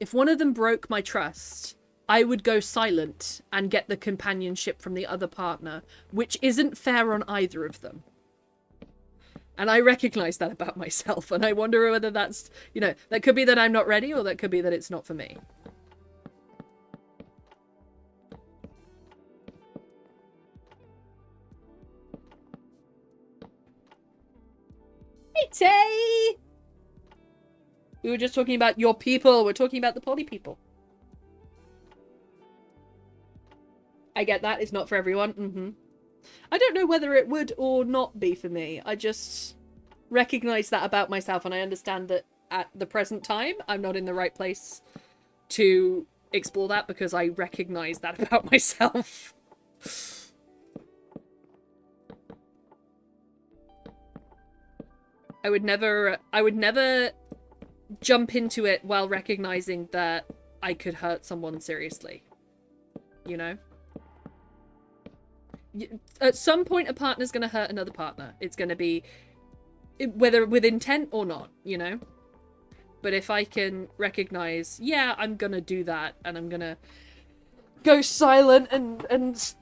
if one of them broke my trust, I would go silent and get the companionship from the other partner, which isn't fair on either of them. And I recognize that about myself, and I wonder whether that's, you know, that could be that I'm not ready, or that could be that it's not for me. Hey, Tay! We were just talking about your people. We're talking about the poly people. I get that. It's not for everyone. I don't know whether it would or not be for me. I just recognize that about myself, and I understand that at the present time, I'm not in the right place to explore that because I recognize that about myself. I would never jump into it while recognizing that I could hurt someone seriously. You know? At some point, a partner's going to hurt another partner. It's going to be, whether with intent or not, you know? But if I can recognize, yeah, I'm going to do that, and I'm going to go silent and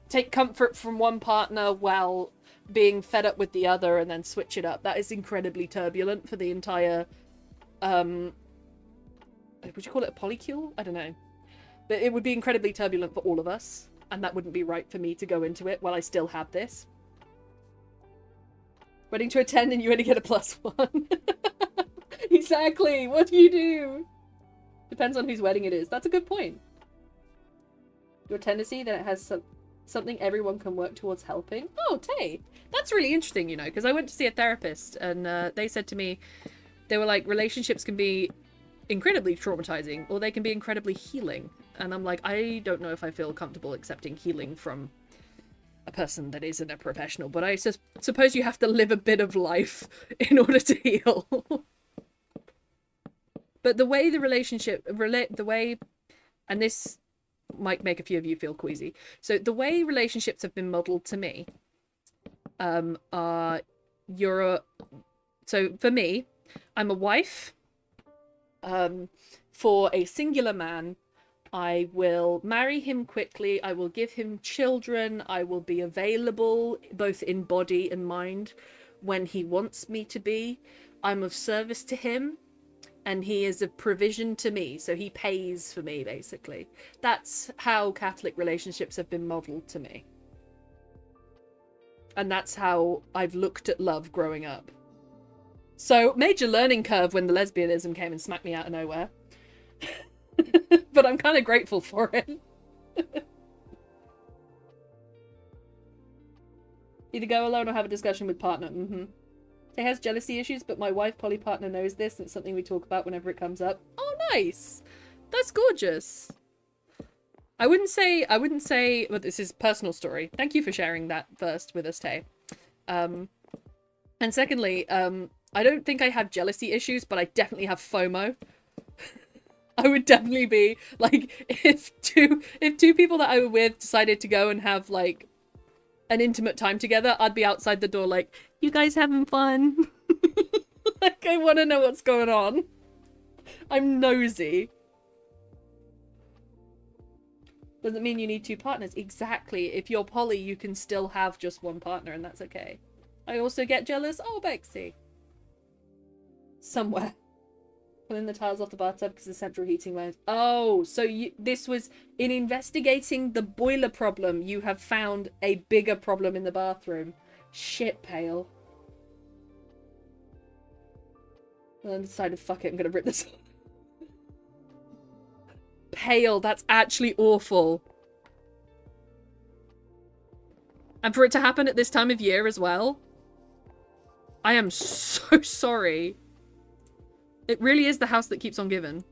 take comfort from one partner while being fed up with the other, and then switch it up. That is incredibly turbulent for the entire, would you call it a polycule? I don't know. But it would be incredibly turbulent for all of us, and that wouldn't be right for me to go into it while I still have this. Wedding to attend and you only get a +1. Exactly! What do you do? Depends on whose wedding it is. That's a good point. Your tendency, then it has something everyone can work towards helping. Oh, Tay! That's really interesting, you know, because I went to see a therapist, and they said to me, they were like, relationships can be incredibly traumatizing, or they can be incredibly healing. And I'm like, I don't know if I feel comfortable accepting healing from a person that isn't a professional, but I suppose you have to live a bit of life in order to heal. But the way the relationship, the way, and this might make a few of you feel queasy. So the way relationships have been modeled to me, so for me, I'm a wife, for a singular man. I will marry him quickly, I will give him children, I will be available, both in body and mind, when he wants me to be. I'm of service to him, and he is a provision to me, so he pays for me, basically. That's how Catholic relationships have been modelled to me. And that's how I've looked at love growing up. So, major learning curve when the lesbianism came and smacked me out of nowhere. But I'm kind of grateful for it. Either go alone or have a discussion with partner. He has jealousy issues, but my wife poly partner knows this, and it's something we talk about whenever it comes up. Oh, nice! That's gorgeous. I wouldn't say, but this is a personal story. Thank you for sharing that first with us, Tay. And secondly, I don't think I have jealousy issues, but I definitely have FOMO. I would definitely be, like, if two people that I were with decided to go and have, like, an intimate time together, I'd be outside the door like, you guys having fun? Like, I want to know what's going on. I'm nosy. Doesn't mean you need 2 partners. Exactly. If you're poly, you can still have just one partner, and that's okay. I also get jealous. Oh, Bexy. Somewhere. Pulling the tiles off the bathtub because the central heating went. Oh, so this was in investigating the boiler problem. You have found a bigger problem in the bathroom. Shit, Pale. And then decided, fuck it, I'm gonna rip this off. Pale, that's actually awful. And for it to happen at this time of year as well. I am so sorry. It really is the house that keeps on giving.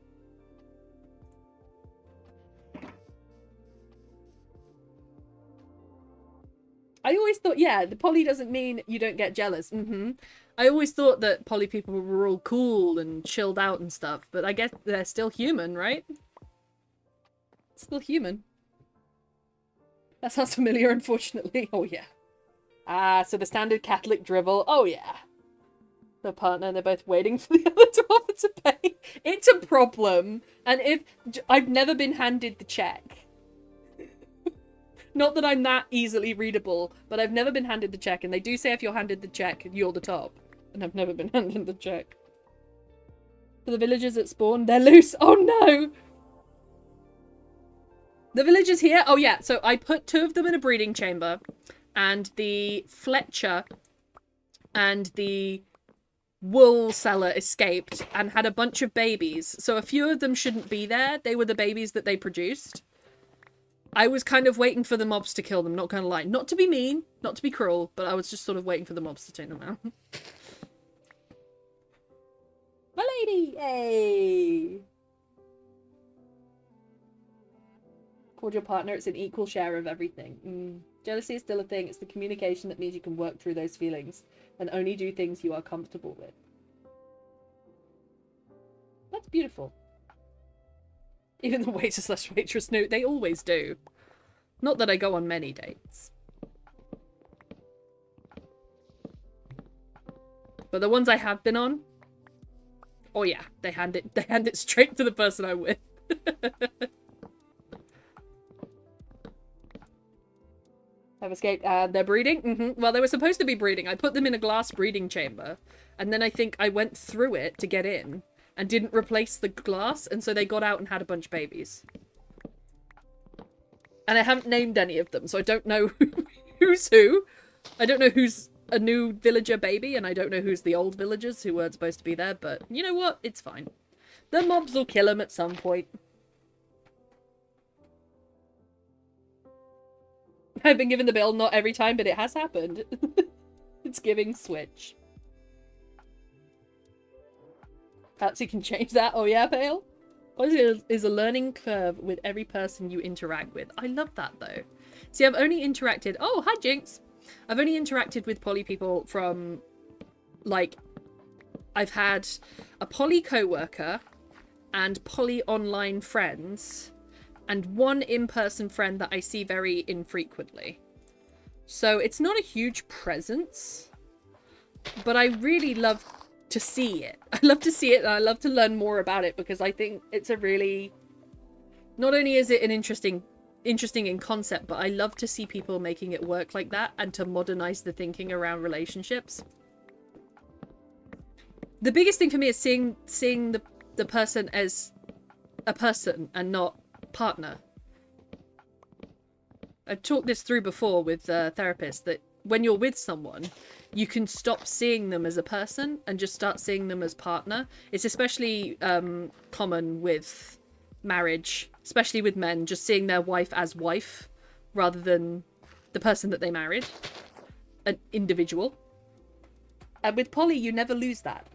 I always thought, yeah, the poly doesn't mean you don't get jealous. I always thought that poly people were all cool and chilled out and stuff, but I guess they're still human, right? Still human. That sounds familiar, unfortunately. Oh, yeah. Ah, so the standard Catholic drivel. Oh, yeah. The partner, they're both waiting for the other to offer to pay. It's a problem. And if... I've never been handed the check. Not that I'm that easily readable, but I've never been handed the check. And they do say if you're handed the check, you're the top. And I've never been handed the check. For the villagers at spawn, they're loose. Oh, no! The villagers here? Oh, yeah. So I put 2 of them in a breeding chamber. And the Fletcher and the wool seller escaped and had a bunch of babies. So a few of them shouldn't be there. They were the babies that they produced. I was kind of waiting for the mobs to kill them, not gonna lie. Not to be mean, not to be cruel, but I was just sort of waiting for the mobs to take them out. My lady! Hey! Towards your partner, it's an equal share of everything. Jealousy is still a thing. It's the communication that means you can work through those feelings and only do things you are comfortable with. That's beautiful. Even the waiter/waitress knew. They always do. Not that I go on many dates. But the ones I have been on, oh yeah, they hand it straight to the person I'm with. Have escaped. They're breeding? Well, they were supposed to be breeding. I put them in a glass breeding chamber. And then I think I went through it to get in. And didn't replace the glass. And so they got out and had a bunch of babies. And I haven't named any of them. So I don't know who's who. I don't know who's a new villager baby. And I don't know who's the old villagers who weren't supposed to be there. But you know what? It's fine. The mobs will kill them at some point. I've been given the bill, not every time, but it has happened. It's giving switch. Perhaps you can change that. Oh yeah, Pale? Honestly, is a learning curve with every person you interact with. I love that, though. See, I've only interacted... Oh, hi, Jinx! I've only interacted with poly people from, like... I've had a poly co-worker and poly online friends... and one in-person friend that I see very infrequently. So it's not a huge presence, but I really love to see it. I love to see it, and I love to learn more about it, because I think it's a really... Not only is it an interesting in concept, but I love to see people making it work like that, and to modernize the thinking around relationships. The biggest thing for me is seeing the person as a person, and not partner. I've talked this through before with a therapist, that when you're with someone, you can stop seeing them as a person and just start seeing them as partner. It's especially common with marriage, especially with men, just seeing their wife as wife rather than the person that they married, an individual. And with poly, you never lose that.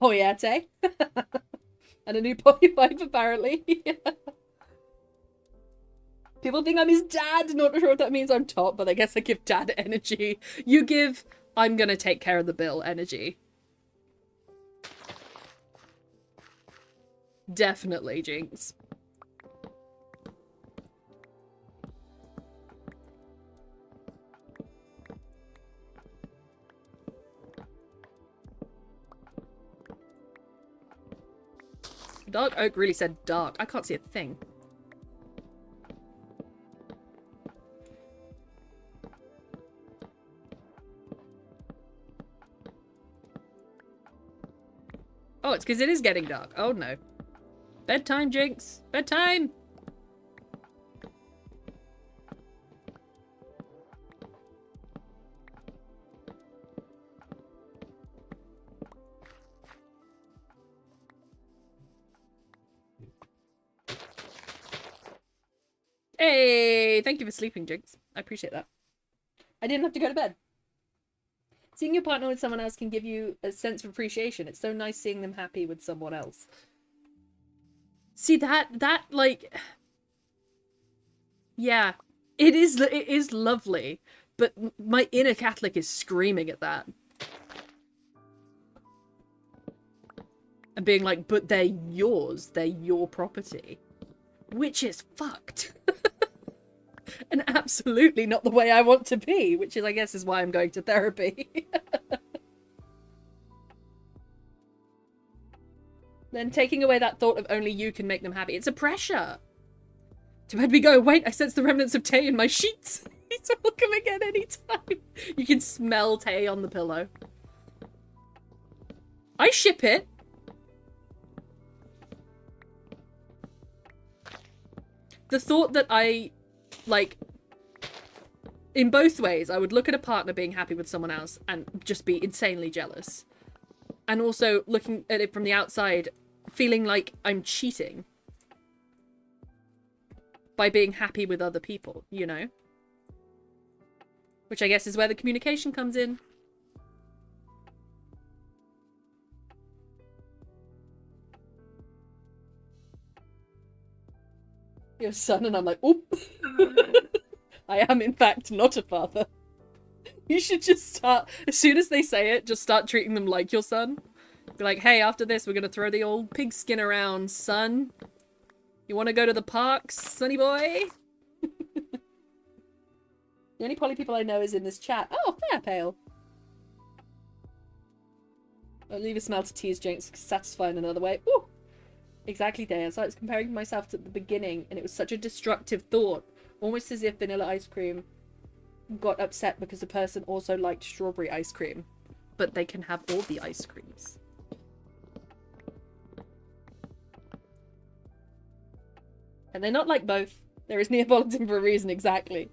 Oh yeah, Tay? And a new poly wife, apparently. People think I'm his dad. Not sure if that means I'm top, but I guess I give dad energy. You give, I'm gonna take care of the bill energy. Definitely, Jinx. Dark Oak really said dark. I can't see a thing. Oh, it's because it is getting dark. Oh, no. Bedtime, Jinx. Bedtime! Hey, thank you for sleeping, Jinx. I appreciate that. I didn't have to go to bed. Seeing your partner with someone else can give you a sense of appreciation. It's so nice seeing them happy with someone else. See, that like... Yeah, it is lovely, but my inner Catholic is screaming at that. And being like, but they're yours, they're your property. Which is fucked. And absolutely not the way I want to be, which is, I guess, is why I'm going to therapy. Then taking away that thought of only you can make them happy. It's a pressure. To bed we go. Wait, I sense the remnants of Tay in my sheets. He's welcome again anytime. You can smell Tay on the pillow. I ship it. The thought that I, like, in both ways, I would look at a partner being happy with someone else and just be insanely jealous. And also looking at it from the outside, feeling like I'm cheating by being happy with other people, you know? Which I guess is where the communication comes in. Your son, and I'm like, oop. I am, in fact, not a father. You should just start, as soon as they say it, just start treating them like your son. Be like, hey, after this, we're gonna throw the old pigskin around, son. You wanna go to the parks, sonny boy? The only poly people I know is in this chat. Oh, fair, Pale. I'll leave a smell to tease Jinx, satisfying another way. Ooh! Exactly, Dea. So I was comparing myself to the beginning, and it was such a destructive thought. Almost as if vanilla ice cream got upset because the person also liked strawberry ice cream. But they can have all the ice creams. And they're not like both. There is Neapolitan for a reason, exactly.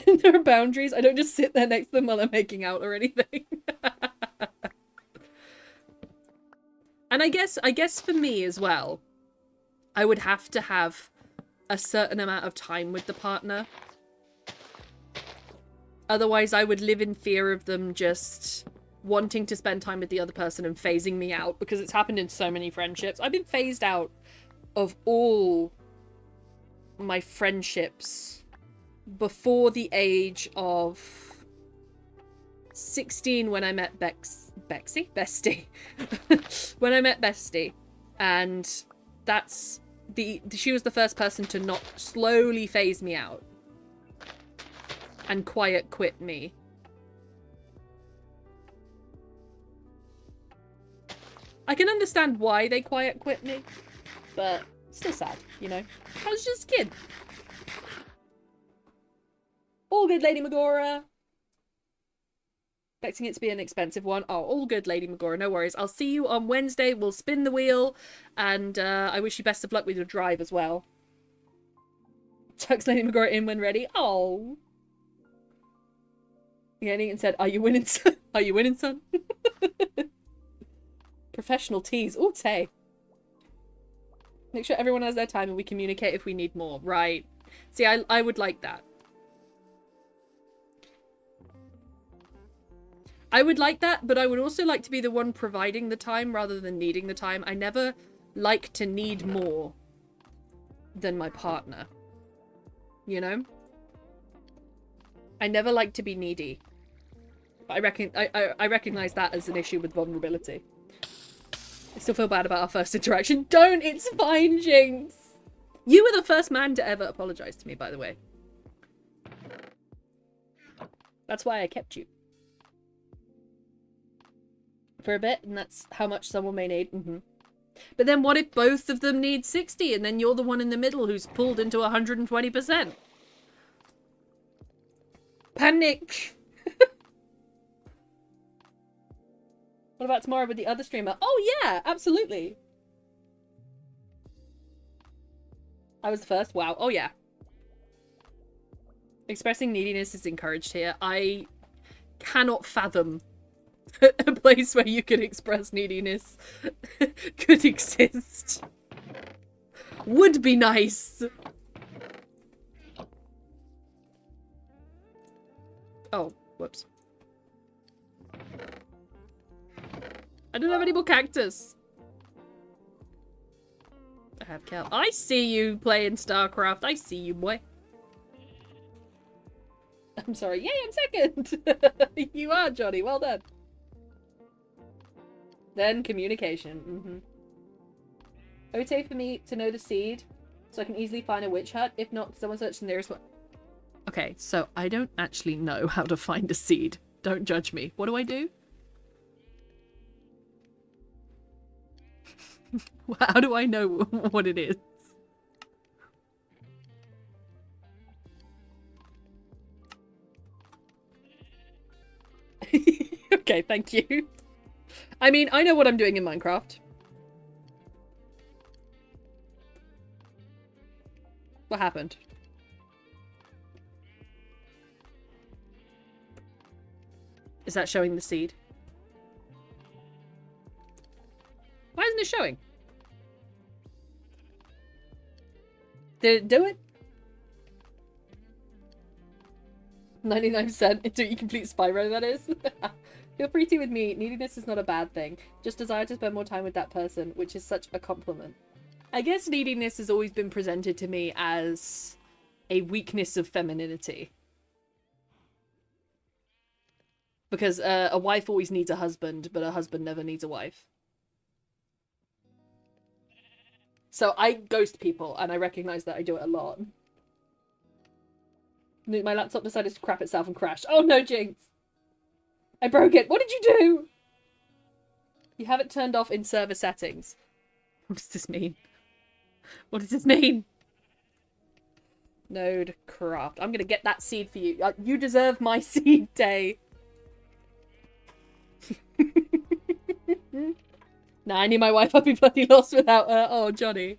And there are boundaries. I don't just sit there next to them while they're making out or anything. And I guess for me as well, I would have to have a certain amount of time with the partner. Otherwise, I would live in fear of them just wanting to spend time with the other person and phasing me out, because it's happened in so many friendships. I've been phased out of all my friendships before the age of 16 when I met Bestie. When I met Bestie. And that's she was the first person to not slowly phase me out and quiet quit me. I can understand why they quiet quit me, but still sad, you know? I was just a kid. All good, Lady Megora. Expecting it to be an expensive one. Oh, all good, Lady Megora. No worries. I'll see you on Wednesday. We'll spin the wheel. And I wish you best of luck with your drive as well. Chucks Lady Megora in when ready. Oh. Yeah, and said, are you winning, son? Are you winning, son? Professional tease. Ooh, Tay. Make sure everyone has their time and we communicate if we need more. Right. See, I would like that. I would like that, but I would also like to be the one providing the time rather than needing the time. I never like to need more than my partner. You know? I never like to be needy. I recognize that as an issue with vulnerability. I still feel bad about our first interaction. Don't! It's fine, Jinx! You were the first man to ever apologize to me, by the way. That's why I kept you. For a bit, and that's how much someone may need. But then what if both of them need 60 and then you're the one in the middle who's pulled into 120%? Panic! What about tomorrow with the other streamer? Oh yeah, absolutely. I was the first? Wow. Oh yeah. Expressing neediness is encouraged here. I cannot fathom a place where you could express neediness could exist. Would be nice. Oh, whoops. I don't have any more cactus. I have Cal. I see you playing StarCraft. I see you, boy. I'm sorry. Yay, I'm second. You are, Johnny. Well done. Then communication. It would take for me to know the seed so I can easily find a witch hut. If not, someone search the nearest one. Okay, so I don't actually know how to find a seed. Don't judge me. What do I do? How do I know what it is? Okay, thank you. I mean, I know what I'm doing in Minecraft. What happened? Is that showing the seed? Why isn't it showing? Did it do it? 99% until you complete Spyro, that is. Feel free to with me. Neediness is not a bad thing. Just desire to spend more time with that person, which is such a compliment. I guess neediness has always been presented to me as a weakness of femininity. Because a wife always needs a husband, but a husband never needs a wife. So I ghost people, and I recognize that I do it a lot. My laptop decided to crap itself and crashed. Oh no, Jinx! I broke it. What did you do? You have it turned off in server settings. What does this mean? What does this mean? Node craft. I'm gonna get that seed for you. You deserve my seed day. Nah, I need my wife. I'd be bloody lost without her. Oh, Johnny.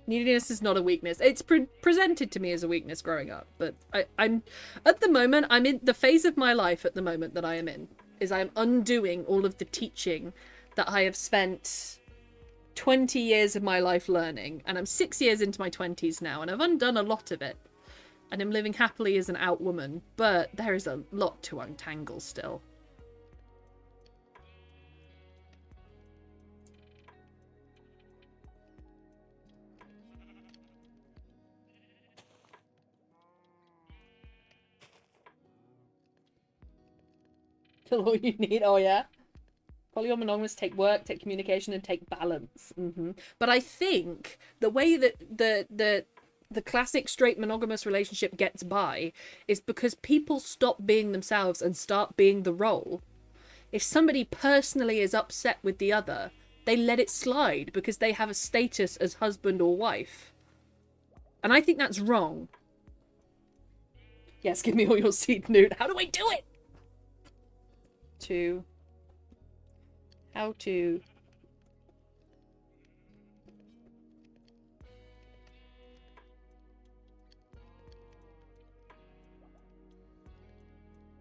Neediness is not a weakness. It's presented to me as a weakness growing up, but I'm at the moment, I'm in the phase of my life at the moment that I am in, is I'm undoing all of the teaching that I have spent 20 years of my life learning, and I'm 6 years into my 20s now, and I've undone a lot of it, and I'm living happily as an out woman, but there is a lot to untangle still. Kill all you need. Oh yeah. Polygon monogamous take work, take communication, and take balance. But I think the way that the classic straight monogamous relationship gets by is because people stop being themselves and start being the role. If somebody personally is upset with the other, they let it slide because they have a status as husband or wife. And I think that's wrong. Yes, give me all your seed, Newt. How do I do it? How to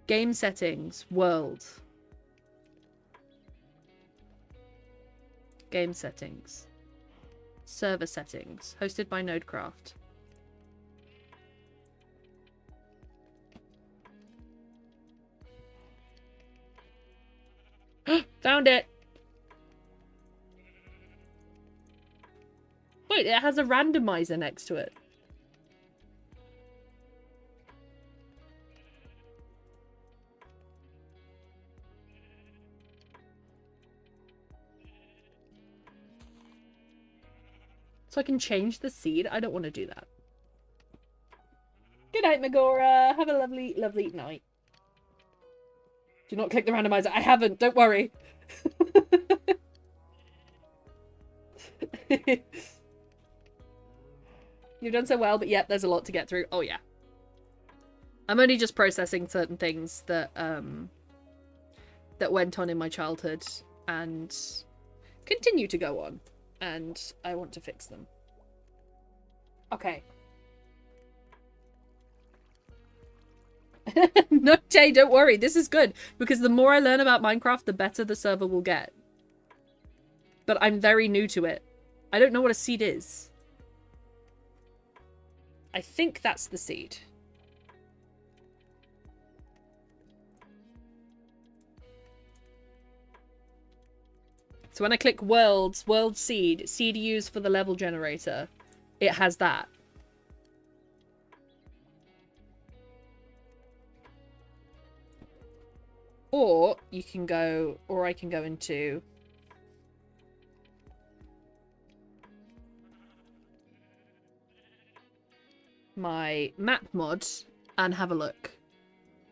game settings, world, game settings, server settings, hosted by Nodecraft. Found it! Wait, it has a randomizer next to it. So I can change the seed? I don't want to do that. Good night, Megora. Have a lovely, lovely night. Do not click the randomizer. I haven't. Don't worry. You've done so well, but yep, there's a lot to get through. Oh, yeah. I'm only just processing certain things that that went on in my childhood and continue to go on. And I want to fix them. Okay. No, Jay, don't worry. This is good. Because the more I learn about Minecraft, the better the server will get. But I'm very new to it. I don't know what a seed is. I think that's the seed. So when I click world seed, seed used for the level generator, it has that. Or you can go, or I can go into my map mod and have a look.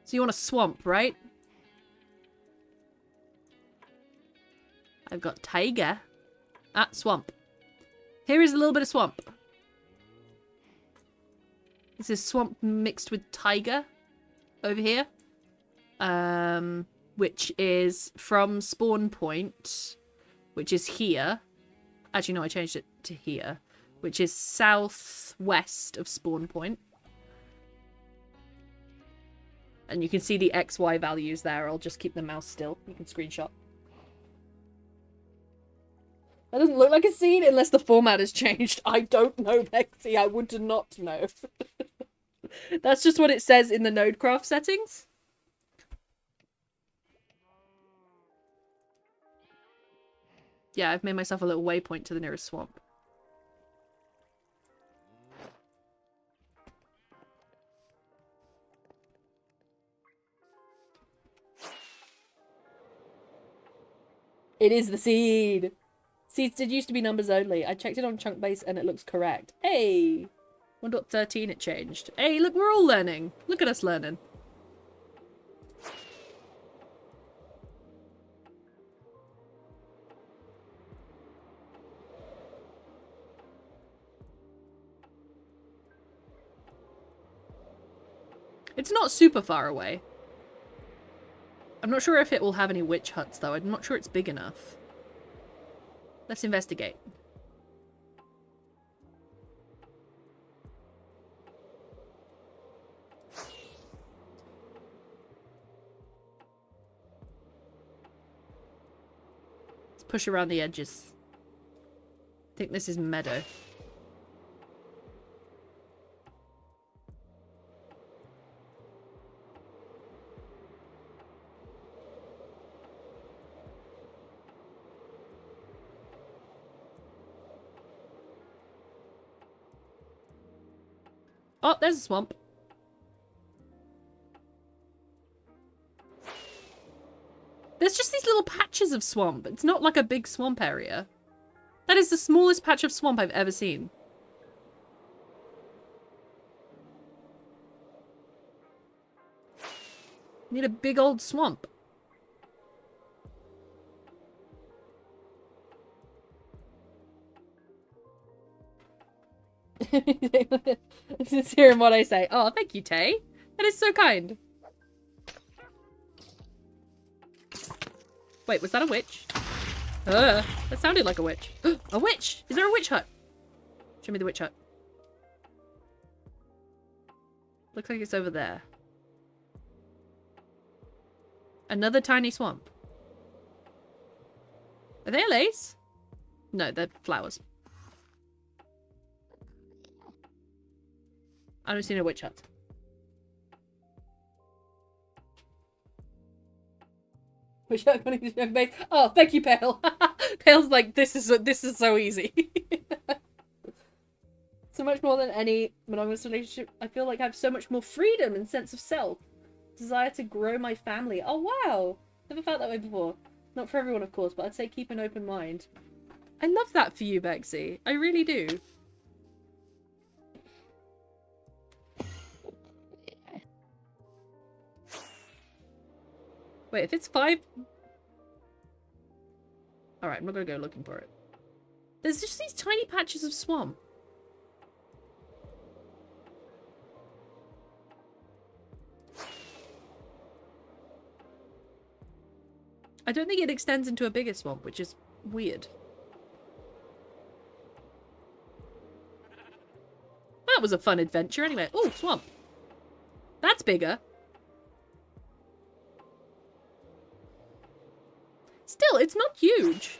So you want a swamp, right? I've got taiga. Ah, swamp. Here is a little bit of swamp. This is swamp mixed with taiga over here. Which is from spawn point, which is here. Actually, no, I changed it to here, which is southwest of spawn point. And you can see the XY values there. I'll just keep the mouse still. You can screenshot. That doesn't look like a seed unless the format has changed. I don't know, Bexy. I would not know. That's just what it says in the Nodecraft settings. Yeah, I've made myself a little waypoint to the nearest swamp. It is the seed! Seeds did used to be numbers only. I checked it on Chunkbase and it looks correct. Hey! 1.13 it changed. Hey, look, we're all learning. Look at us learning. It's not super far away. I'm not sure if it will have any witch huts, though. I'm not sure it's big enough. Let's investigate. Let's push around the edges. I think this is meadow. Oh, there's a swamp. There's just these little patches of swamp. It's not like a big swamp area. That is the smallest patch of swamp I've ever seen. Need a big old swamp. Just hearing what I say. Oh, thank you, Tay. That is so kind. Wait, was that a witch? That sounded like a witch. A witch! Is there a witch hut? Show me the witch hut. Looks like it's over there. Another tiny swamp. Are they a lace? No, they're flowers. I don't see no witch hut. Witch hut according to young base. Oh, thank you, Pale. Pale's like, this is so easy. So much more than any monogamous relationship, I feel like I have so much more freedom and sense of self. Desire to grow my family. Oh, wow. Never felt that way before. Not for everyone, of course, but I'd say keep an open mind. I love that for you, Bexy. I really do. Wait, if it's 5... Alright, I'm not gonna go looking for it. There's just these tiny patches of swamp. I don't think it extends into a bigger swamp, which is weird. That was a fun adventure anyway. Oh, swamp. That's bigger. Still, it's not huge.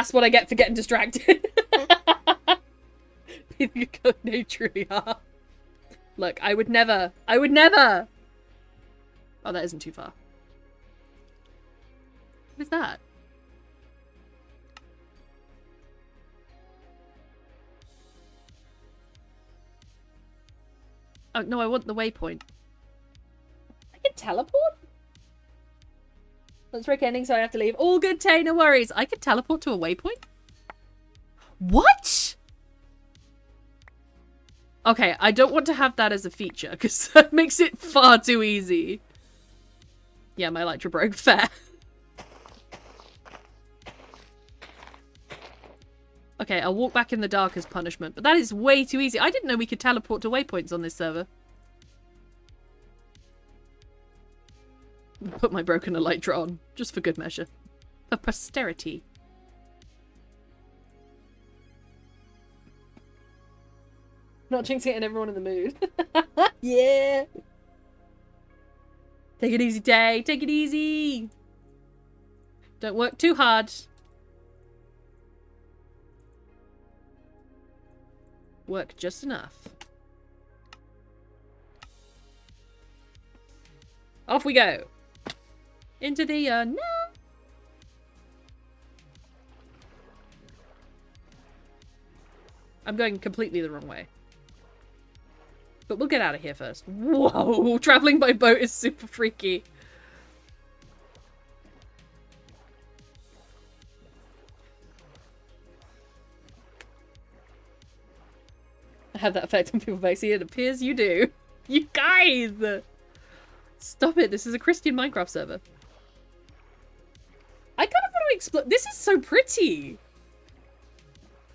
That's what I get for getting distracted. You truly are. Look, I would never. Oh, that isn't too far. What is that? Oh, no, I want the waypoint. I can teleport? Let's break ending, so I have to leave. All good, Tay, no worries. I can teleport to a waypoint? What? Okay, I don't want to have that as a feature, because that makes it far too easy. Yeah, my Elytra broke. Fair. Okay, I'll walk back in the dark as punishment, but that is way too easy. I didn't know we could teleport to waypoints on this server. Put my broken Elytra on, just for good measure. For posterity. Not jinxing it and everyone in the mood. Yeah! Take it easy, Tay. Take it easy! Don't work too hard. Work just enough. Off we go. Into the no. I'm going completely the wrong way. But we'll get out of here first. Whoa, traveling by boat is super freaky. I have that effect on people by see it appears you do. You guys! Stop it, this is a Christian Minecraft server. I kind of want to explore. This is so pretty!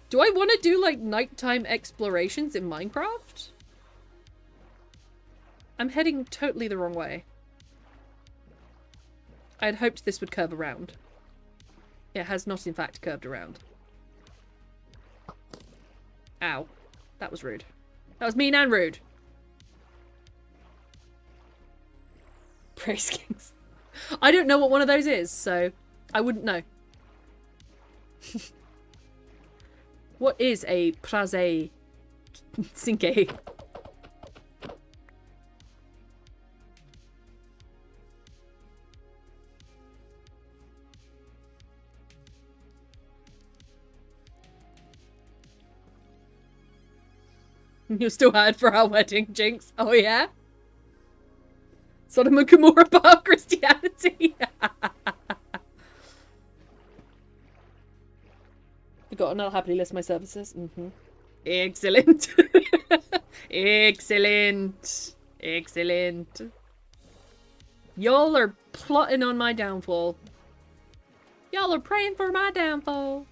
Do I want to do like nighttime explorations in Minecraft? I'm heading totally the wrong way. I had hoped this would curve around. It has not in fact curved around. Ow. That was rude. That was mean and rude. Praise Kings. I don't know what one of those is, so I wouldn't know. What is a Praise Sinke? You're still hired for our wedding, Jinx. Oh, yeah? Sodom and Gomorrah bar Christianity. Forgotten, I'll happily list my services. Excellent. Excellent. Excellent. Y'all are plotting on my downfall. Y'all are praying for my downfall.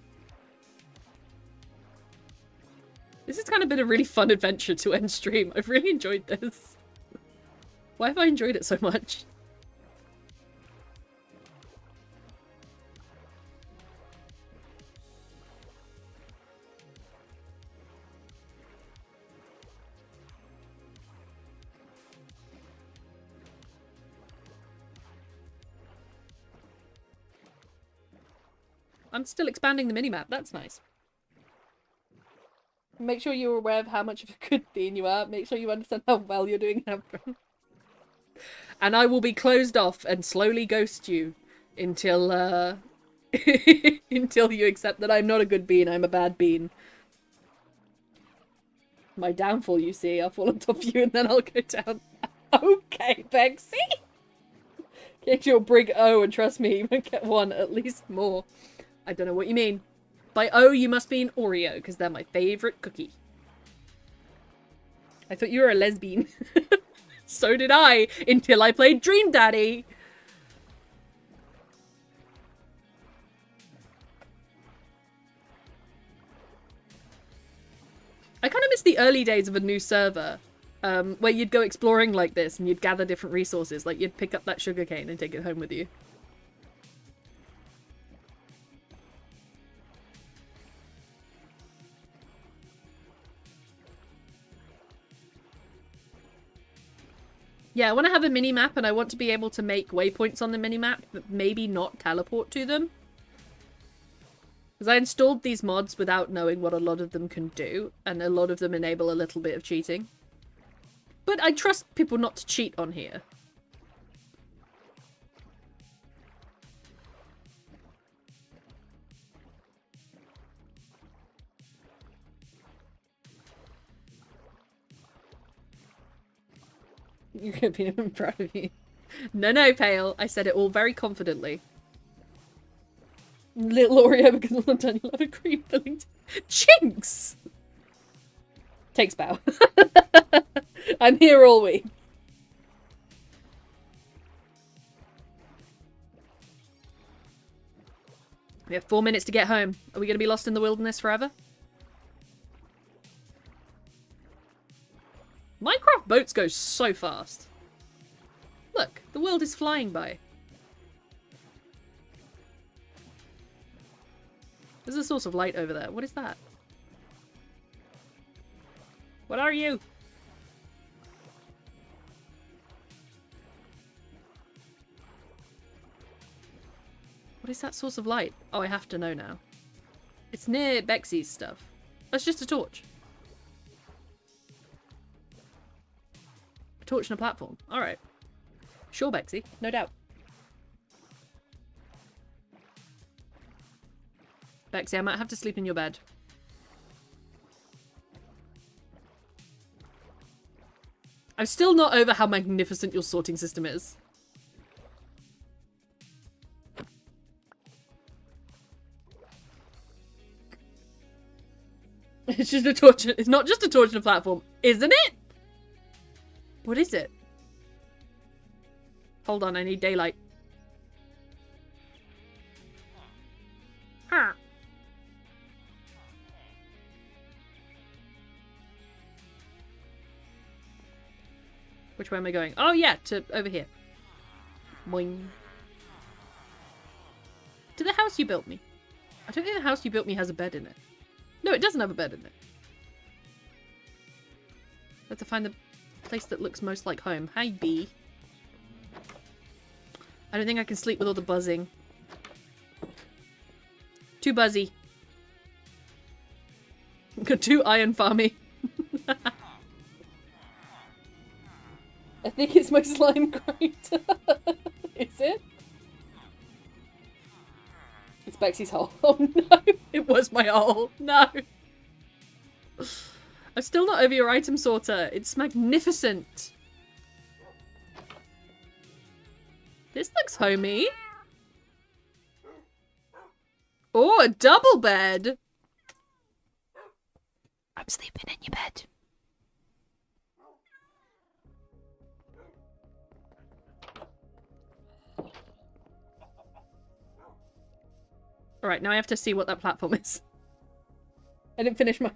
This has kind of been a really fun adventure to end stream. I've really enjoyed this. Why have I enjoyed it so much? I'm still expanding the minimap. That's nice. Make sure you're aware of how much of a good bean you are. Make sure you understand how well you're doing. And I will be closed off and slowly ghost you until until you accept that I'm not a good bean, I'm a bad bean. My downfall, you see, I'll fall on top of you and then I'll go down. Okay, Bexy. Get your brig O and trust me, you won't get one, at least more. I don't know what you mean. By O, you must mean Oreo, because they're my favourite cookie. I thought you were a lesbian. So did I, until I played Dream Daddy. I kind of miss the early days of a new server, where you'd go exploring like this and you'd gather different resources. Like, you'd pick up that sugarcane and take it home with you. Yeah, I want to have a mini-map and I want to be able to make waypoints on the mini-map, but maybe not teleport to them. Because I installed these mods without knowing what a lot of them can do, and a lot of them enable a little bit of cheating. But I trust people not to cheat on here. You're gonna be proud of you. No, Pale. I said it all very confidently. Little Oreo because all I've done, you love a cream filling. Jinx! Takes bow. I'm here all week. We have 4 minutes to get home. Are we going to be lost in the wilderness forever? Minecraft boats go so fast. Look, the world is flying by. There's a source of light over there. What is that? What are you? What is that source of light? Oh, I have to know now. It's near Bexy's stuff. That's just a torch. A torch and a platform. Alright. Sure, Bexy. No doubt. Bexy, I might have to sleep in your bed. I'm still not over how magnificent your sorting system is. It's just a torch. It's not just a torch and a platform, isn't it? What is it? Hold on, I need daylight. Ah. Which way am I going? Oh yeah, to over here. Boing. To the house you built me. I don't think the house you built me has a bed in it. No, it doesn't have a bed in it. I have to find the place that looks most like home. Hi, bee. I don't think I can sleep with all the buzzing. Too buzzy. Too iron farmy. I think it's my slime grinder. Is it? It's Bexy's hole. Oh no! It was my hole. No! I'm still not over your item sorter. It's magnificent. This looks homey. Oh, a double bed. I'm sleeping in your bed. Alright, now I have to see what that platform is. I didn't finish my...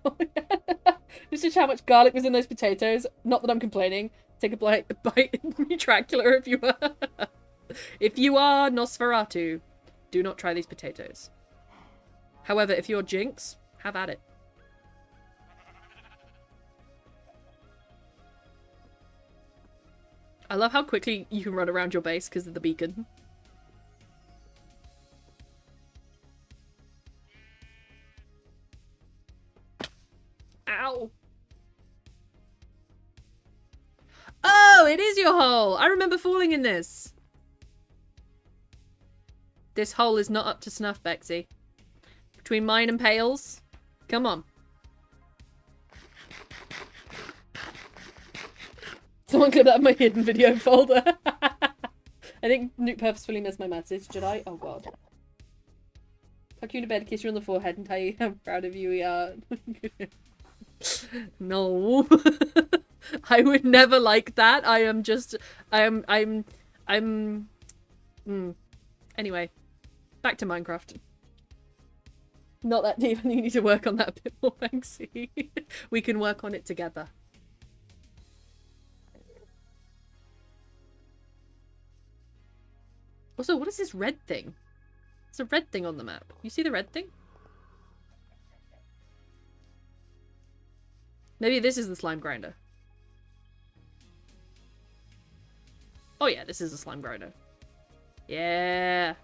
Just to show how much garlic was in those potatoes. Not that I'm complaining. Take a bite in Dracula if you are. If you are Nosferatu, do not try these potatoes. However, if you're Jinx, have at it. I love how quickly you can run around your base because of the beacon. Ow. Oh, it is your hole. I remember falling in this. This hole is not up to snuff, Bexy. Between mine and Pale's. Come on. Someone could have my hidden video folder. I think Nuke purposefully missed my message. Did I? Oh god. Tuck you into bed, kiss you on the forehead, and tell you how proud of you we are. No. I would never like that. I am just... Anyway. Back to Minecraft. Not that deep. I think you need to work on that a bit more, Banksy. We can work on it together. Also, what is this red thing? There's a red thing on the map. You see the red thing? Maybe this is the slime grinder. Oh yeah, this is a slime grinder. Yeah.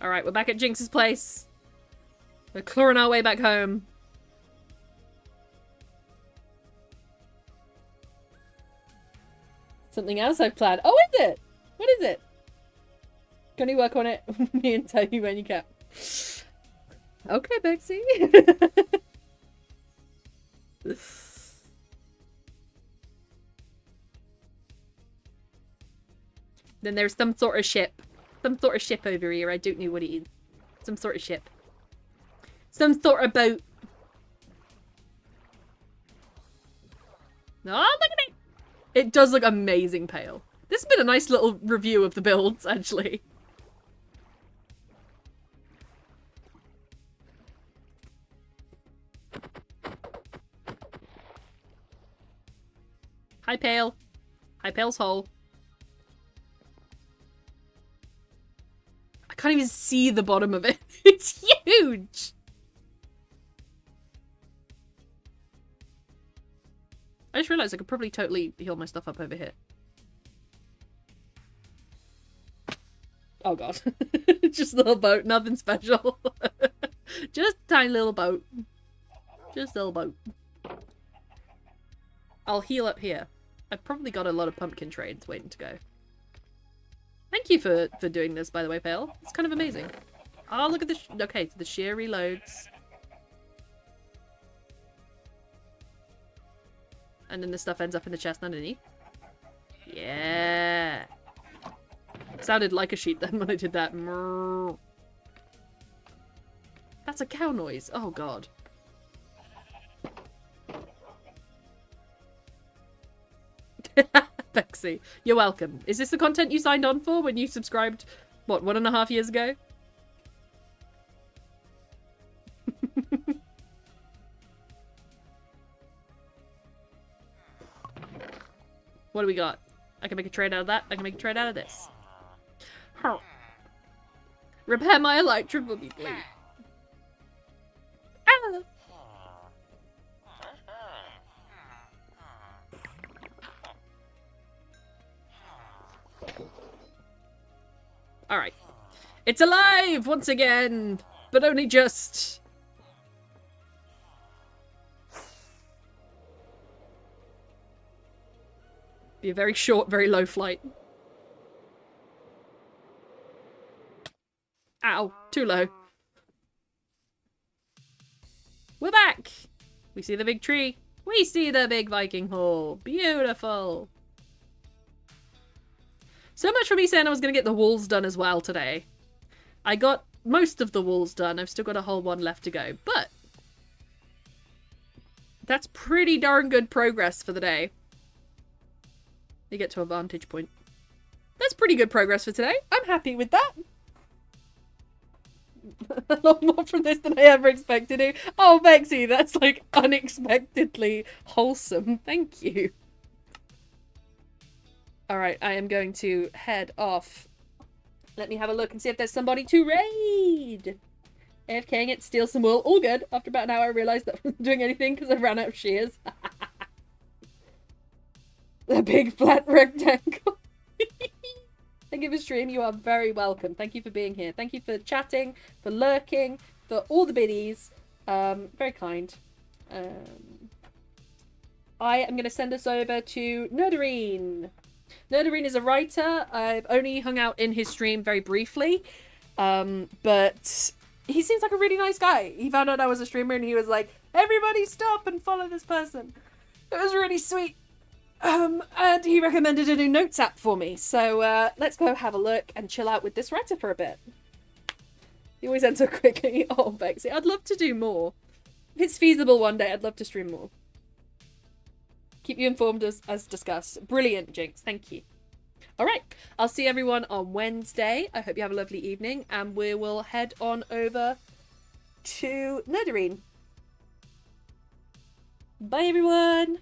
Alright, we're back at Jinx's place. We're clawing our way back home. Something else I've planned. Oh, is it? What is it? Can you work on it? Me and tell you when you can. Okay, Bexy. Then there's some sort of ship. Some sort of ship over here. I don't know what it is. Some sort of ship. Some sort of boat. Oh, look at it! It does look amazing pale. This has been a nice little review of the builds, actually. Hi, Pale. Hi, Pale's hole. I can't even see the bottom of it. It's huge! I just realised I could probably totally heal my stuff up over here. Oh god. Just a little boat, nothing special. Just a tiny little boat. Just a little boat. I'll heal up here. I've probably got a lot of pumpkin trades waiting to go. Thank you for doing this, by the way, Pale. It's kind of amazing. Oh, look at this. Okay, so the shear reloads. And then the stuff ends up in the chest underneath. Yeah. Sounded like a sheep then when I did that. That's a cow noise. Oh, God. Bexy, you're welcome. Is this the content you signed on for when you subscribed, what, 1.5 years ago? What do we got? I can make a trade out of that. I can make a trade out of this. Repair my elytra for me, please. Ah! Alright. It's alive once again! But only just. Be a very short, very low flight. Ow. Too low. We're back! We see the big tree. We see the big Viking hall. Beautiful. So much for me saying I was going to get the walls done as well today. I got most of the walls done. I've still got a whole one left to go. But that's pretty darn good progress for the day. You get to a vantage point. That's pretty good progress for today. I'm happy with that. A lot more from this than I ever expected to. Oh, Bexy, that's like unexpectedly wholesome. Thank you. Alright, I am going to head off. Let me have a look and see if there's somebody to raid. AFKing it, steal some wool. All good. After about an hour, I realised that I wasn't doing anything because I ran out of shears. The big flat rectangle. Thank you for stream. You are very welcome. Thank you for being here. Thank you for chatting, for lurking, for all the biddies. Very kind. I am going to send us over to Nerdarine. Nerdarine is a writer. I've only hung out in his stream very briefly. But he seems like a really nice guy. He found out I was a streamer and he was like, everybody stop and follow this person. It was really sweet. And he recommended a new notes app for me. So let's go have a look and chill out with this writer for a bit. He always ends so quickly. Oh, Bexy, I'd love to do more. If it's feasible one day, I'd love to stream more. Keep you informed as discussed. Brilliant, Jinx. Thank you. All right. I'll see everyone on Wednesday. I hope you have a lovely evening. And we will head on over to Nerdarine. Bye, everyone.